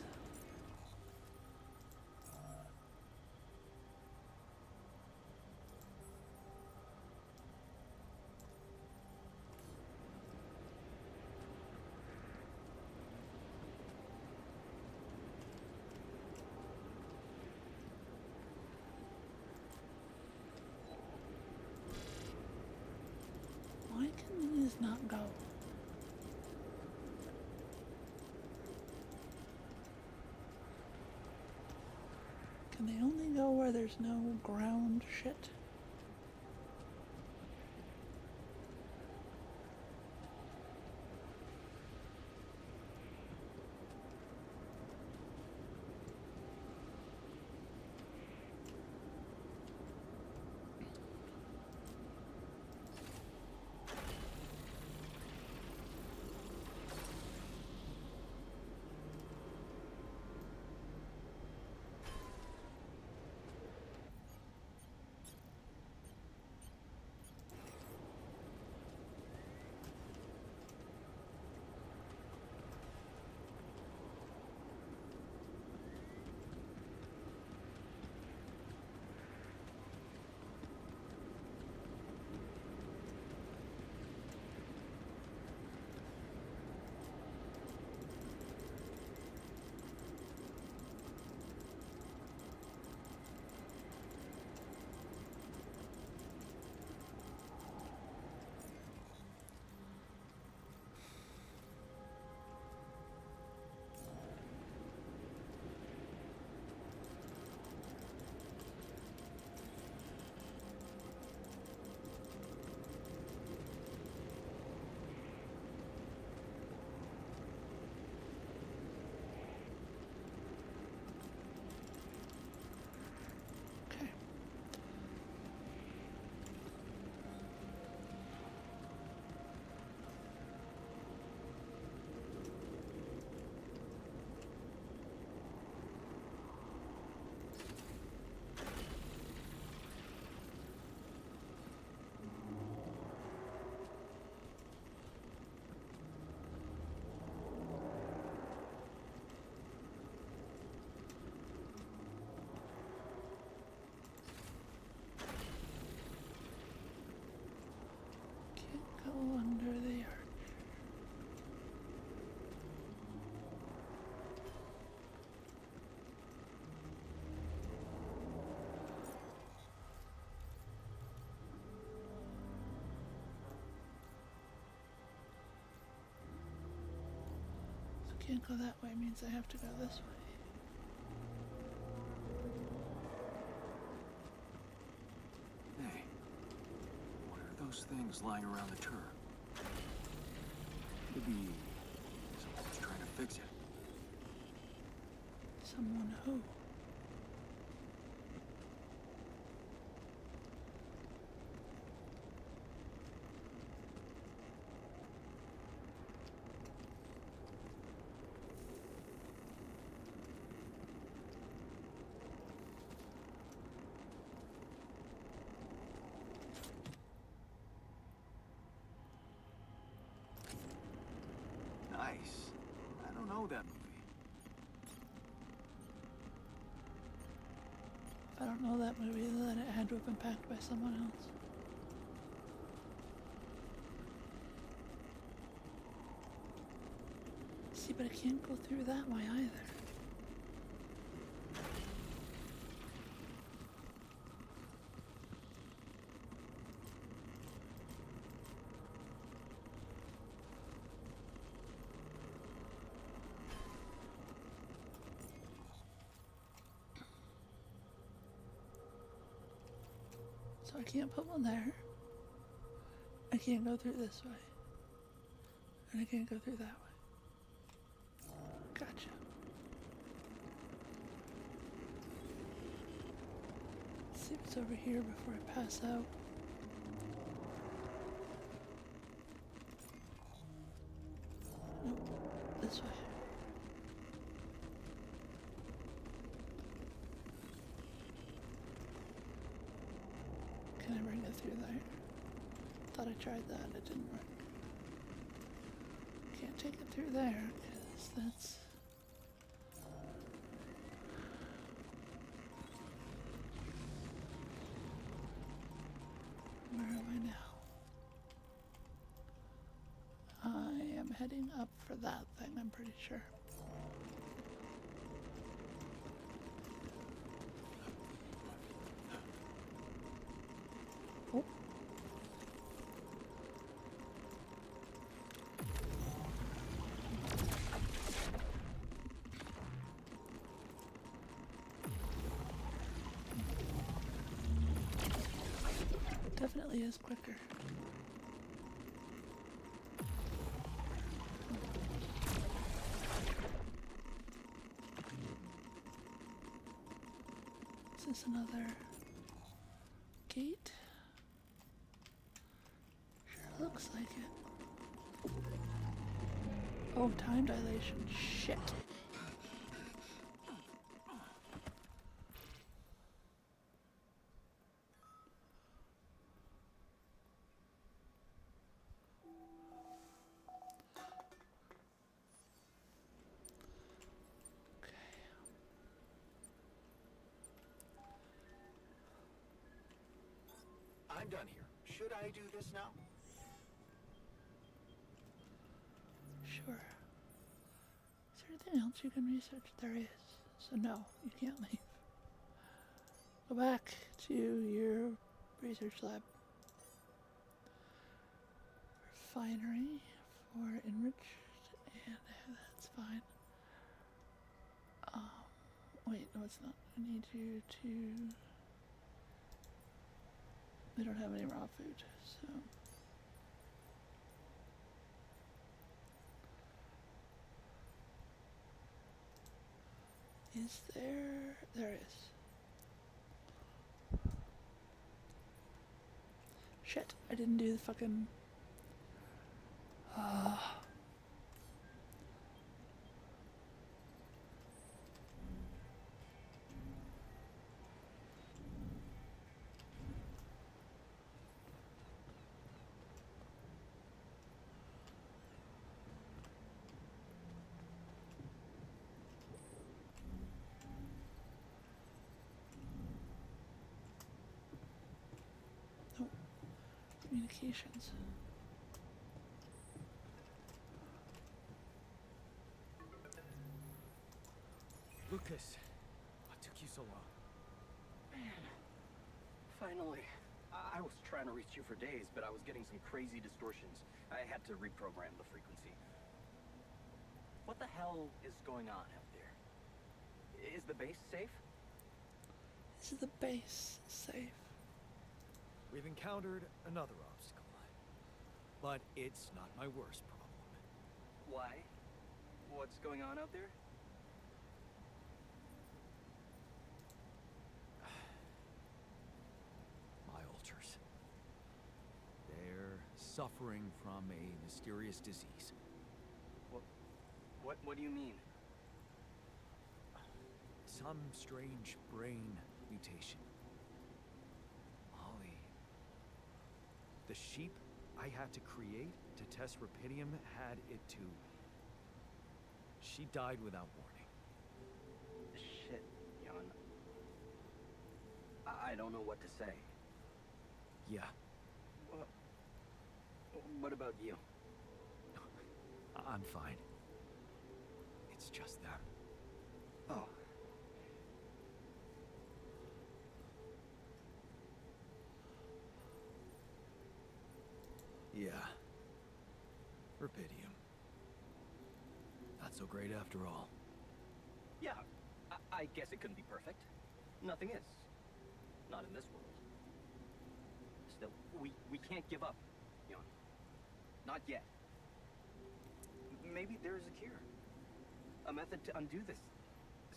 [SPEAKER 1] Why can these not go? Can they only go where there's no ground shit? Okay. Can't go under the arch. So can't go that way means I have to go this way.
[SPEAKER 3] Hey, what are those things lying around the turret? Maybe someone's trying to fix it.
[SPEAKER 1] Someone who?
[SPEAKER 3] Nice. I don't know that movie.
[SPEAKER 1] If I don't know that movie, then it had to have been packed by someone else. See, but I can't go through that way either. So I can't put one there. I can't go through this way. And I can't go through that way. Gotcha. Let's see what's over here before I pass out. Nope. This way. Can I bring it through there? Thought I tried that, it didn't work. Can't can't take it through there, because that's... Where am I now? I am heading up for that thing, I'm pretty sure. Oh. Definitely is quicker. Is this another gate? Sure looks like it. Oh, time dilation. Shit.
[SPEAKER 2] I'm done here. Should I do this now?
[SPEAKER 1] Sure. Is there anything else you can research? There is. So no, you can't leave. Go back to your research lab. Refinery for enriched, and that's fine. Wait, no it's not. I need you to... We don't have any raw food, so... Is there... There is. Shit, I didn't do the fucking... communications.
[SPEAKER 4] Lucas, what took you so long?
[SPEAKER 5] Man, finally. I was trying to reach you for days, but I was getting some crazy distortions. I had to reprogram the frequency. What the hell is going on out there? Is the base safe?
[SPEAKER 1] Is the base safe?
[SPEAKER 4] We've encountered another obstacle, but it's not my worst problem.
[SPEAKER 5] Why? What's going on out there?
[SPEAKER 4] My ultras. They're suffering from a mysterious disease.
[SPEAKER 5] What do you mean?
[SPEAKER 4] Some strange brain mutation. Molly. The sheep I had to create to test Rapidium had it too. She died without warning.
[SPEAKER 5] Shit, Jan. I don't know what to say.
[SPEAKER 4] Yeah,
[SPEAKER 5] What about you?
[SPEAKER 4] I'm fine. It's just them.
[SPEAKER 5] Oh.
[SPEAKER 4] Yeah. Rapidium. Not so great after all.
[SPEAKER 5] Yeah, I guess it couldn't be perfect. Nothing is. Not in this world. Still, we can't give up, Jan. Not yet. Maybe there is a cure. A method to undo this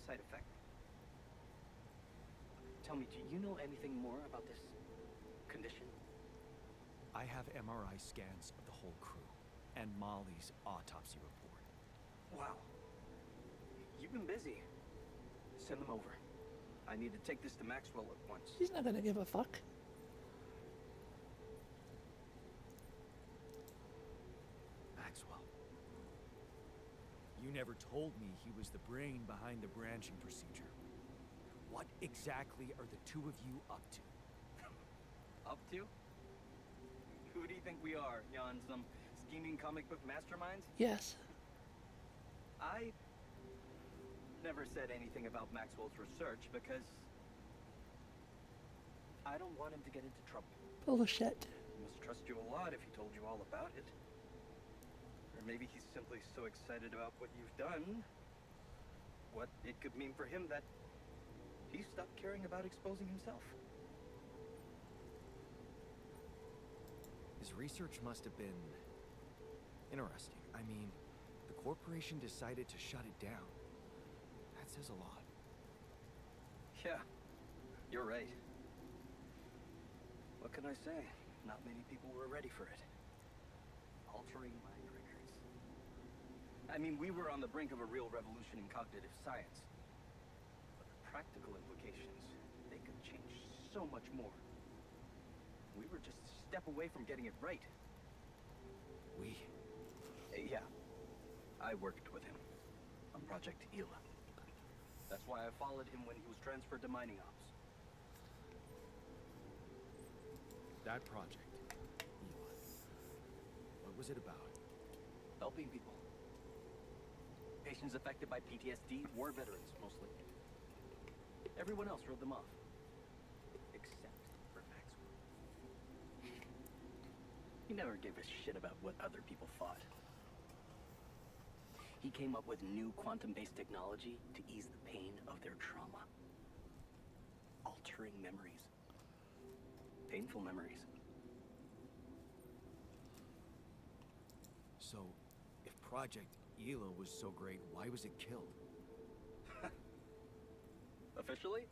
[SPEAKER 5] side effect. Tell me, do you know anything more about this condition?
[SPEAKER 4] I have MRI scans of the whole crew, and Molly's autopsy report.
[SPEAKER 5] Wow. You've been busy. Send them over. I need to take this to Maxwell at once.
[SPEAKER 1] He's not gonna give a fuck.
[SPEAKER 4] Maxwell.
[SPEAKER 3] You never told me he was the brain behind the branching procedure. What exactly are the two of you up to?
[SPEAKER 5] Up to? Who do you think we are, Jan? Some scheming comic book masterminds?
[SPEAKER 1] Yes.
[SPEAKER 5] I never said anything about Maxwell's research because I don't want him to get into trouble.
[SPEAKER 1] Full of shit.
[SPEAKER 5] He must trust you a lot if he told you all about it. Or maybe he's simply so excited about what you've done, what it could mean for him, that he stopped caring about exposing himself.
[SPEAKER 2] His research must have been interesting. I mean, the corporation decided to shut it down. That says a lot.
[SPEAKER 5] Yeah, you're right. What can I say? Not many people were ready for it. Altering mind records. I mean, we were on the brink of a real revolution in cognitive science. But the practical implications, they could change so much more. We were just a step away from getting it right.
[SPEAKER 2] We...
[SPEAKER 5] Yeah. I worked with him on Project Ela. That's why I followed him when he was transferred to mining ops.
[SPEAKER 2] That project. Elon. What was it about?
[SPEAKER 5] Helping people. Patients affected by PTSD, war veterans, mostly. Everyone else wrote them off. Except for Maxwell. He never gave a shit about what other people thought. He came up with new quantum-based technology to ease the pain of their trauma. Altering memories. Painful memories.
[SPEAKER 3] So, if Project Ela was so great, why was it killed?
[SPEAKER 5] Officially?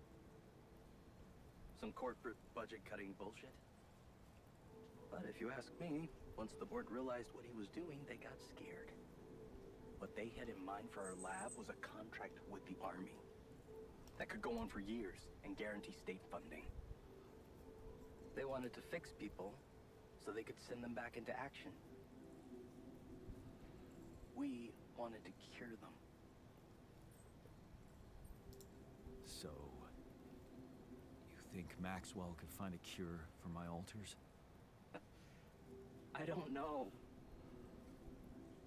[SPEAKER 5] Some corporate budget-cutting bullshit. But if you ask me, once the board realized what he was doing, they got scared. What they had in mind for our lab was a contract with the Army that could go on for years and guarantee state funding. They wanted to fix people so they could send them back into action. We wanted to cure them.
[SPEAKER 3] So... you think Maxwell could find a cure for my alters?
[SPEAKER 5] I don't know.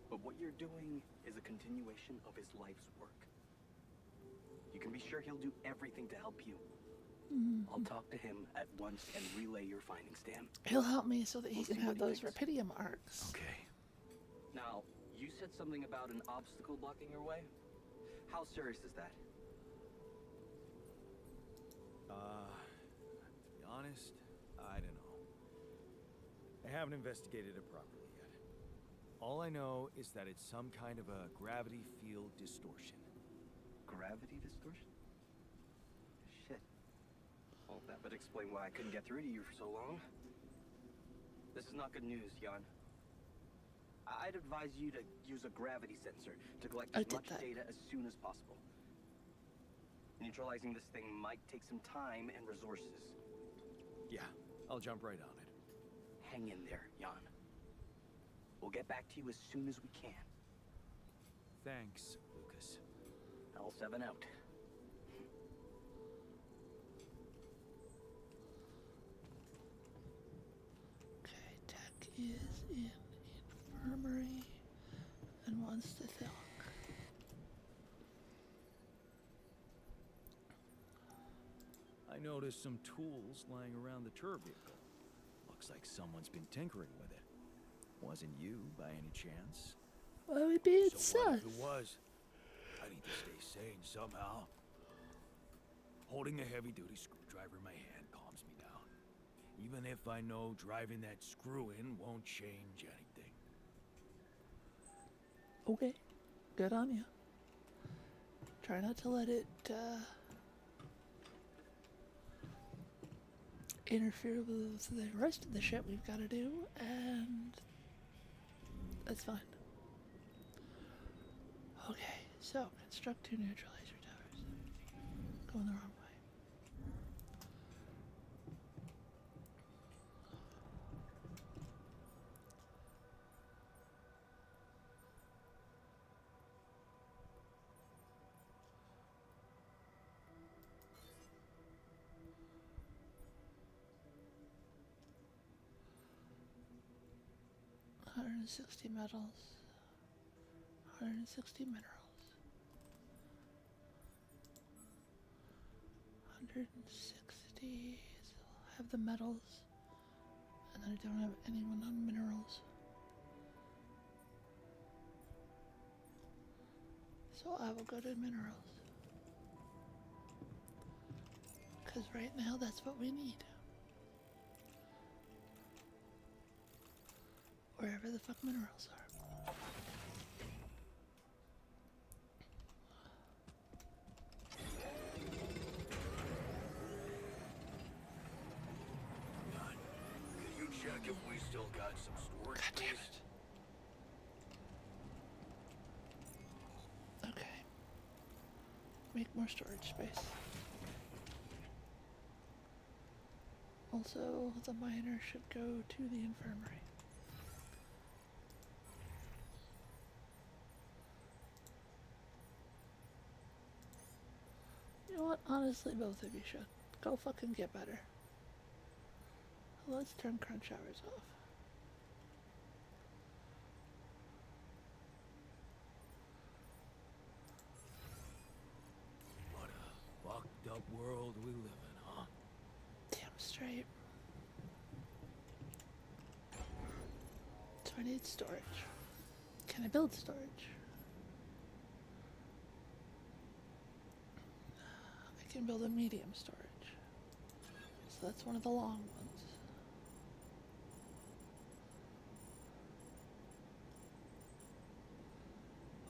[SPEAKER 5] But what you're doing is a continuation of his life's work. You can be sure he'll do everything to help you. I'll talk to him at once and relay your findings to him.
[SPEAKER 1] He'll help me so that he
[SPEAKER 5] We'll
[SPEAKER 1] can
[SPEAKER 5] see
[SPEAKER 1] have
[SPEAKER 5] what he
[SPEAKER 1] those
[SPEAKER 5] thinks.
[SPEAKER 1] rapidium arcs.
[SPEAKER 3] Okay.
[SPEAKER 5] Now, you said something about an obstacle blocking your way? How serious is that?
[SPEAKER 3] To be honest, I don't know. I haven't investigated it properly yet. All I know is that it's some kind of a gravity field distortion.
[SPEAKER 5] Gravity distortion? Shit. Well, that would explain why I couldn't get through to you for so long. This is not good news, Jan. I'd advise you to use a gravity sensor to collect
[SPEAKER 1] I
[SPEAKER 5] as
[SPEAKER 1] did
[SPEAKER 5] much
[SPEAKER 1] that.
[SPEAKER 5] data as soon as possible. Neutralizing this thing might take some time and resources.
[SPEAKER 3] Yeah, I'll jump right on it.
[SPEAKER 5] Hang in there, Jan. We'll get back to you as soon as we can.
[SPEAKER 3] Thanks, Lucas.
[SPEAKER 5] L7 out.
[SPEAKER 1] Okay, Tech is in infirmary and wants to talk.
[SPEAKER 3] I noticed some tools lying around the tour vehicle. Looks like someone's been tinkering with it. Wasn't you, by any chance?
[SPEAKER 1] Why would be it
[SPEAKER 3] So what
[SPEAKER 1] sus?
[SPEAKER 3] if it was? I need to stay sane somehow. Holding a heavy-duty screwdriver in my hand calms me down. Even if I know driving that screw-in won't change anything.
[SPEAKER 1] Okay, good on you. Try not to let it interfere with the rest of the shit we've got to do, and that's fine. Okay, so construct 2 neutralizer towers. Going the wrong way. 160 metals. 160 minerals. 160. So I'll have the metals. And then I don't have anyone on minerals. So I will go to minerals. Because right now that's what we need. Wherever the fuck minerals are.
[SPEAKER 3] Can you check if we still got some storage
[SPEAKER 1] God damn
[SPEAKER 3] space?
[SPEAKER 1] it. Okay. Make more storage space. Also, the miner should go to the infirmary. You know what? Honestly, both of you should. Go fucking get better. Let's turn crunch hours off.
[SPEAKER 3] What a fucked up world we live in, huh?
[SPEAKER 1] Damn straight. So I need storage. Can I build storage? I can build a medium storage. So that's one of the long ones.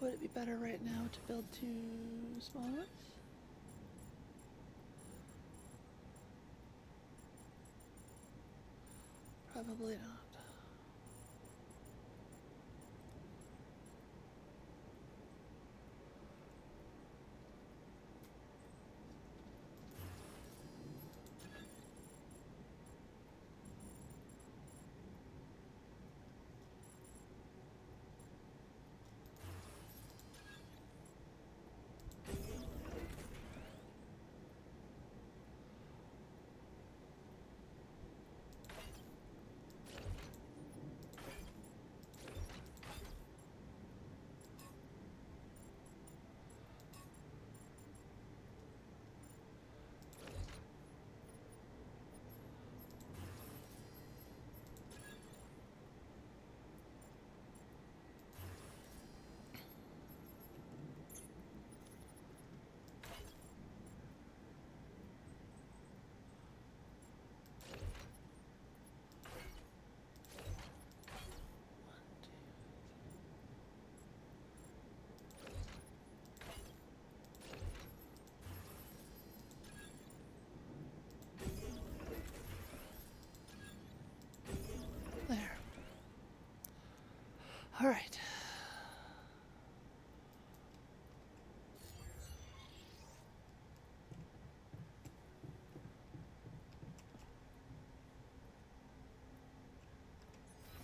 [SPEAKER 1] Would it be better right now to build two small ones? Probably not. There. All right.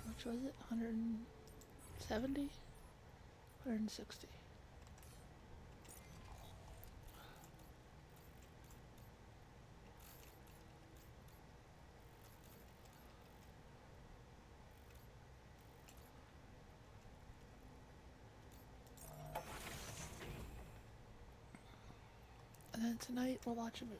[SPEAKER 1] Which was it? 170? 160. And then tonight we'll watch a movie.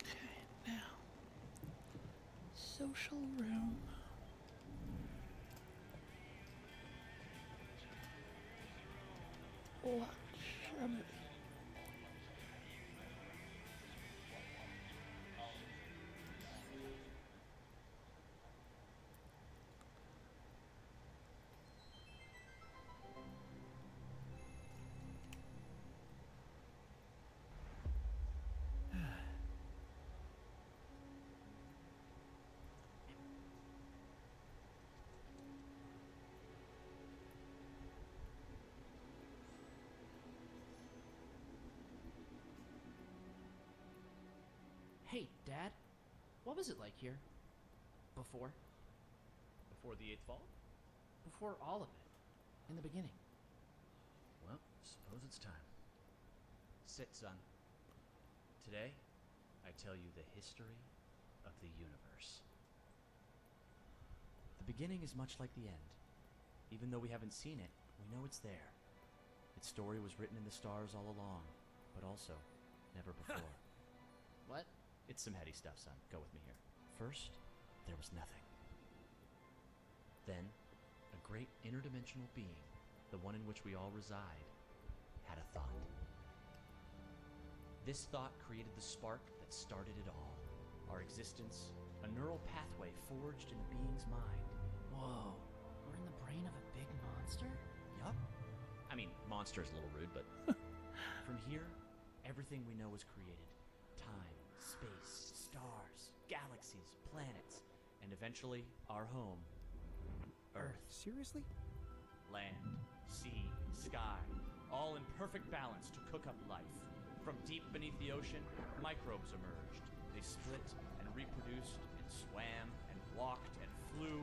[SPEAKER 1] Okay, now. Social room. Watch a movie.
[SPEAKER 6] Hey, Dad. What was it like here? Before?
[SPEAKER 7] Before the Eighth Fall?
[SPEAKER 6] Before all of it. In the beginning.
[SPEAKER 7] Well, suppose it's time. Sit, son. Today, I tell you the history of the universe. The beginning is much like the end. Even though we haven't seen it, we know it's there. Its story was written in the stars all along, but also never before.
[SPEAKER 6] What?
[SPEAKER 7] It's some heady stuff, son. Go with me here. First, there was nothing. Then, a great interdimensional being, the one in which we all reside, had a thought. This thought created the spark that started it all. Our existence, a neural pathway forged in a being's mind.
[SPEAKER 6] Whoa. We're in the brain of a big monster?
[SPEAKER 7] Yup. I mean, monster is a little rude, but from here, everything we know was created. Time, space, stars, galaxies, planets, and eventually our home, Earth.
[SPEAKER 2] Seriously?
[SPEAKER 7] Land, sea, sky, all in perfect balance to cook up life. From deep beneath the ocean, microbes emerged. They split and reproduced and swam and walked and flew.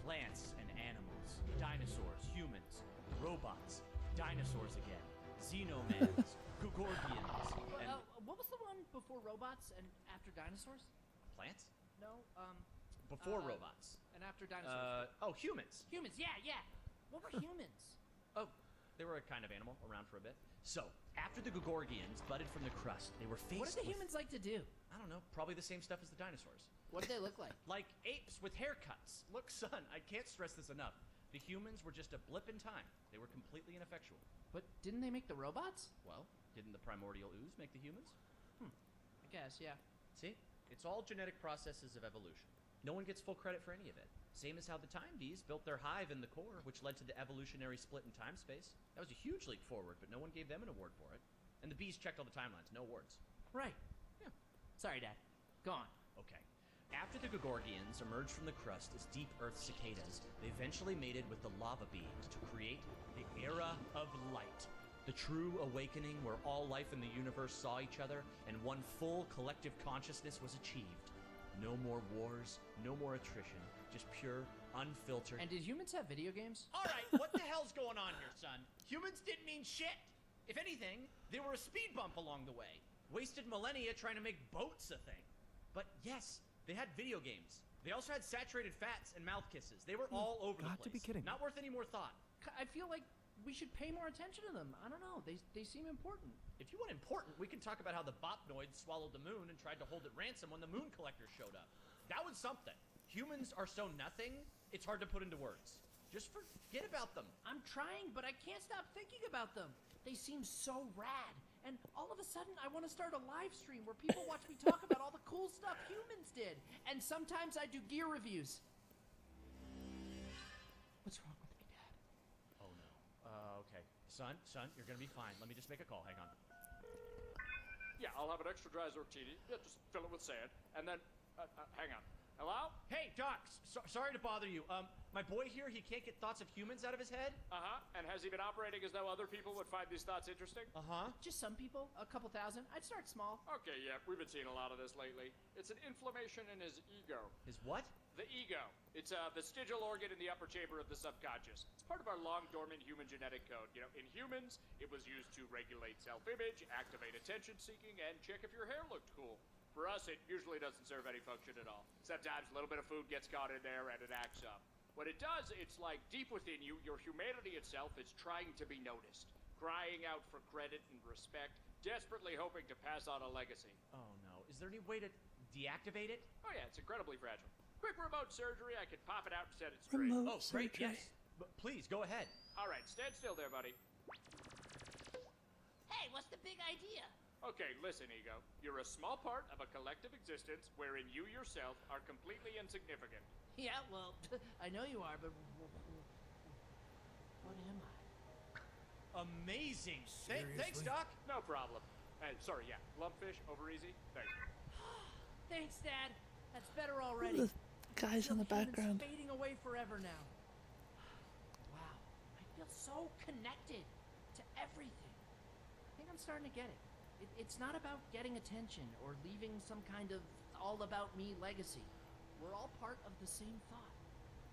[SPEAKER 7] Plants and animals, dinosaurs, humans, robots, dinosaurs again, xenomans, Gugorgians, and
[SPEAKER 6] What was the one before robots and after dinosaurs?
[SPEAKER 7] plants?
[SPEAKER 6] No,
[SPEAKER 7] Before robots.
[SPEAKER 6] and after dinosaurs.
[SPEAKER 7] Humans.
[SPEAKER 6] Humans, yeah. What were humans?
[SPEAKER 7] Oh, they were a kind of animal around for a bit. So, after the Gugorgians budded from the crust, they were faced
[SPEAKER 6] What did the
[SPEAKER 7] with,
[SPEAKER 6] humans like to do?
[SPEAKER 7] I don't know, probably the same stuff as the dinosaurs.
[SPEAKER 6] What did they look like?
[SPEAKER 7] Like apes with haircuts. Look, son, I can't stress this enough. The humans were just a blip in time. They were completely ineffectual.
[SPEAKER 6] But didn't they make the robots?
[SPEAKER 7] Well, didn't the primordial ooze make the humans?
[SPEAKER 6] I guess, yeah.
[SPEAKER 7] See? It's all genetic processes of evolution. No one gets full credit for any of it. Same as how the time bees built their hive in the core, which led to the evolutionary split in time-space. That was a huge leap forward, but no one gave them an award for it. And the bees checked all the timelines, no awards.
[SPEAKER 6] Right.
[SPEAKER 7] Yeah.
[SPEAKER 6] Sorry, Dad. Go on.
[SPEAKER 7] Okay. After the Gugorgians emerged from the crust as deep Earth cicadas, they eventually mated with the lava beings to create the Era of Light. The true awakening where all life in the universe saw each other and one full collective consciousness was achieved. No more wars, no more attrition, just pure, unfiltered...
[SPEAKER 6] And did humans have video games?
[SPEAKER 7] All right, what the hell's going on here, son? Humans didn't mean shit. If anything, they were a speed bump along the way. Wasted millennia trying to make boats a thing. But yes, they had video games. They also had saturated fats and mouth kisses. They were all over the place.
[SPEAKER 2] Got to be kidding me.
[SPEAKER 7] Not worth any more thought.
[SPEAKER 6] I feel like we should pay more attention to them. I don't know. They seem important.
[SPEAKER 7] If you want important, we can talk about how the Bopnoids swallowed the moon and tried to hold it ransom when the moon collectors showed up. That was something. Humans are so nothing, it's hard to put into words. Just forget about them.
[SPEAKER 6] I'm trying, but I can't stop thinking about them. They seem so rad. And all of a sudden, I want to start a live stream where people watch me talk about all the cool stuff humans did. And sometimes I do gear reviews. What's wrong with me, Dad?
[SPEAKER 7] Oh no. Okay. Son, you're gonna be fine. Let me just make a call. Hang on.
[SPEAKER 8] Yeah, I'll have an extra dry Zortini. Yeah, just fill it with sand. And then, hang on. Hello?
[SPEAKER 7] Hey, Doc, sorry to bother you. My boy here, he can't get thoughts of humans out of his head?
[SPEAKER 8] Uh-huh. And has he been operating as though other people would find these thoughts interesting?
[SPEAKER 7] Uh-huh.
[SPEAKER 6] Just some people, a couple thousand. I'd start small.
[SPEAKER 8] Okay, yeah, we've been seeing a lot of this lately. It's an inflammation in his ego.
[SPEAKER 7] His what?
[SPEAKER 8] The ego. It's a vestigial organ in the upper chamber of the subconscious. It's part of our long-dormant human genetic code. You know, in humans, it was used to regulate self-image, activate attention-seeking, and check if your hair looked cool. For us, it usually doesn't serve any function at all. Sometimes a little bit of food gets caught in there and it acts up. When it does, it's like deep within you, your humanity itself is trying to be noticed, crying out for credit and respect, desperately hoping to pass on a legacy.
[SPEAKER 7] Oh no. Is there any way to deactivate it?
[SPEAKER 8] Oh yeah, it's incredibly fragile. Quick remote surgery, I can pop it out and set it straight.
[SPEAKER 1] Remote
[SPEAKER 7] Oh, great,
[SPEAKER 1] surgery.
[SPEAKER 7] yes. But please, go ahead.
[SPEAKER 8] All right, stand still there, buddy.
[SPEAKER 6] Hey, what's the big idea?
[SPEAKER 8] Okay, listen, Ego. You're a small part of a collective existence wherein you yourself are completely insignificant.
[SPEAKER 6] Yeah, well, I know you are, but what am I?
[SPEAKER 7] Amazing. Thanks,
[SPEAKER 4] Seriously?
[SPEAKER 7] Doc.
[SPEAKER 8] No problem. Sorry, yeah. Lumpfish, over easy. Thank you.
[SPEAKER 6] Thanks, Dad. That's better already.
[SPEAKER 1] The guys
[SPEAKER 6] I feel
[SPEAKER 1] in the
[SPEAKER 6] humans
[SPEAKER 1] background.
[SPEAKER 6] fading away forever now. Wow, I feel so connected to everything. I think I'm starting to get it. It's not about getting attention or leaving some kind of all about me legacy. We're all part of the same thought.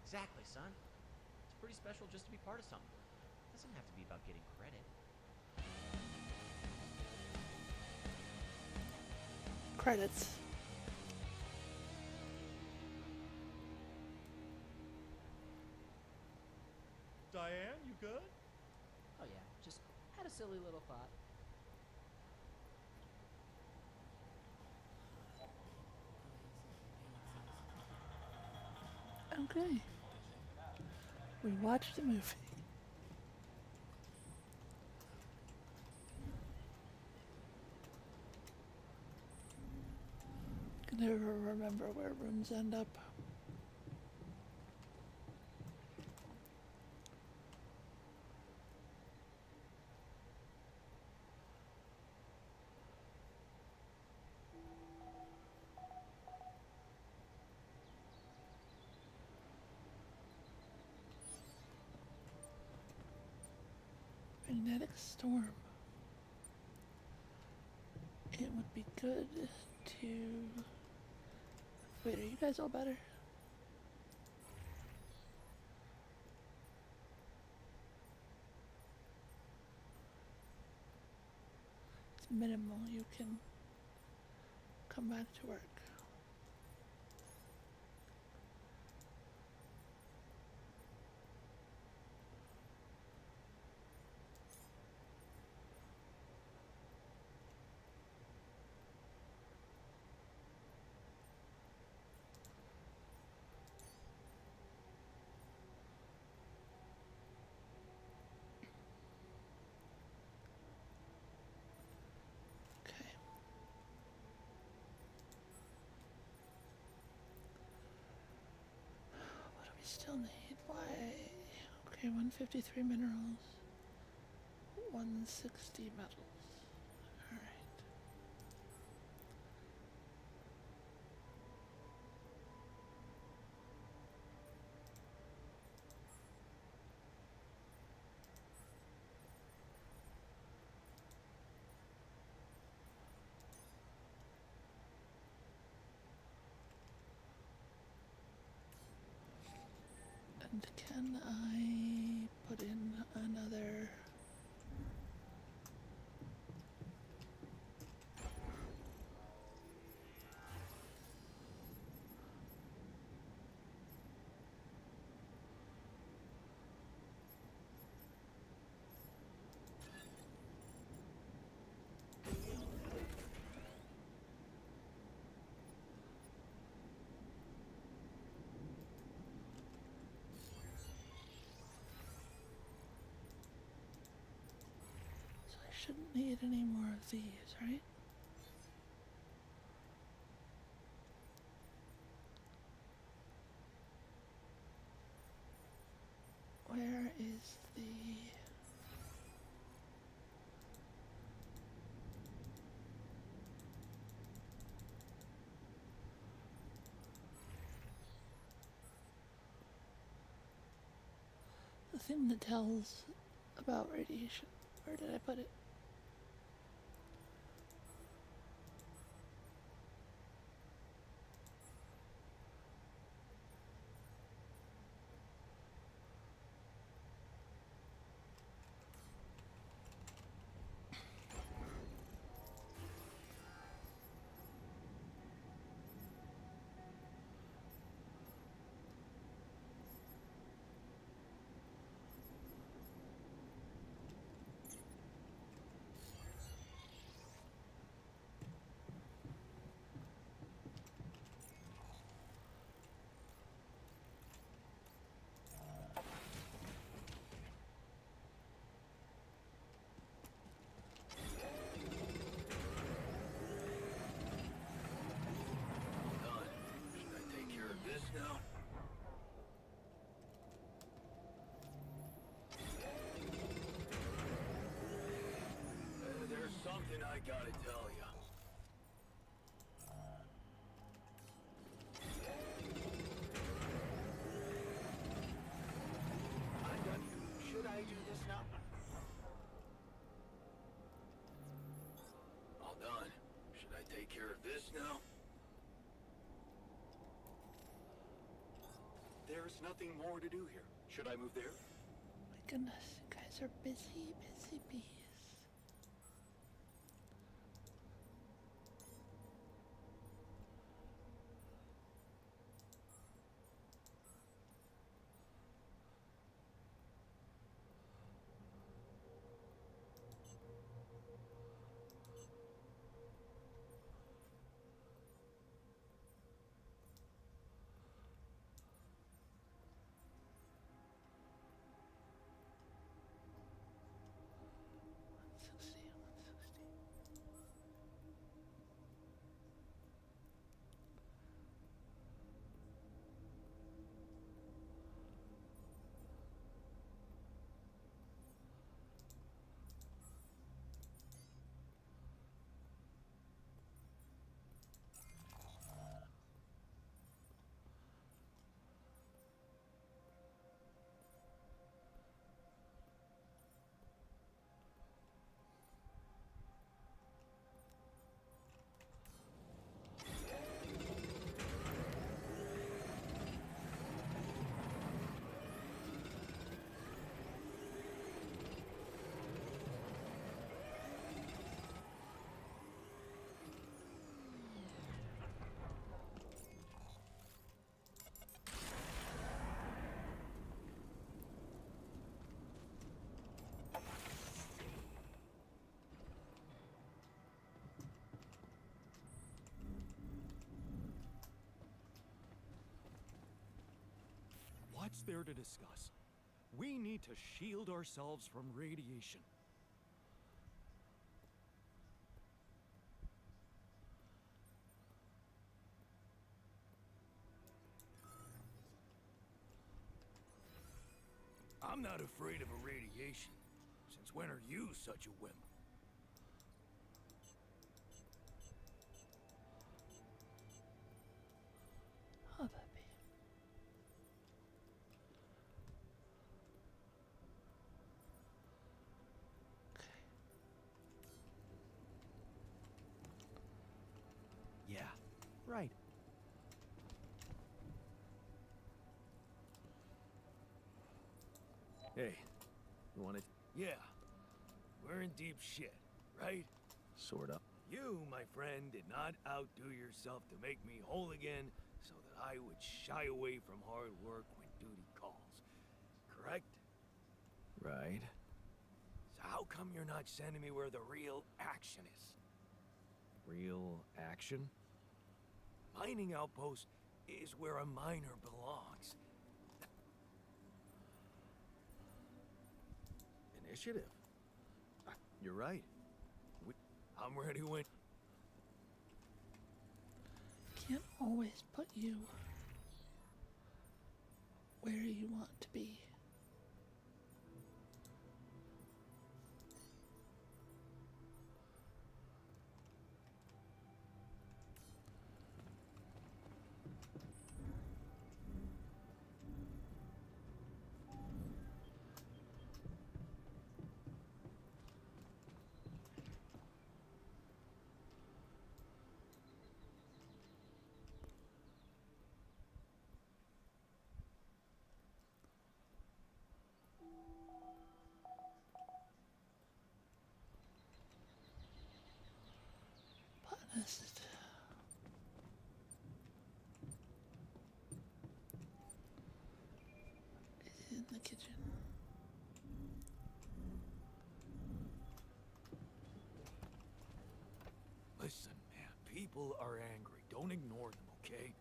[SPEAKER 7] Exactly, son. It's pretty special just to be part of something. It doesn't have to be about getting credit.
[SPEAKER 1] Credits.
[SPEAKER 7] Diane, you good?
[SPEAKER 6] Oh yeah, just had a silly little thought.
[SPEAKER 1] Okay. We watched the movie. Can never remember where rooms end up. Magnetic storm. It would be good to... Wait, are you guys all better? It's minimal. You can come back to work. Okay. What do we still need? Why? Okay, 153 minerals. 160 metals. Alright. And can I put in another... So I shouldn't need any more of these, right? Where is the... the thing that tells about radiation? Where did I put it?
[SPEAKER 3] something I gotta tell ya. I'm done. Should I do this now? All done. Should I take care of this now? There's nothing more to do here. Should I move there?
[SPEAKER 1] My goodness, you guys are busy, busy bees.
[SPEAKER 4] What's there to discuss? We need to shield ourselves from radiation. I'm not afraid of a radiation. Since when are you such a wimp?
[SPEAKER 1] Oh, baby. Okay.
[SPEAKER 2] Yeah, right. Hey, you want it?
[SPEAKER 3] Yeah. We're in deep shit, right?
[SPEAKER 2] Sorta.
[SPEAKER 3] You, my friend, did not outdo yourself to make me whole again so that I would shy away from hard work when duty calls. Correct?
[SPEAKER 2] Right.
[SPEAKER 3] So how come you're not sending me where the real action is?
[SPEAKER 2] Real action?
[SPEAKER 3] Mining outpost is where a miner belongs.
[SPEAKER 2] Initiative. You're right.
[SPEAKER 3] I'm ready when...
[SPEAKER 1] Can't always put you where you want to be. Botanist. Is in the kitchen.
[SPEAKER 3] Listen, man, people are angry. Don't ignore them, okay?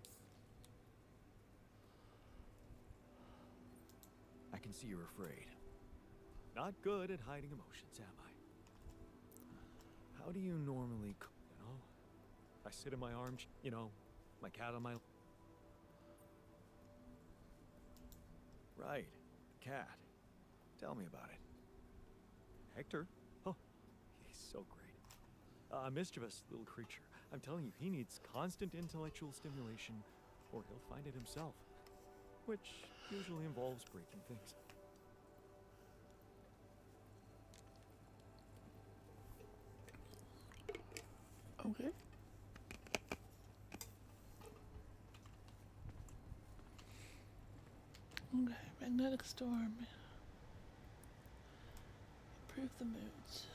[SPEAKER 2] I can see you're afraid. Not good at hiding emotions, am I? How do you normally cook?
[SPEAKER 4] You know, I sit in my armchair, you know, my cat on my...
[SPEAKER 2] Right. Cat. Tell me about it. Hector?
[SPEAKER 4] Oh, he's so great.
[SPEAKER 3] A mischievous little creature. I'm telling you, he needs constant intellectual stimulation, or he'll find it himself. Which usually involves breaking things.
[SPEAKER 1] Okay. Okay, magnetic storm. Improve the moods.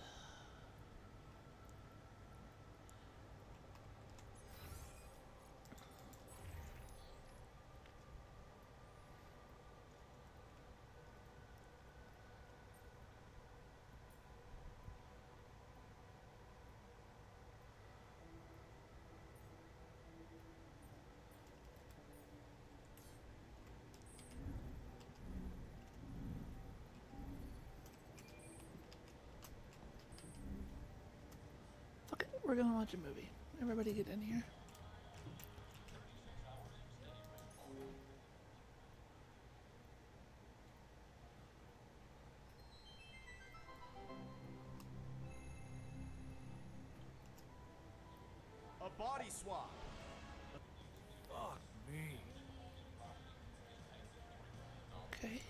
[SPEAKER 1] Okay, we're gonna watch a movie. Everybody get in here.
[SPEAKER 7] A body swap.
[SPEAKER 4] Fuck me.
[SPEAKER 1] Okay.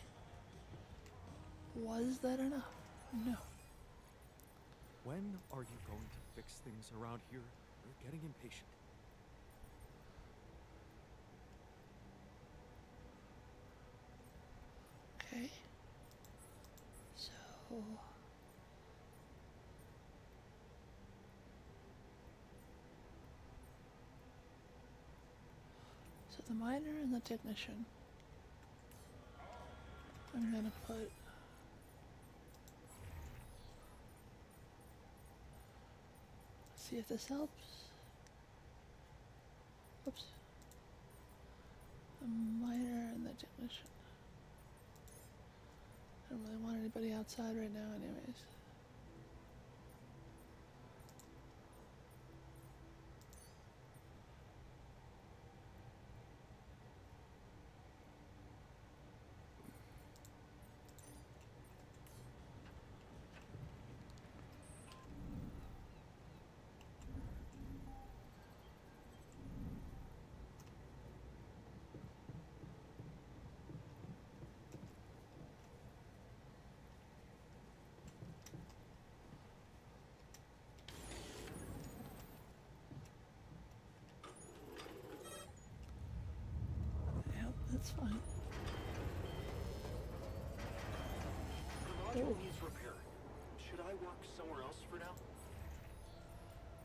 [SPEAKER 1] Was that enough? No.
[SPEAKER 3] When are you going to fix things around here? We're getting impatient.
[SPEAKER 1] Okay. So the miner and the technician. I'm gonna put see if this helps. Oops. The miner and the technician. I don't really want anybody outside right now anyways. Yep, that's fine.
[SPEAKER 5] The module needs repair. Should I work somewhere else for now?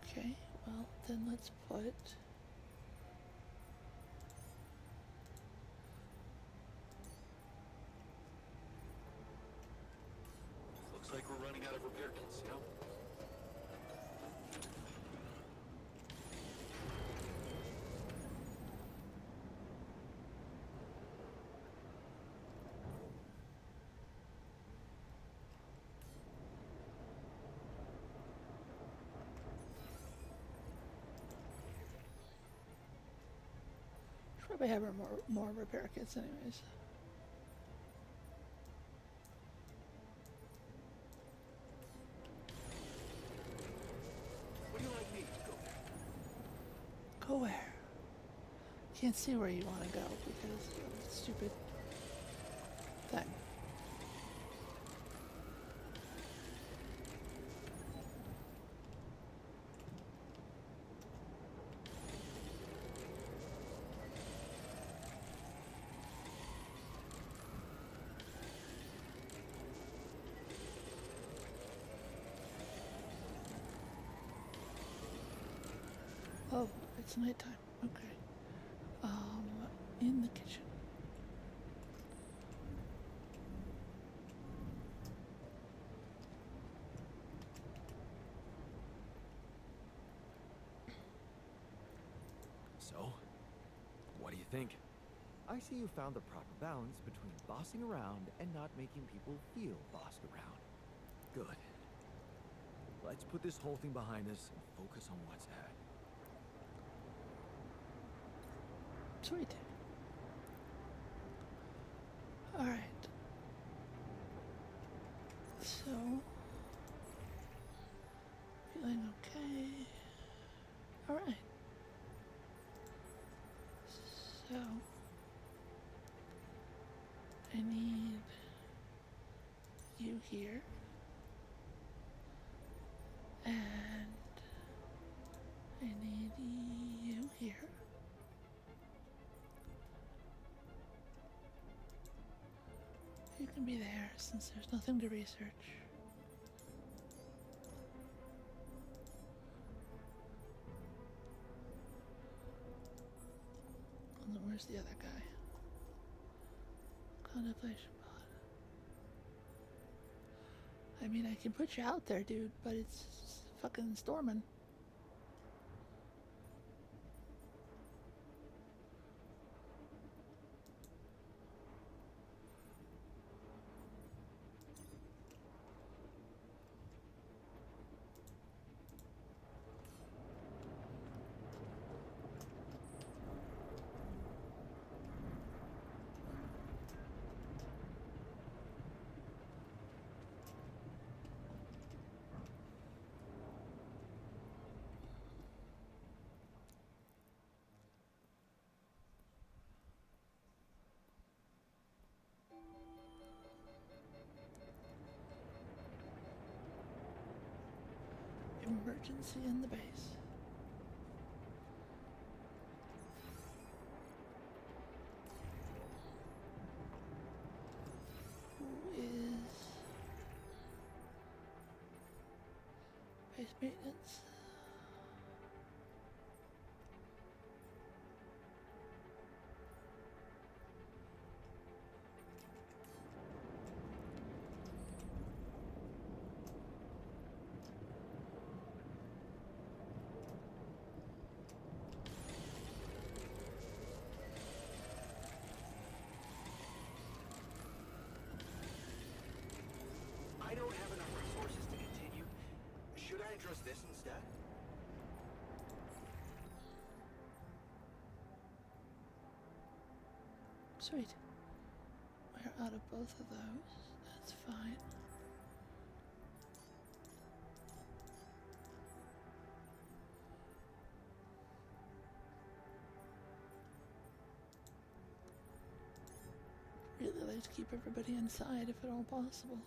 [SPEAKER 1] Okay, well then let's put
[SPEAKER 5] Looks like we're running out of repair kits, you know?
[SPEAKER 1] probably have more repair kits anyways.
[SPEAKER 5] Would you like me to go there?
[SPEAKER 1] Go where? Can't see where you want to go because of the stupid thing. Oh, it's nighttime. Okay. In the kitchen.
[SPEAKER 3] So, what do you think? I see you found the proper balance between bossing around and not making people feel bossed around. Good. Let's put this whole thing behind us and focus on what's ahead.
[SPEAKER 1] Sweet. Alright. So, Everything okay? Alright. So, I need you here. And I need you here. You can be there since there's nothing to research. And then where's the other guy? Contemplation pod. I mean, I can put you out there, dude, but it's fucking storming. Emergency in the base. Who is base maintenance?
[SPEAKER 9] I don't have enough resources to continue. Should I address this instead?
[SPEAKER 1] Sweet. We're out of both of those. That's fine. Really like to keep everybody inside if at all possible.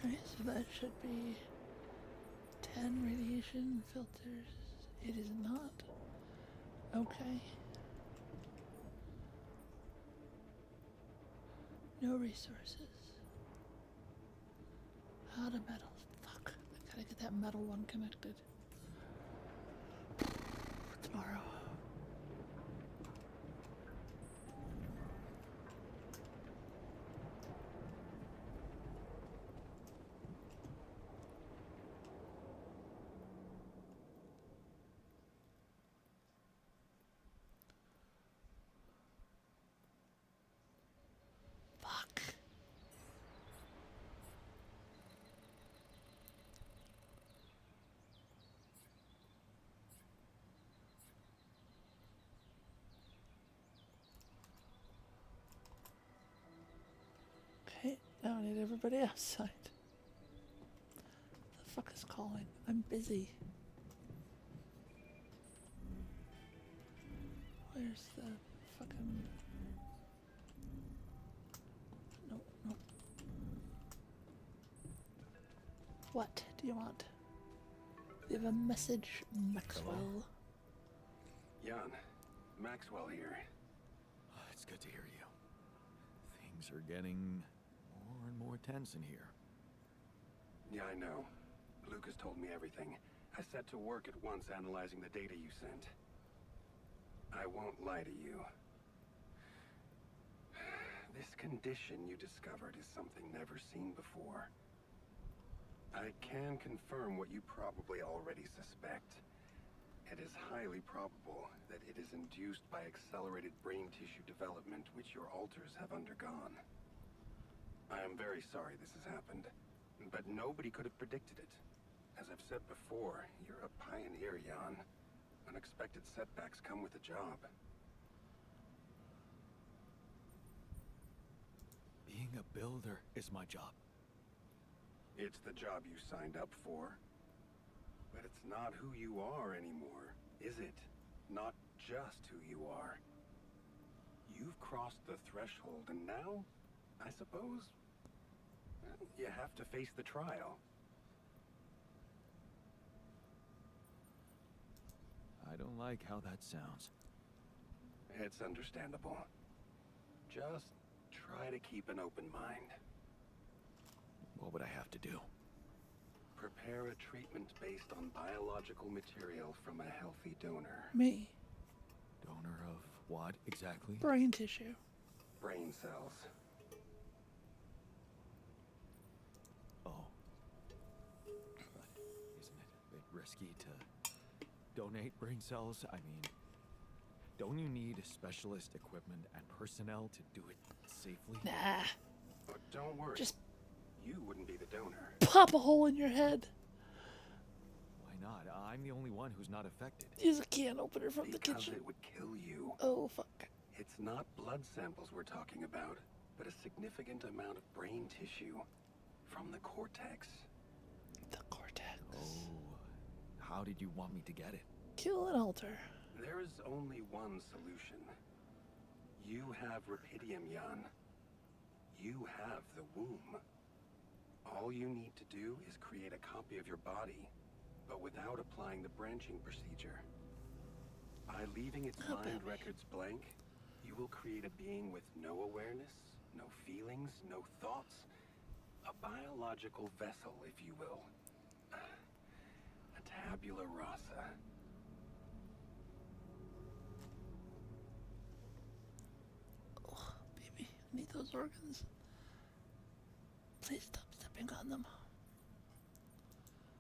[SPEAKER 1] Okay, so that should be 10 radiation filters. It is not. Okay. No resources. Out of metal. Fuck. I gotta get that metal one connected. Tomorrow. Fuck. Okay, now I need everybody outside. The fuck is calling? I'm busy. Where's the fucking... Nope, nope. What do you want? You have a message, Maxwell.
[SPEAKER 9] Jan, Maxwell here.
[SPEAKER 3] It's good to hear you. Things are getting more and more tense in here.
[SPEAKER 9] Yeah, I know. Lucas told me everything. I set to work at once analyzing the data you sent. I won't lie to you. This condition you discovered is something never seen before. I can confirm what you probably already suspect. It is highly probable that it is induced by accelerated brain tissue development which your alters have undergone. I am very sorry this has happened, but nobody could have predicted it. As I've said before, you're a pioneer, Jan. Unexpected setbacks come with the job.
[SPEAKER 3] Being a builder is my job.
[SPEAKER 9] It's the job you signed up for. But it's not who you are anymore, is it? Not just who you are. You've crossed the threshold, and now, I suppose, well, you have to face the trial.
[SPEAKER 3] I don't like how that sounds.
[SPEAKER 9] It's understandable. Just try to keep an open mind.
[SPEAKER 3] What would I have to do?
[SPEAKER 9] Prepare a treatment based on biological material from a healthy donor.
[SPEAKER 1] Me.
[SPEAKER 3] Donor of what exactly?
[SPEAKER 1] Brain tissue.
[SPEAKER 9] Brain cells.
[SPEAKER 3] Oh. But isn't it a bit risky to donate brain cells? I mean, don't you need specialist equipment and personnel to do it safely?
[SPEAKER 1] Nah.
[SPEAKER 9] But don't worry.
[SPEAKER 1] Just
[SPEAKER 9] You wouldn't be the donor.
[SPEAKER 1] pop a hole in your head.
[SPEAKER 3] Why not? I'm the only one who's not affected.
[SPEAKER 1] Use a can opener from the
[SPEAKER 9] Because
[SPEAKER 1] kitchen.
[SPEAKER 9] it would kill you.
[SPEAKER 1] Oh, fuck.
[SPEAKER 9] It's not blood samples we're talking about, but a significant amount of brain tissue from the cortex.
[SPEAKER 1] The cortex.
[SPEAKER 3] Oh, how did you want me to get it?
[SPEAKER 1] Kill an altar.
[SPEAKER 9] There is only one solution. You have Rapidium, Jan. You have the womb. All you need to do is create a copy of your body, but without applying the branching procedure. By leaving its
[SPEAKER 1] Oh,
[SPEAKER 9] mind
[SPEAKER 1] baby.
[SPEAKER 9] records blank, you will create a being with no awareness, no feelings, no thoughts. A biological vessel, if you will. A tabula rasa.
[SPEAKER 1] Oh, baby, I need those organs. Please stop stepping on them.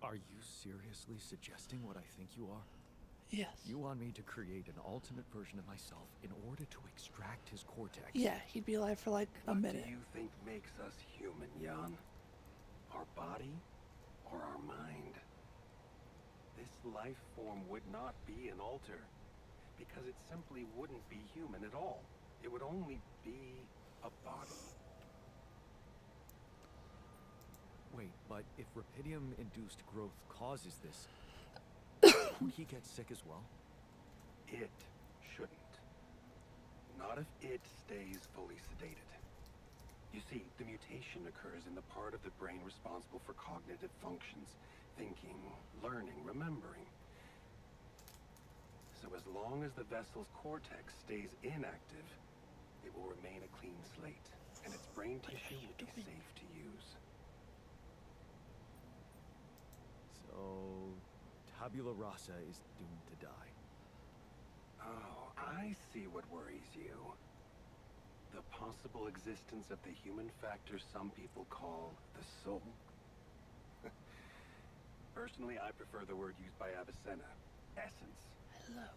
[SPEAKER 3] Are you seriously suggesting what I think you are?
[SPEAKER 1] Yes.
[SPEAKER 3] You want me to create an alternate version of myself in order to extract his cortex?
[SPEAKER 1] Yeah, he'd be alive for like a
[SPEAKER 9] What
[SPEAKER 1] minute.
[SPEAKER 9] do you think makes us human, Jan? Our body or our mind? This life form would not be an alter, because it simply wouldn't be human at all. It would only be a body.
[SPEAKER 3] Wait, but if Rapidium-induced growth causes this, would he get sick as well?
[SPEAKER 9] It shouldn't. Not if it stays fully sedated. You see, the mutation occurs in the part of the brain responsible for cognitive functions, thinking, learning, remembering. So as long as the vessel's cortex stays inactive, it will remain a clean slate, and its brain tissue will be safe to use.
[SPEAKER 3] So, tabula rasa is doomed to die.
[SPEAKER 9] Oh, I see what worries you. The possible existence of the human factor some people call the soul. Personally, I prefer the word used by Avicenna, essence.
[SPEAKER 1] Hello.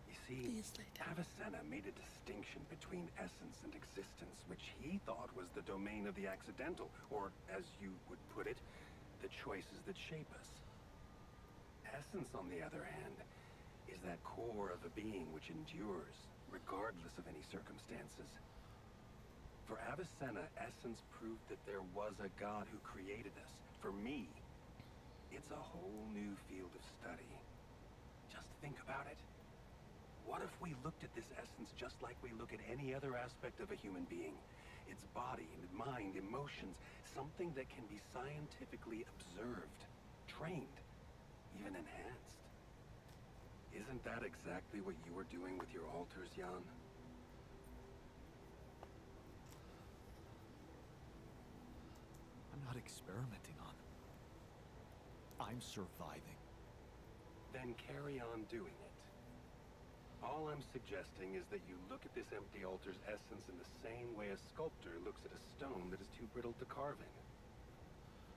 [SPEAKER 9] You see,
[SPEAKER 1] Please lay down.
[SPEAKER 9] Avicenna made a distinction between essence and existence, which he thought was the domain of the accidental, or, as you would put it, the choices that shape us. Essence, on the other hand, is that core of a being which endures, regardless of any circumstances. For Avicenna, essence proved that there was a God who created us. For me, it's a whole new field of study. Just think about it. What if we looked at this essence just like we look at any other aspect of a human being? Its body, mind, emotions, Something that can be scientifically observed, trained, even enhanced. Isn't that exactly what you were doing with your altars, Jan?
[SPEAKER 3] I'm not experimenting on them. I'm surviving.
[SPEAKER 9] Then carry on doing it. All I'm suggesting is that you look at this empty altar's essence in the same way a sculptor looks at a stone that is too brittle to carve in.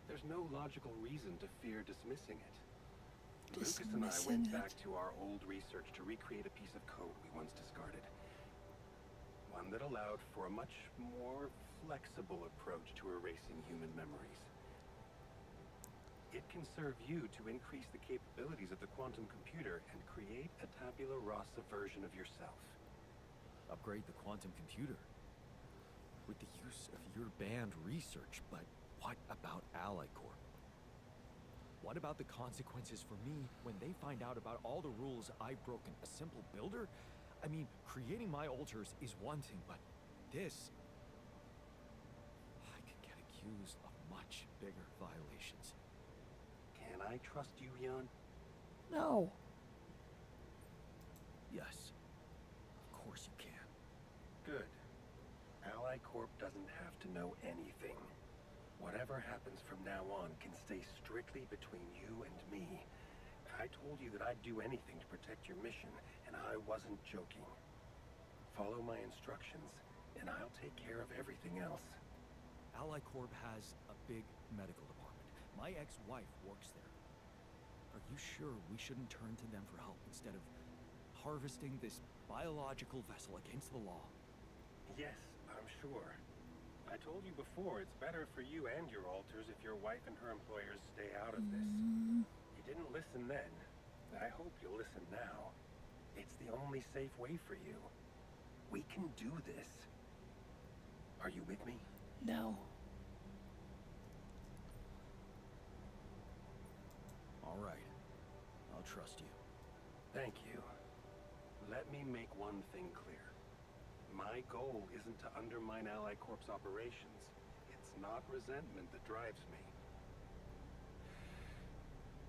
[SPEAKER 9] There's no logical reason to fear dismissing it. Lucas and I went back to our old research to recreate a piece of code we once discarded. One that allowed for a much more flexible approach to erasing human memories. It can serve you to increase the capabilities of the quantum computer and create a tabula rasa version of yourself.
[SPEAKER 3] Upgrade the quantum computer with the use of your banned research, but what about Ally Corp? What about the consequences for me when they find out about all the rules I've broken? A simple builder? I mean, creating my altars is one thing, but this... I could get accused of much bigger violations.
[SPEAKER 9] Can I trust you, Jan?
[SPEAKER 1] No.
[SPEAKER 3] Yes. Of course you can.
[SPEAKER 9] Good. Ally Corp doesn't have to know anything. Whatever happens from now on can stay strictly between you and me. I told you that I'd do anything to protect your mission, and I wasn't joking. Follow my instructions, and I'll take care of everything else.
[SPEAKER 3] Ally Corp has a big medical department. My ex-wife works there. Are you sure we shouldn't turn to them for help instead of harvesting this biological vessel against the law?
[SPEAKER 9] Yes, I'm sure. I told you before, it's better for you and your altars if your wife and her employers stay out of this. You didn't listen then. I hope you'll listen now. It's the only safe way for you. We can do this. Are you with me?
[SPEAKER 1] No.
[SPEAKER 3] All right. I'll trust you.
[SPEAKER 9] Thank you. Let me make one thing clear. My goal isn't to undermine Ally Corp's operations. It's not resentment that drives me.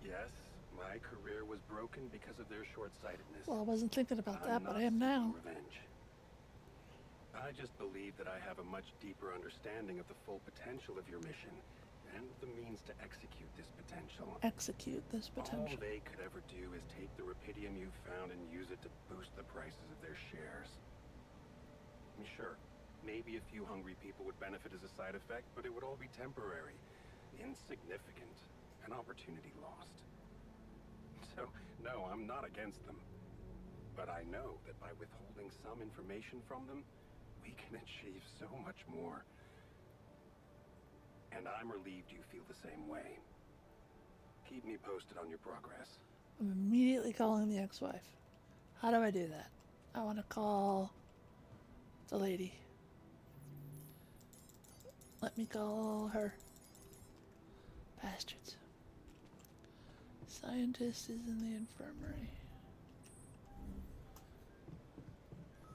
[SPEAKER 9] Yes, my career was broken because of their short-sightedness.
[SPEAKER 1] Well, I wasn't thinking about that, but
[SPEAKER 9] I'm
[SPEAKER 1] I am
[SPEAKER 9] not
[SPEAKER 1] now.
[SPEAKER 9] seeking revenge. I just believe that I have a much deeper understanding of the full potential of your mission and the means to execute this potential.
[SPEAKER 1] Execute this potential.
[SPEAKER 9] All they could ever do is take the rupidium you've found and use it to boost the prices of their shares. Sure, maybe a few hungry people would benefit as a side effect, but it would all be temporary, insignificant, an opportunity lost. So, no, I'm not against them. But I know that by withholding some information from them, we can achieve so much more. And I'm relieved you feel the same way. Keep me posted on your progress.
[SPEAKER 1] I'm immediately calling the ex-wife. How do I do that? I want to call the lady. Let me call her. Bastards. Scientist is in the infirmary.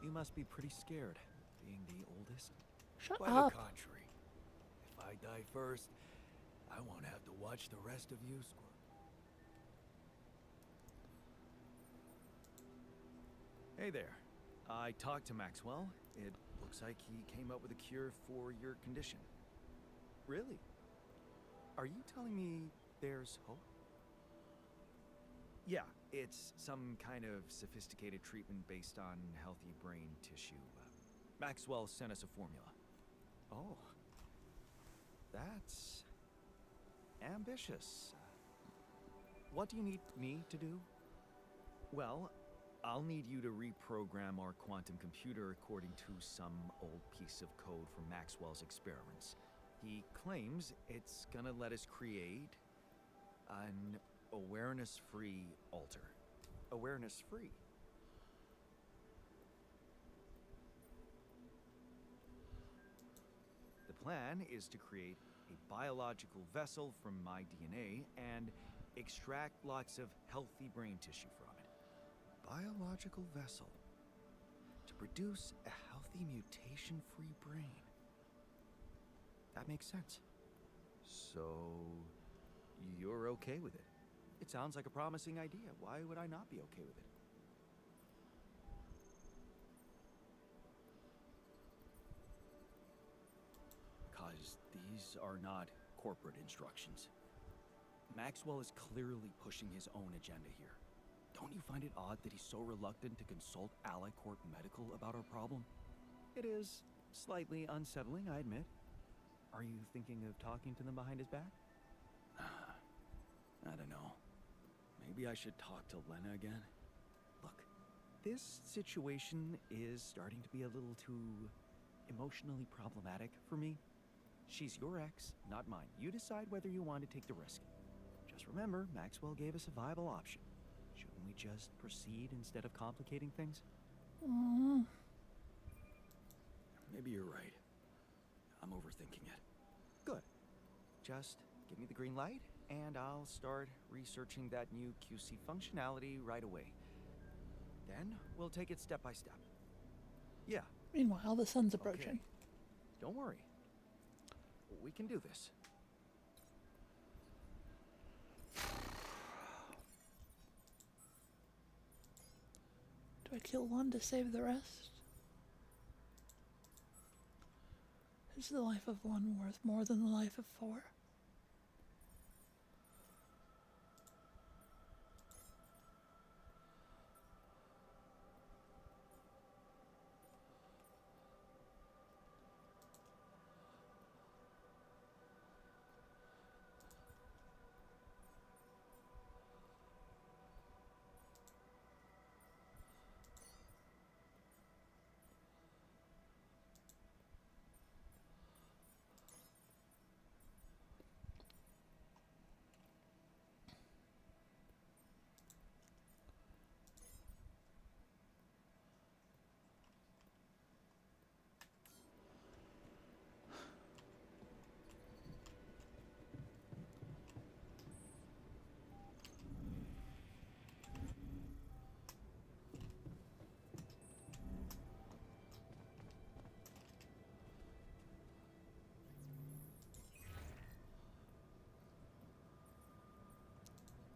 [SPEAKER 3] You must be pretty scared, being the oldest.
[SPEAKER 1] Shut
[SPEAKER 3] Quite
[SPEAKER 1] up.
[SPEAKER 3] the contrary. If I die first, I won't have to watch the rest of you squirm. Hey there. I talked to Maxwell. It looks like he came up with a cure for your condition. Really? Are you telling me there's hope? Yeah, it's some kind of sophisticated treatment based on healthy brain tissue. Maxwell sent us a formula. Oh. That's ambitious. What do you need me to do? Well, I'll need you to reprogram our quantum computer according to some old piece of code from Maxwell's experiments. He claims it's gonna let us create an awareness-free altar. Awareness-free? The plan is to create a biological vessel from my DNA and extract lots of healthy brain tissue from it. Biological vessel to produce a healthy mutation-free brain. That makes sense.
[SPEAKER 2] So, you're okay with it? It sounds like a promising idea. Why would I not be okay with it? Because these are not corporate instructions. Maxwell is clearly pushing his own agenda here. Don't you find it odd that he's so reluctant to consult Alicorp Medical about our problem? It is slightly unsettling, I admit. Are you thinking of talking to them behind his back? I don't know. Maybe I should talk to Lena again. Look, this situation is starting to be a little too emotionally problematic for me. She's your ex, not mine. You decide whether you want to take the risk. Just remember, Maxwell gave us a viable option. Shouldn't we just proceed instead of complicating things? Maybe you're right. I'm overthinking it. Good. Just give me the green light, and I'll start researching that new QC functionality right away. Then we'll take it step by step. Yeah.
[SPEAKER 1] Meanwhile, the sun's approaching.
[SPEAKER 2] Okay. Don't worry. We can do this.
[SPEAKER 1] Do I kill one to save the rest? Is the life of one worth more than the life of four?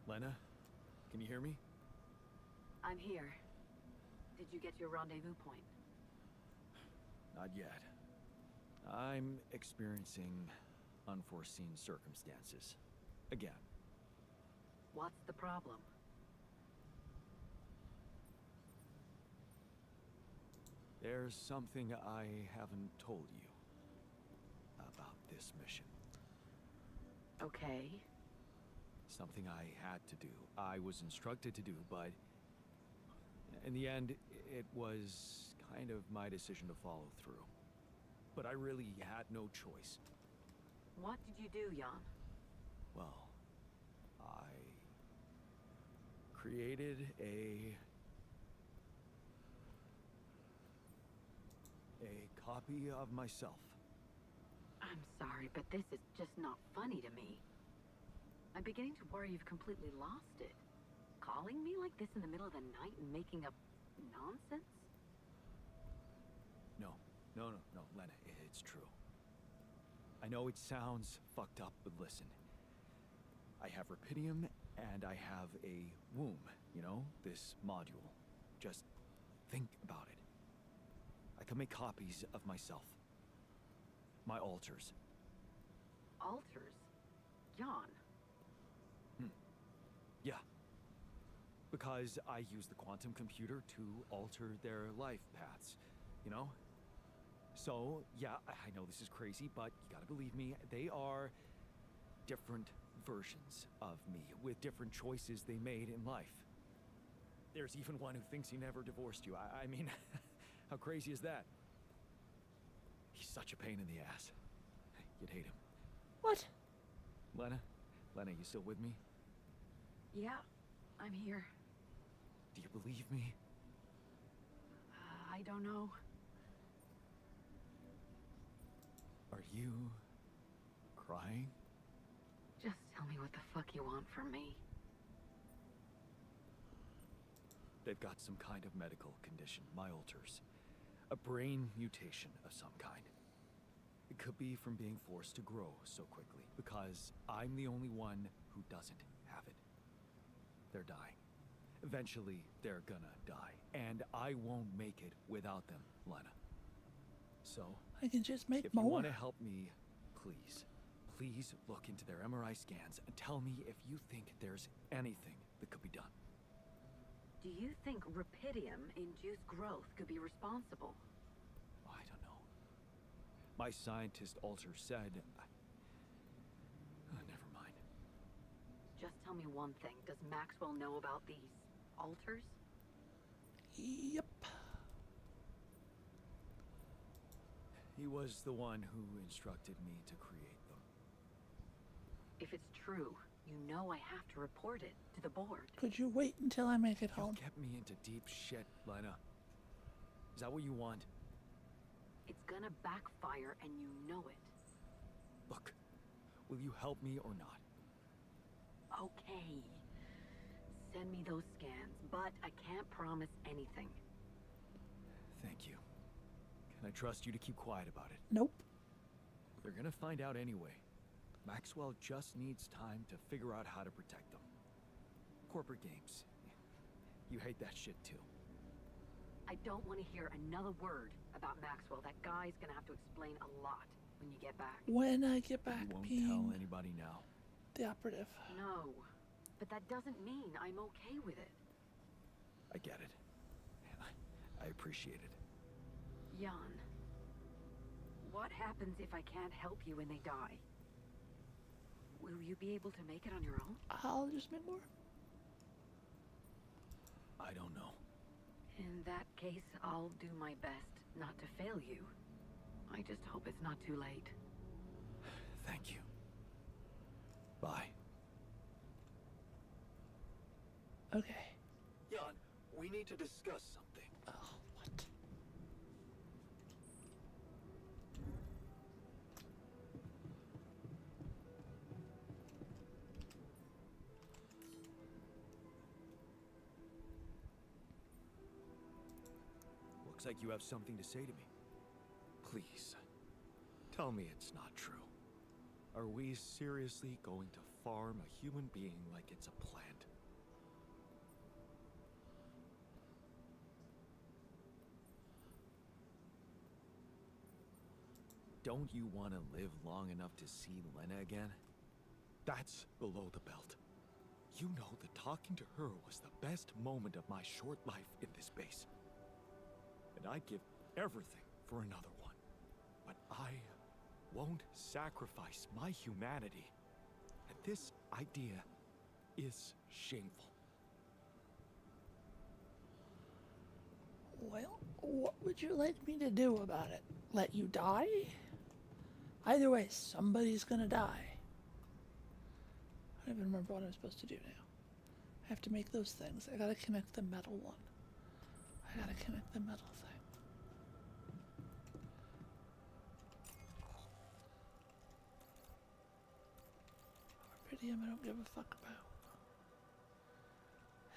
[SPEAKER 2] Lena, can you hear me?
[SPEAKER 10] I'm here. Did you get your rendezvous point?
[SPEAKER 2] Not yet. I'm experiencing unforeseen circumstances. Again.
[SPEAKER 10] What's the problem?
[SPEAKER 2] There's something I haven't told you about this mission.
[SPEAKER 10] Okay.
[SPEAKER 2] Something I had to do. I was instructed to do, but in the end, it was kind of my decision to follow through. But I really had no choice.
[SPEAKER 10] What did you do, Jan?
[SPEAKER 2] Well, I created a copy of myself.
[SPEAKER 10] I'm sorry, but this is just not funny to me. I'm beginning to worry you've completely lost it. Calling me like this in the middle of the night and making up nonsense?
[SPEAKER 2] No, Lena, it's true. I know it sounds fucked up, but listen. I have Rapidium, and I have a womb, you know, this module. Just think about it. I can make copies of myself. My alters.
[SPEAKER 10] Alters? Jan.
[SPEAKER 2] Yeah. Because I use the quantum computer to alter their life paths, you know? So, yeah, I know this is crazy, but you gotta believe me, they are different versions of me, with different choices they made in life. There's even one who thinks he never divorced you. I mean, how crazy is that? He's such a pain in the ass. You'd hate him.
[SPEAKER 1] What?
[SPEAKER 2] Lena, you still with me?
[SPEAKER 10] Yeah, I'm here.
[SPEAKER 2] Do you believe me?
[SPEAKER 10] I don't know.
[SPEAKER 2] Are you crying?
[SPEAKER 10] Just tell me what the fuck you want from me.
[SPEAKER 2] They've got some kind of medical condition, my alters. A brain mutation of some kind.
[SPEAKER 3] It could be from being forced to grow so quickly, because I'm the only one who doesn't have it. They're dying. Eventually, they're gonna die, and I won't make it without them, Lena. So,
[SPEAKER 1] I can just make
[SPEAKER 3] if you
[SPEAKER 1] more.
[SPEAKER 3] want to help me, please look into their MRI scans and tell me if you think there's anything that could be done.
[SPEAKER 10] Do you think rapidium-induced growth could be responsible?
[SPEAKER 3] I don't know. My scientist Alter said... never mind.
[SPEAKER 10] Just tell me one thing. Does Maxwell know about these alters?
[SPEAKER 1] Yep.
[SPEAKER 3] He was the one who instructed me to create them.
[SPEAKER 10] If it's true, you know I have to report it to the board.
[SPEAKER 1] Could you wait until I make it
[SPEAKER 3] You
[SPEAKER 1] home?
[SPEAKER 3] get me into deep shit, Lena. Is that what you want?
[SPEAKER 10] It's gonna backfire and you know it.
[SPEAKER 3] Look, will you help me or not?
[SPEAKER 10] Okay. Send me those scans, but I can't promise anything.
[SPEAKER 3] Thank you. Can I trust you to keep quiet about it?
[SPEAKER 1] Nope.
[SPEAKER 3] They're gonna find out anyway. Maxwell just needs time to figure out how to protect them. Corporate games. You hate that shit too.
[SPEAKER 10] I don't want to hear another word about Maxwell. That guy's gonna have to explain a lot when you get back.
[SPEAKER 1] When I get back,
[SPEAKER 3] You won't
[SPEAKER 1] being
[SPEAKER 3] tell anybody now.
[SPEAKER 1] the operative.
[SPEAKER 10] No, but that doesn't mean I'm okay with it.
[SPEAKER 3] I get it. I appreciate it.
[SPEAKER 10] Jan, what happens if I can't help you when they die? Will you be able to make it on your own?
[SPEAKER 1] I'll just make more.
[SPEAKER 3] I don't know.
[SPEAKER 10] In that case, I'll do my best not to fail you. I just hope it's not too late.
[SPEAKER 3] Thank you. Bye.
[SPEAKER 1] Okay.
[SPEAKER 3] Jan, we need to discuss something.
[SPEAKER 1] Oh, what?
[SPEAKER 3] Looks like you have something to say to me. Please, tell me it's not true. Are we seriously going to farm a human being like it's a plant? Don't you want to live long enough to see Lena again? That's below the belt. You know that talking to her was the best moment of my short life in this base. And I'd give everything for another one. But I won't sacrifice my humanity. And this idea is shameful.
[SPEAKER 1] Well, what would you like me to do about it? Let you die? Either way, somebody's gonna die. I don't even remember what I'm supposed to do now. I have to make those things. I gotta connect the metal one. I gotta connect the metal thing. Rubidium, I don't give a fuck about.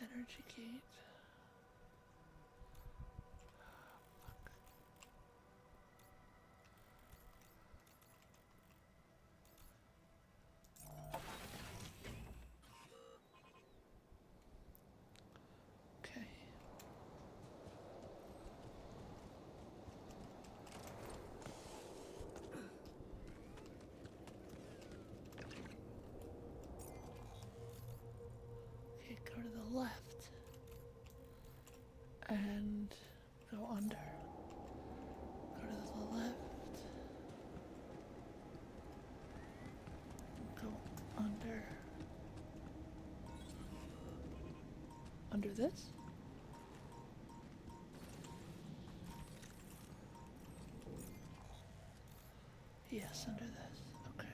[SPEAKER 1] Energy gate. Fuck. Okay. Okay, go to the left. And go under. Go to the left. Go under. Under this? Yes, under this. Okay.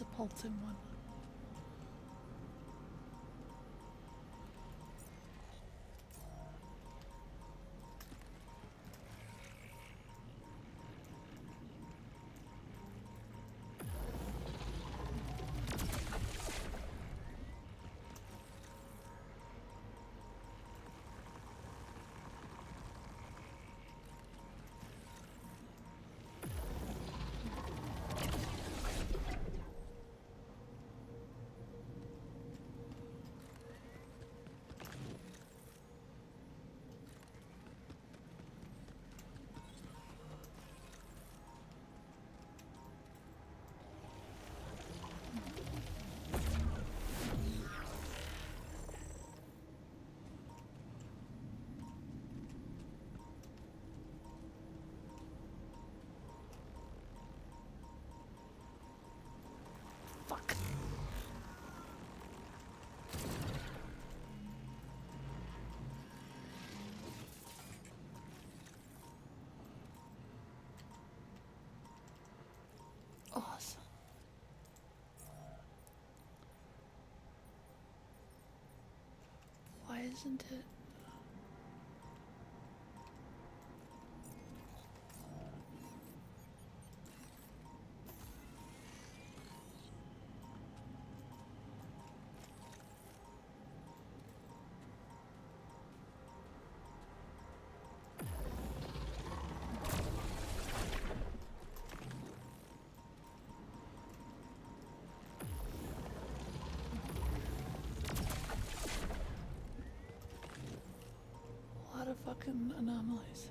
[SPEAKER 1] It's a pulsing one. Fuck. Awesome. Why isn't it? A lot of fucking anomalies.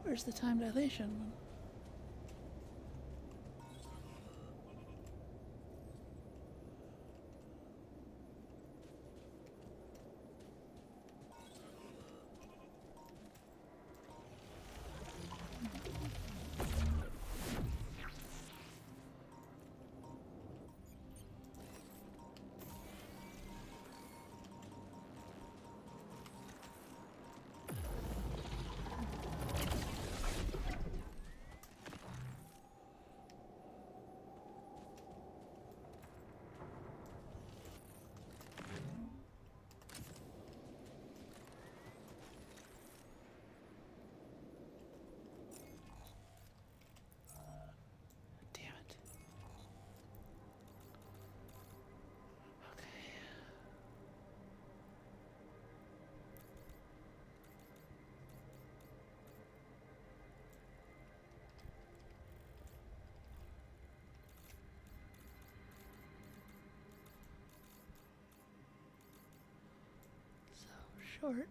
[SPEAKER 1] Where's the time dilation one? Damn it. Okay. So short.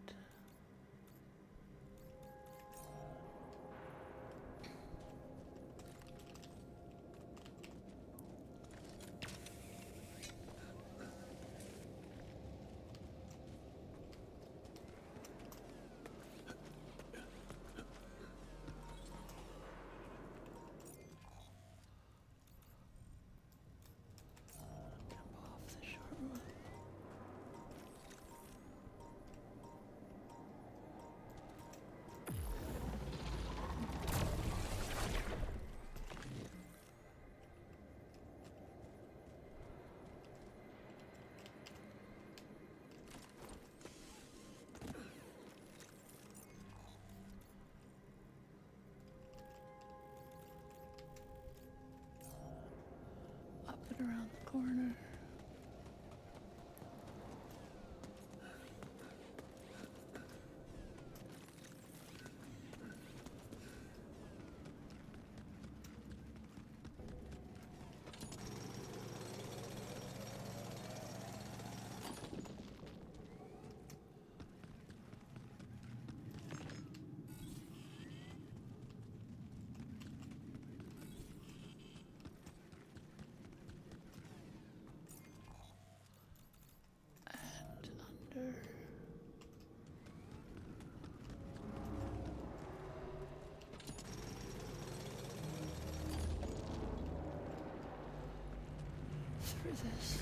[SPEAKER 1] is this?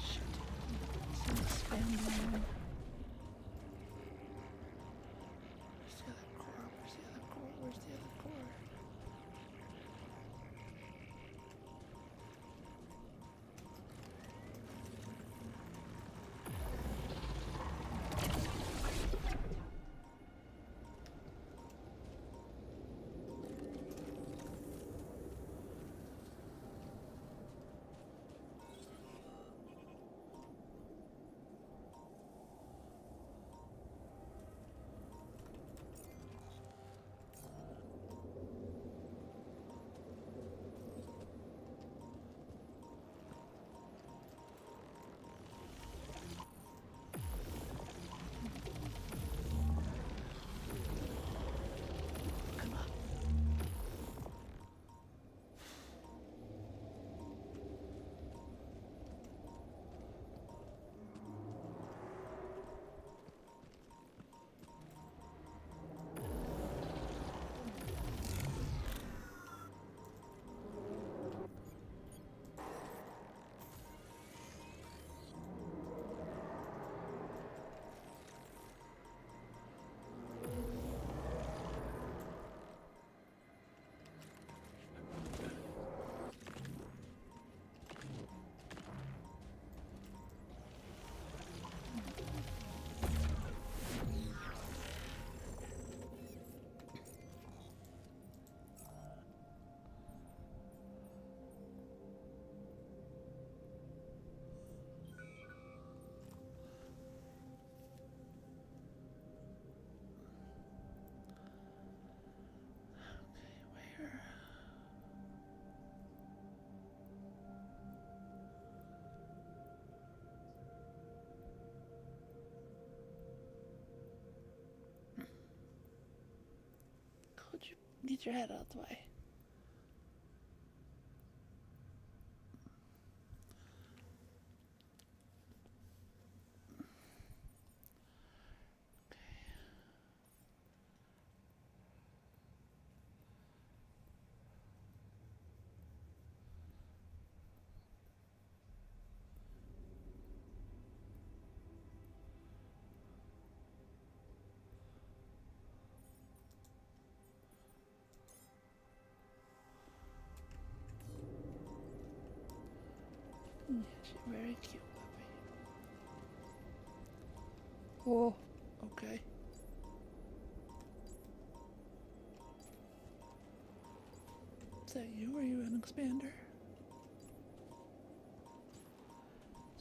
[SPEAKER 1] Shit. It's an expanding. Where's the other core? Where's the other core? Where's the other core? Come on. Where? Could you get your head out the way? She's very cute, puppy. Oh, okay. Is that you? Are you an expander?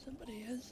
[SPEAKER 1] Somebody is.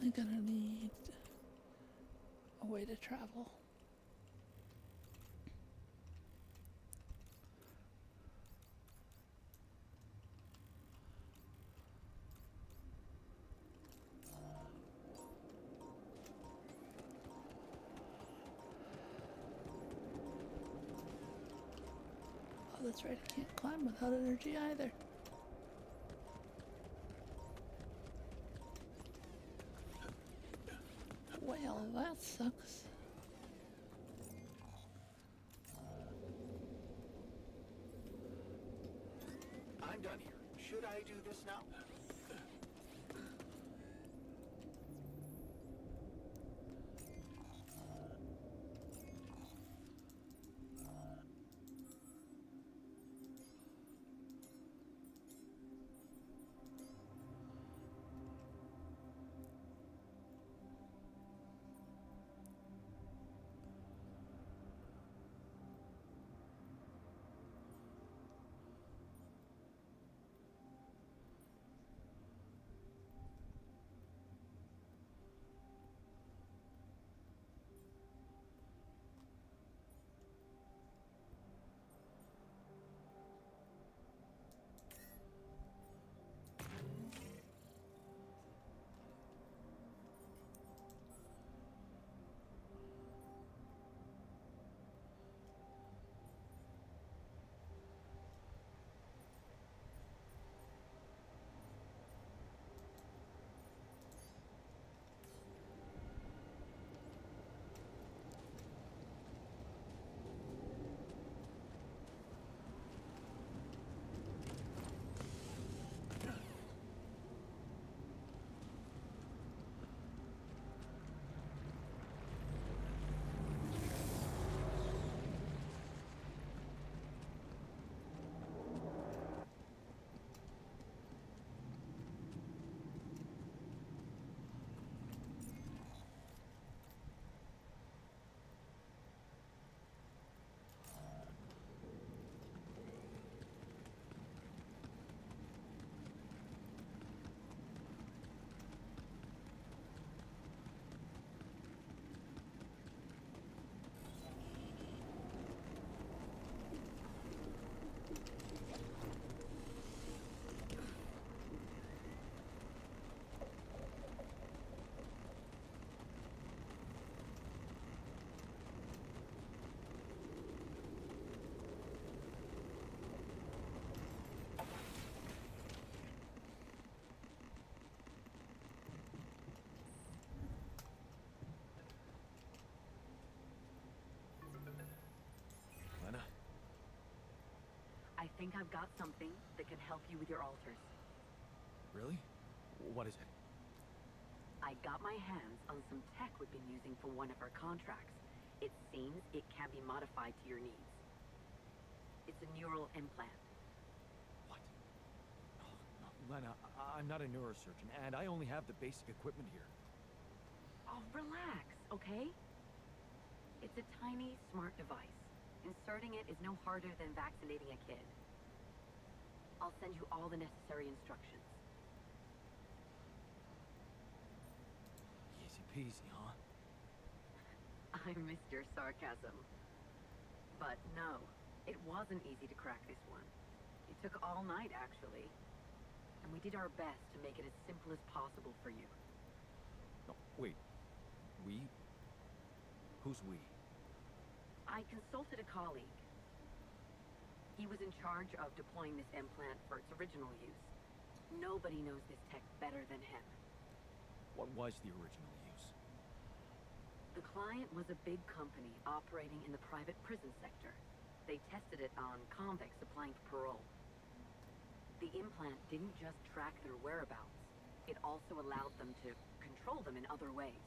[SPEAKER 1] definitely gonna need a way to travel. Oh, that's right, I can't climb without energy either. Well, that sucks.
[SPEAKER 3] I'm done here. Should I do this now? Lena?
[SPEAKER 10] I think I've got something that can help you with your altars.
[SPEAKER 3] Really? What is it?
[SPEAKER 10] I got my hands on some tech we've been using for one of our contracts. It seems it can be modified to your needs. It's a neural implant.
[SPEAKER 3] What? No, Lena, I'm not a neurosurgeon, and I only have the basic equipment here.
[SPEAKER 10] Oh, relax, okay? It's a tiny, smart device. Inserting it is no harder than vaccinating a kid. I'll send you all the necessary instructions.
[SPEAKER 3] Easy peasy, huh?
[SPEAKER 10] I missed your sarcasm. But no, it wasn't easy to crack this one. It took all night, actually. And we did our best to make it as simple as possible for you.
[SPEAKER 3] No, wait. We? Who's we?
[SPEAKER 10] I consulted a colleague. He was in charge of deploying this implant for its original use. Nobody knows this tech better than him.
[SPEAKER 3] What was the original use?
[SPEAKER 10] The client was a big company operating in the private prison sector. They tested it on convicts applying for parole. The implant didn't just track their whereabouts. It also allowed them to control them in other ways.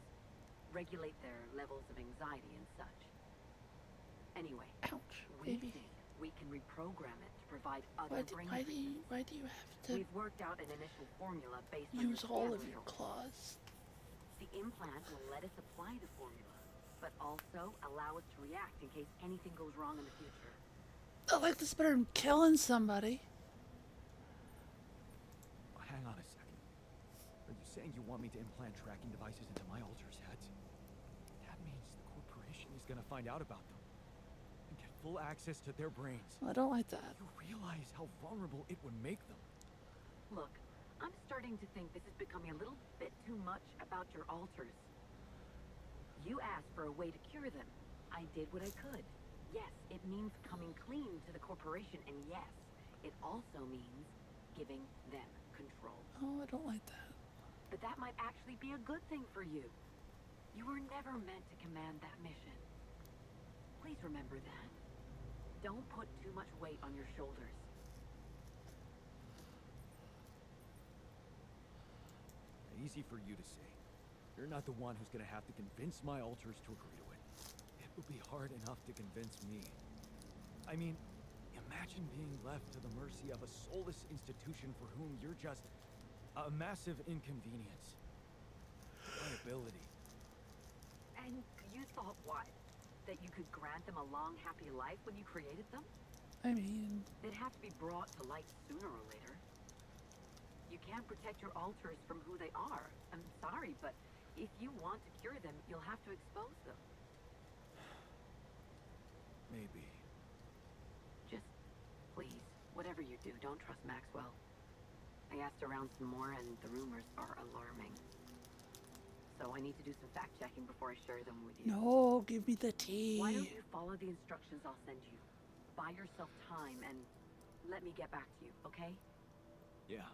[SPEAKER 10] Regulate their levels of anxiety and such. Anyway,
[SPEAKER 1] Ouch,
[SPEAKER 10] we
[SPEAKER 1] baby.
[SPEAKER 10] think we can reprogram it to provide other brain treatments.
[SPEAKER 1] Why do you have to
[SPEAKER 10] We've worked out an initial formula based on
[SPEAKER 1] use
[SPEAKER 10] your
[SPEAKER 1] all
[SPEAKER 10] scan
[SPEAKER 1] of your
[SPEAKER 10] results.
[SPEAKER 1] claws?
[SPEAKER 10] The implant will let us apply the formula, but also allow us to react in case anything goes wrong in the future.
[SPEAKER 1] I like this better than killing somebody.
[SPEAKER 3] Hang on a second. Are you saying saying you want me to implant tracking devices into my alters' heads? That means the corporation is gonna find out about them and get full access to their brains.
[SPEAKER 1] I don't like that.
[SPEAKER 3] You realize how vulnerable it would make them.
[SPEAKER 10] Look, I'm starting to think this is becoming a little bit too much about your alters. You asked for a way to cure them. I did what I could. Yes, it means coming clean to the corporation, and yes, it also means giving them control.
[SPEAKER 1] Oh, I don't like that.
[SPEAKER 10] But that might actually be a good thing for you. You were never meant to command that mission. Please remember that. Don't put too much weight on your shoulders.
[SPEAKER 3] Easy for you to say. You're not the one who's gonna have to convince my alters to agree to it. It would be hard enough to convince me. I mean, imagine being left to the mercy of a soulless institution for whom you're just a massive inconvenience. Liability.
[SPEAKER 10] And you thought what? That you could grant them a long, happy life when you created them?
[SPEAKER 1] I mean,
[SPEAKER 10] They'd have to be brought to light sooner or later. You can't protect your alters from who they are. I'm sorry, but if you want to cure them, you'll have to expose them.
[SPEAKER 3] Maybe.
[SPEAKER 10] Just, please, whatever you do, don't trust Maxwell. I asked around some more, and the rumors are alarming. So I need to do some fact-checking before I share them with you.
[SPEAKER 1] no, give me the tea.
[SPEAKER 10] Why don't you follow the instructions I'll send you? Buy yourself time and let me get back to you, okay?
[SPEAKER 3] Yeah.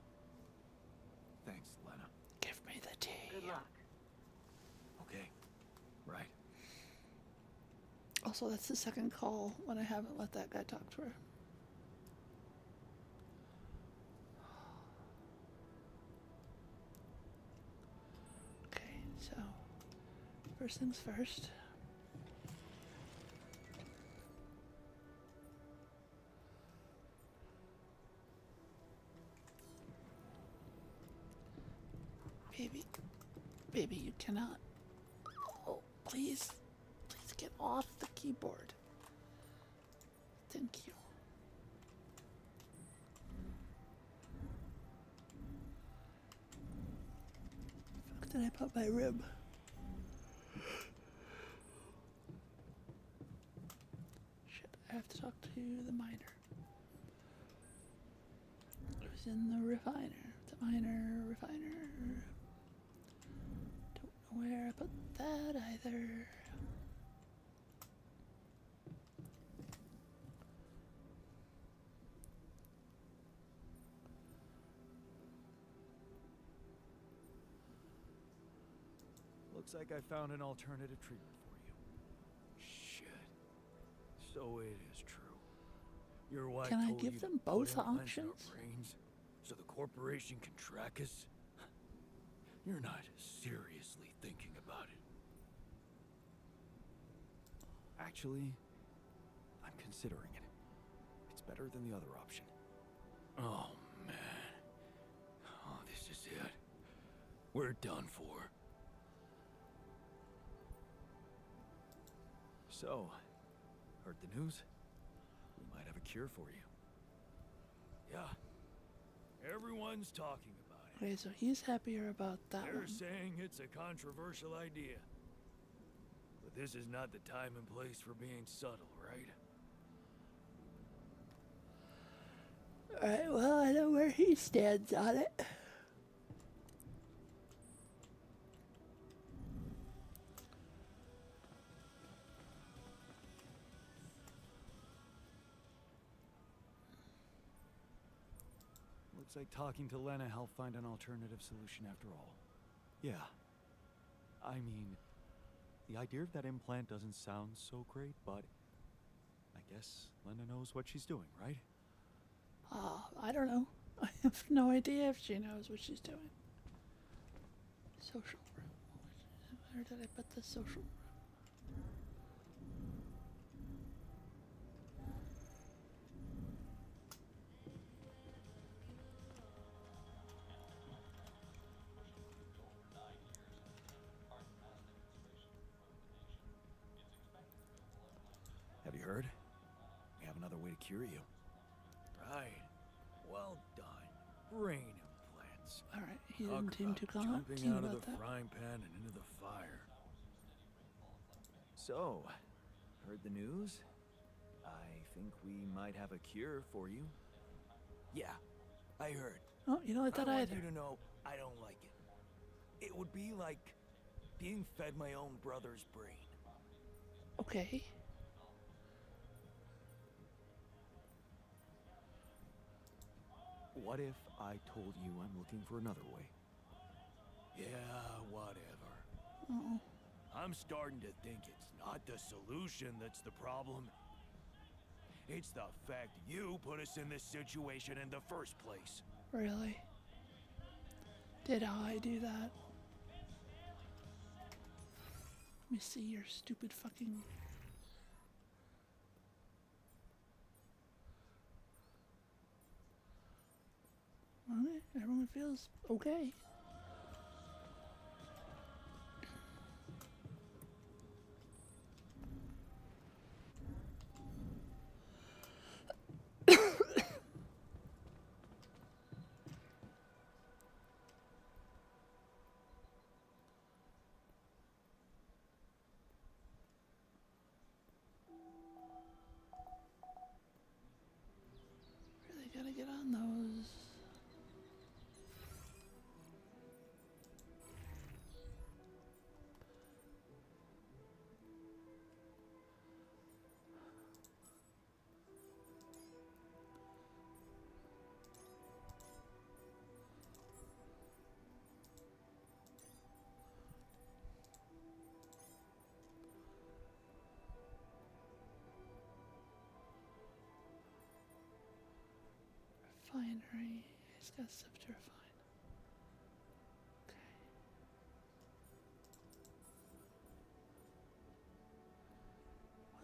[SPEAKER 3] Thanks, Lena.
[SPEAKER 1] Give me the tea.
[SPEAKER 10] Good luck.
[SPEAKER 3] Okay. Right.
[SPEAKER 1] Also, that's the second call when I haven't let that guy talk to her. Okay, so first things first. Baby, you cannot. Oh, please get off the keyboard. Thank you. Fuck, did I put my rib? Shit, I have to talk to the miner. Who's in the refiner? The miner, refiner. Don't know where I put that either.
[SPEAKER 3] Looks like I found an alternative treatment for you. Shit. So it is true. Your wife
[SPEAKER 1] Can I
[SPEAKER 3] told
[SPEAKER 1] give
[SPEAKER 3] you
[SPEAKER 1] them
[SPEAKER 3] to
[SPEAKER 1] both
[SPEAKER 3] put implants in our
[SPEAKER 1] options?
[SPEAKER 3] brains so the corporation can track us? You're not seriously thinking about it. Actually, I'm considering it. It's better than the other option. Oh, man. Oh, this is it. We're done for. So, heard the news? We might have a cure for you. Yeah. Everyone's talking about it.
[SPEAKER 1] Okay, so he's happier about that
[SPEAKER 4] They're
[SPEAKER 1] one.
[SPEAKER 4] saying it's a controversial idea. But this is not the time and place for being subtle, right?
[SPEAKER 1] Alright, well, I know where he stands on it.
[SPEAKER 3] Looks like talking to Lena helped find an alternative solution after all. Yeah. I mean, the idea of that implant doesn't sound so great, but I guess Lena knows what she's doing, right?
[SPEAKER 1] I don't know. I have no idea if she knows what she's doing. Social room. Where did I put the social room?
[SPEAKER 3] Have you heard? We have another way to cure you.
[SPEAKER 4] Right. Well done. Brain implants.
[SPEAKER 3] paths.
[SPEAKER 1] All right, he
[SPEAKER 3] Talk
[SPEAKER 1] didn't seem
[SPEAKER 3] about
[SPEAKER 1] too calm
[SPEAKER 3] jumping out of
[SPEAKER 1] about
[SPEAKER 3] the
[SPEAKER 1] that.
[SPEAKER 3] frying pan and into the fire.
[SPEAKER 2] So, heard the news? I think we might have a cure for you.
[SPEAKER 4] Yeah, I heard.
[SPEAKER 1] Oh, you don't like that
[SPEAKER 4] I want
[SPEAKER 1] either.
[SPEAKER 4] you to know I don't like it. It would be like being fed my own brother's brain.
[SPEAKER 1] Okay.
[SPEAKER 2] What if I told you I'm looking for another way?
[SPEAKER 4] Yeah, whatever.
[SPEAKER 1] Uh-oh.
[SPEAKER 4] I'm starting to think it's not the solution that's the problem. It's the fact you put us in this situation in the first place.
[SPEAKER 1] Really? Did I do that? Let me see your stupid fucking... Alright, everyone feels okay. Really gotta get on those. Refinery. He's got stuff to refine. Okay.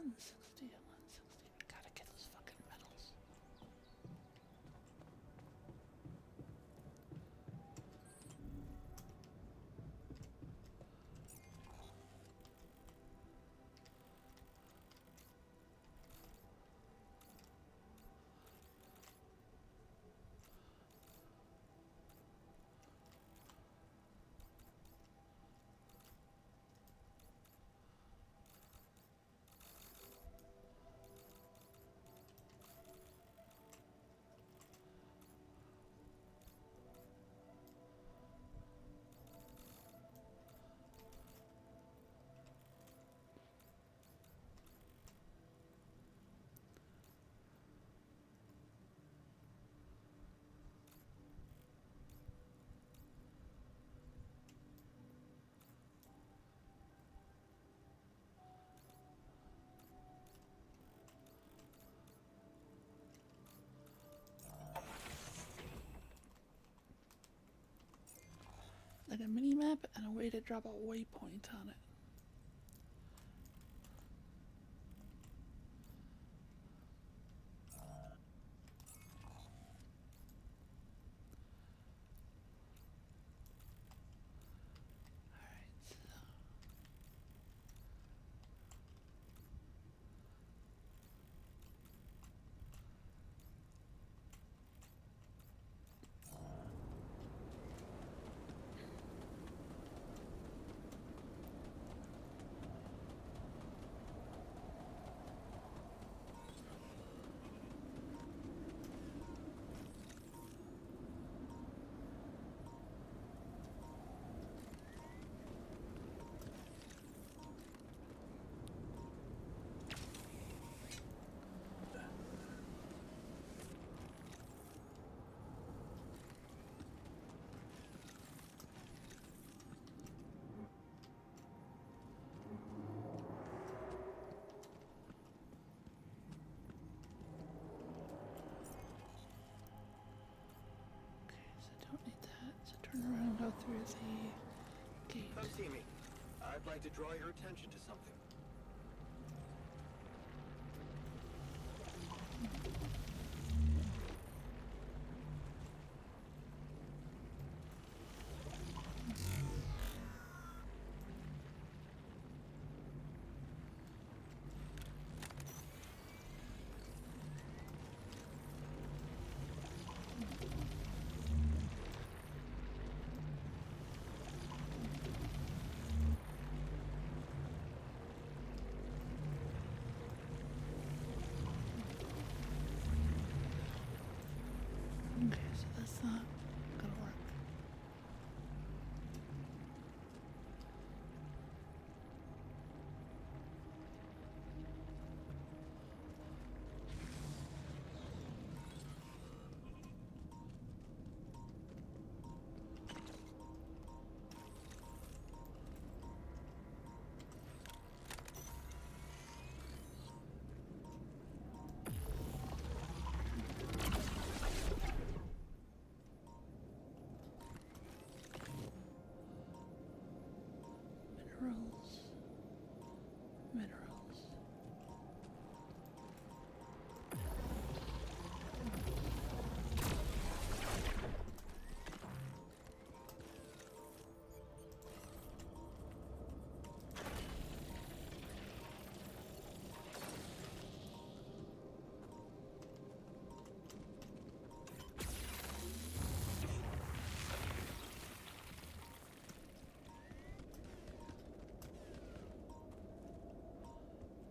[SPEAKER 1] 160 and 160. We gotta get those fucking metals. Like a mini map and a way to drop a waypoint on it. Don't need that, so turn around and go through the gate.
[SPEAKER 9] Come see me. I'd like to draw your attention to something.
[SPEAKER 1] Okay, so that's not gonna work. Minerals. Minerals.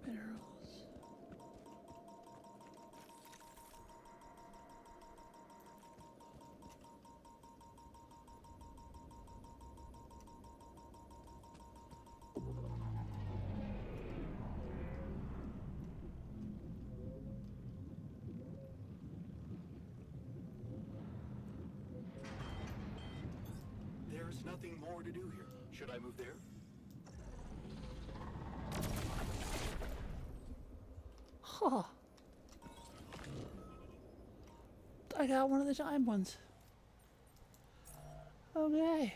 [SPEAKER 1] Minerals.
[SPEAKER 2] There's nothing more to do here. Should I move there?
[SPEAKER 1] Huh. I got one of the time ones. Okay.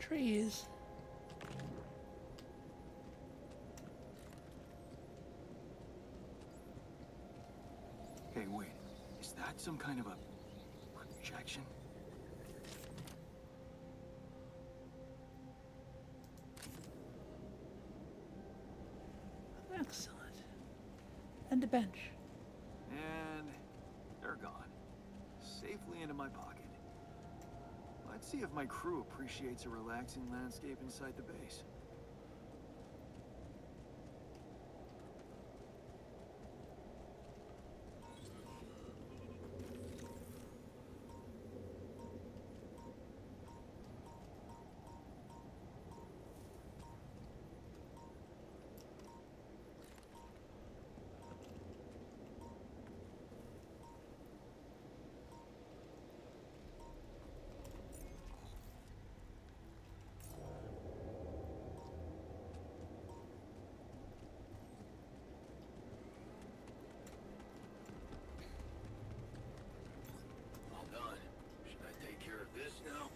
[SPEAKER 1] Trees.
[SPEAKER 2] Hey, wait. Is that some kind of a projection?
[SPEAKER 1] Excellent. And a bench.
[SPEAKER 2] And they're gone. Safely into my pocket. Let's see if my crew appreciates a relaxing landscape inside the base.
[SPEAKER 3] All done. Should I take care of this now?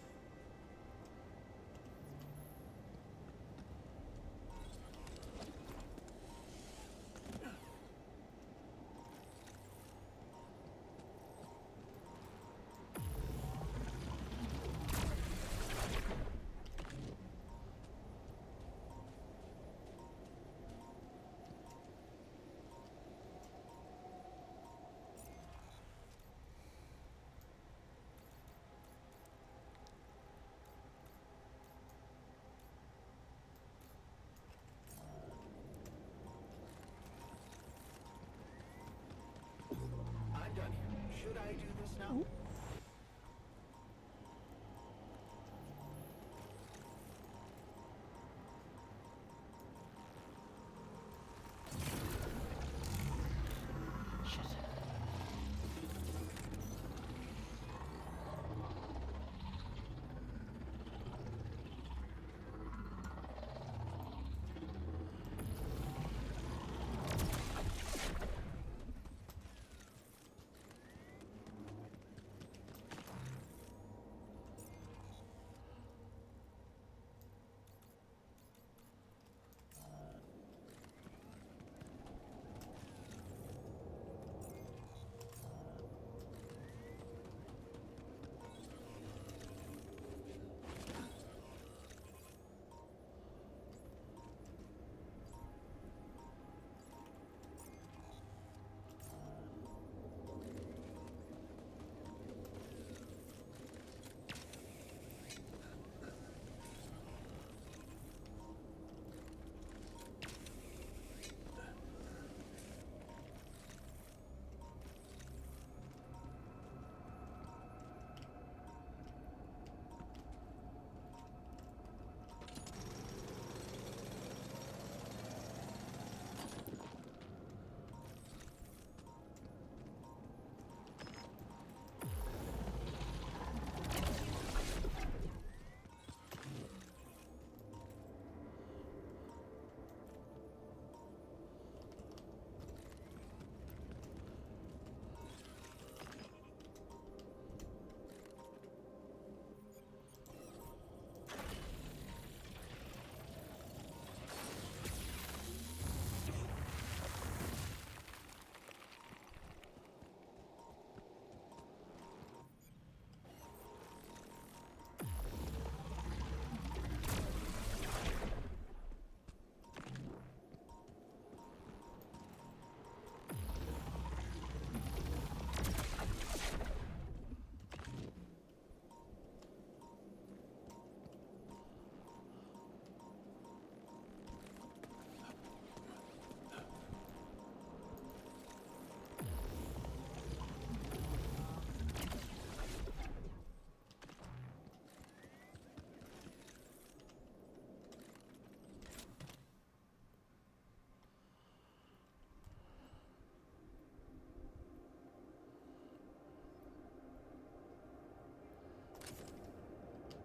[SPEAKER 3] I'm done here. Should I do this now?
[SPEAKER 1] Shit.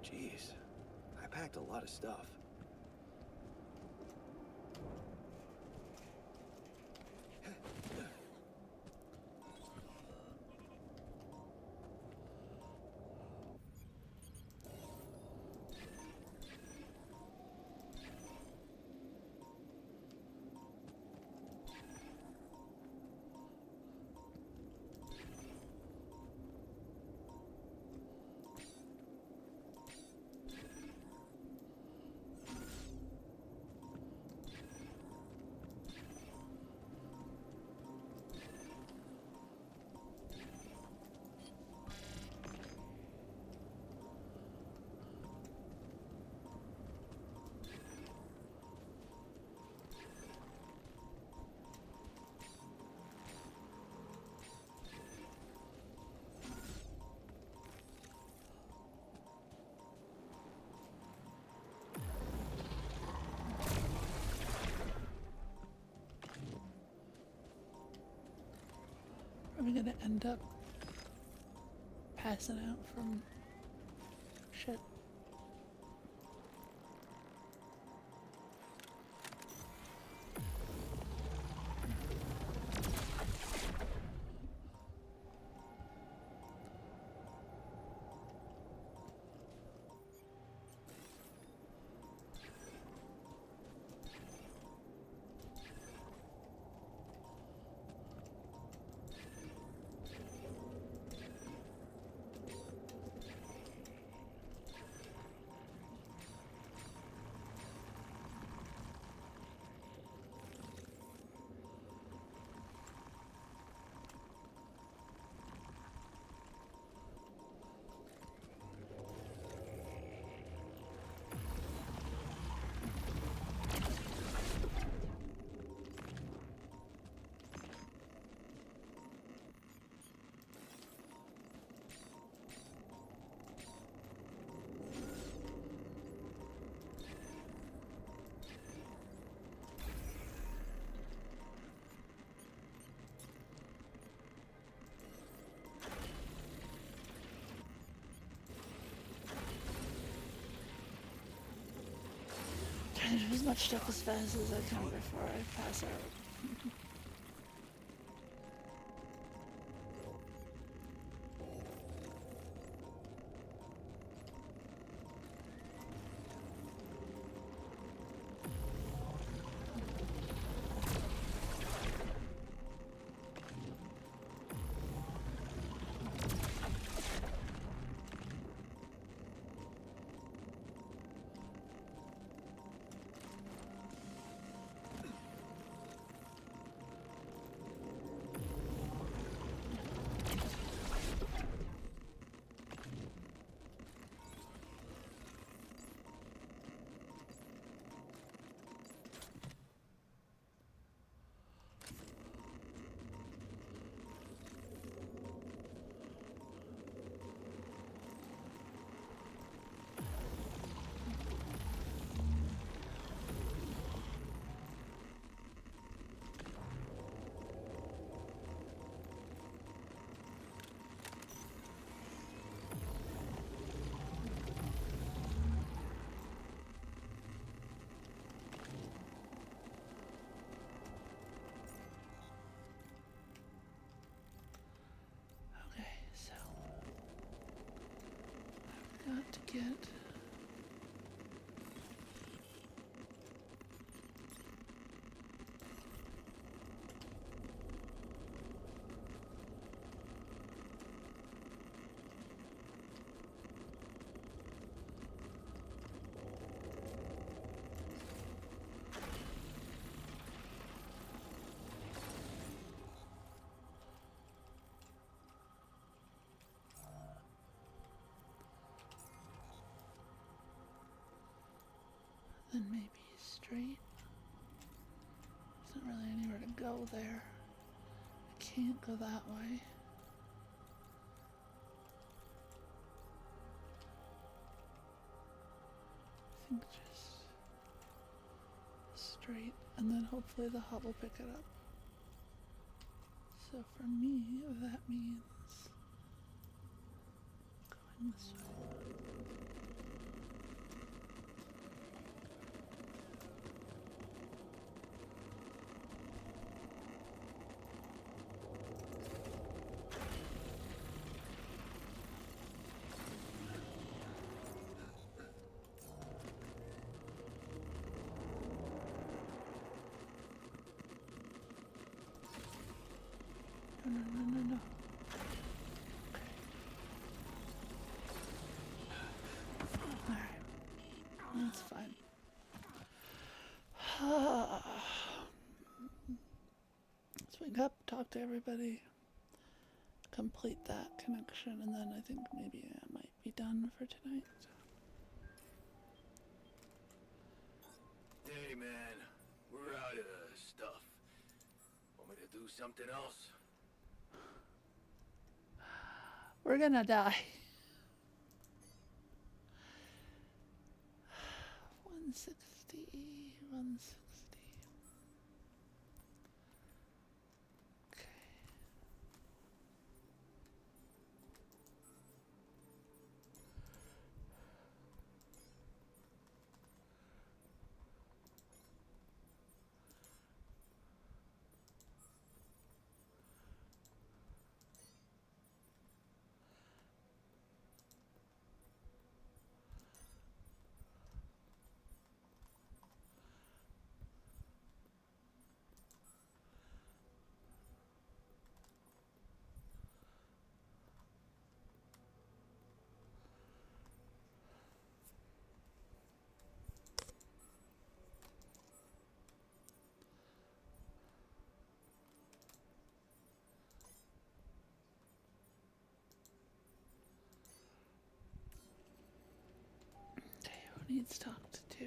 [SPEAKER 2] Jeez, I packed a lot of stuff.
[SPEAKER 1] Are we gonna end up passing out from shit? Trying to do as much stuff as fast as I can before I pass out. Okay, so I've got to get then maybe straight. There's not really anywhere to go there. I can't go that way. I think just straight, and then hopefully the hub will pick it up. So for me, that means going this way. No. Alright. That's fine. Let's wake up, talk to everybody, complete that connection, and then I think maybe I might be done for tonight.
[SPEAKER 3] Hey, man. We're out of stuff. Want me to do something else?
[SPEAKER 1] We're gonna die. 160. Okay. needs talked to.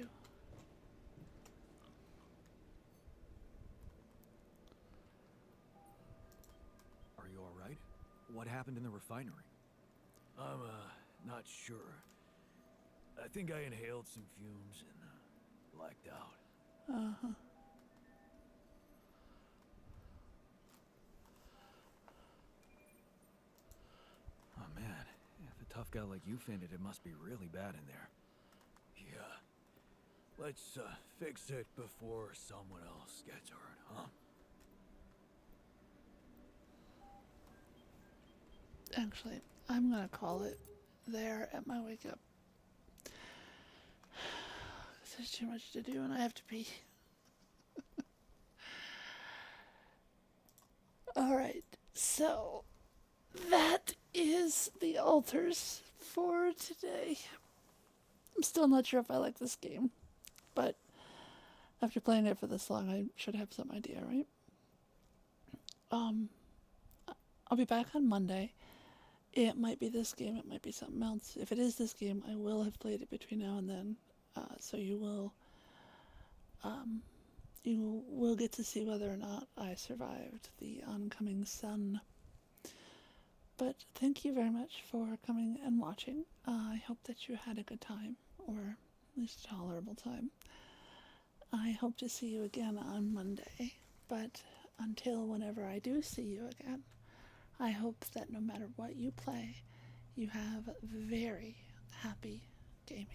[SPEAKER 3] Are you alright? What happened in the refinery?
[SPEAKER 4] I'm, not sure. I think I inhaled some fumes and, blacked out.
[SPEAKER 1] Uh-huh.
[SPEAKER 3] Oh man, if a tough guy like you fainted, it must be really bad in there.
[SPEAKER 4] Yeah. Let's, fix it before someone else gets hurt, huh?
[SPEAKER 1] Actually, I'm gonna call it there at my wake up. There's too much to do and I have to pee. Alright, so that is the altars for today. I'm still not sure if I like this game, but after playing it for this long, I should have some idea, right? I'll be back on Monday. It might be this game, it might be something else. If it is this game, I will have played it between now and then, so you will get to see whether or not I survived the oncoming sun. But thank you very much for coming and watching. I hope that you had a good time, or at least a tolerable time. I hope to see you again on Monday, but until whenever I do see you again, I hope that no matter what you play, you have very happy gaming.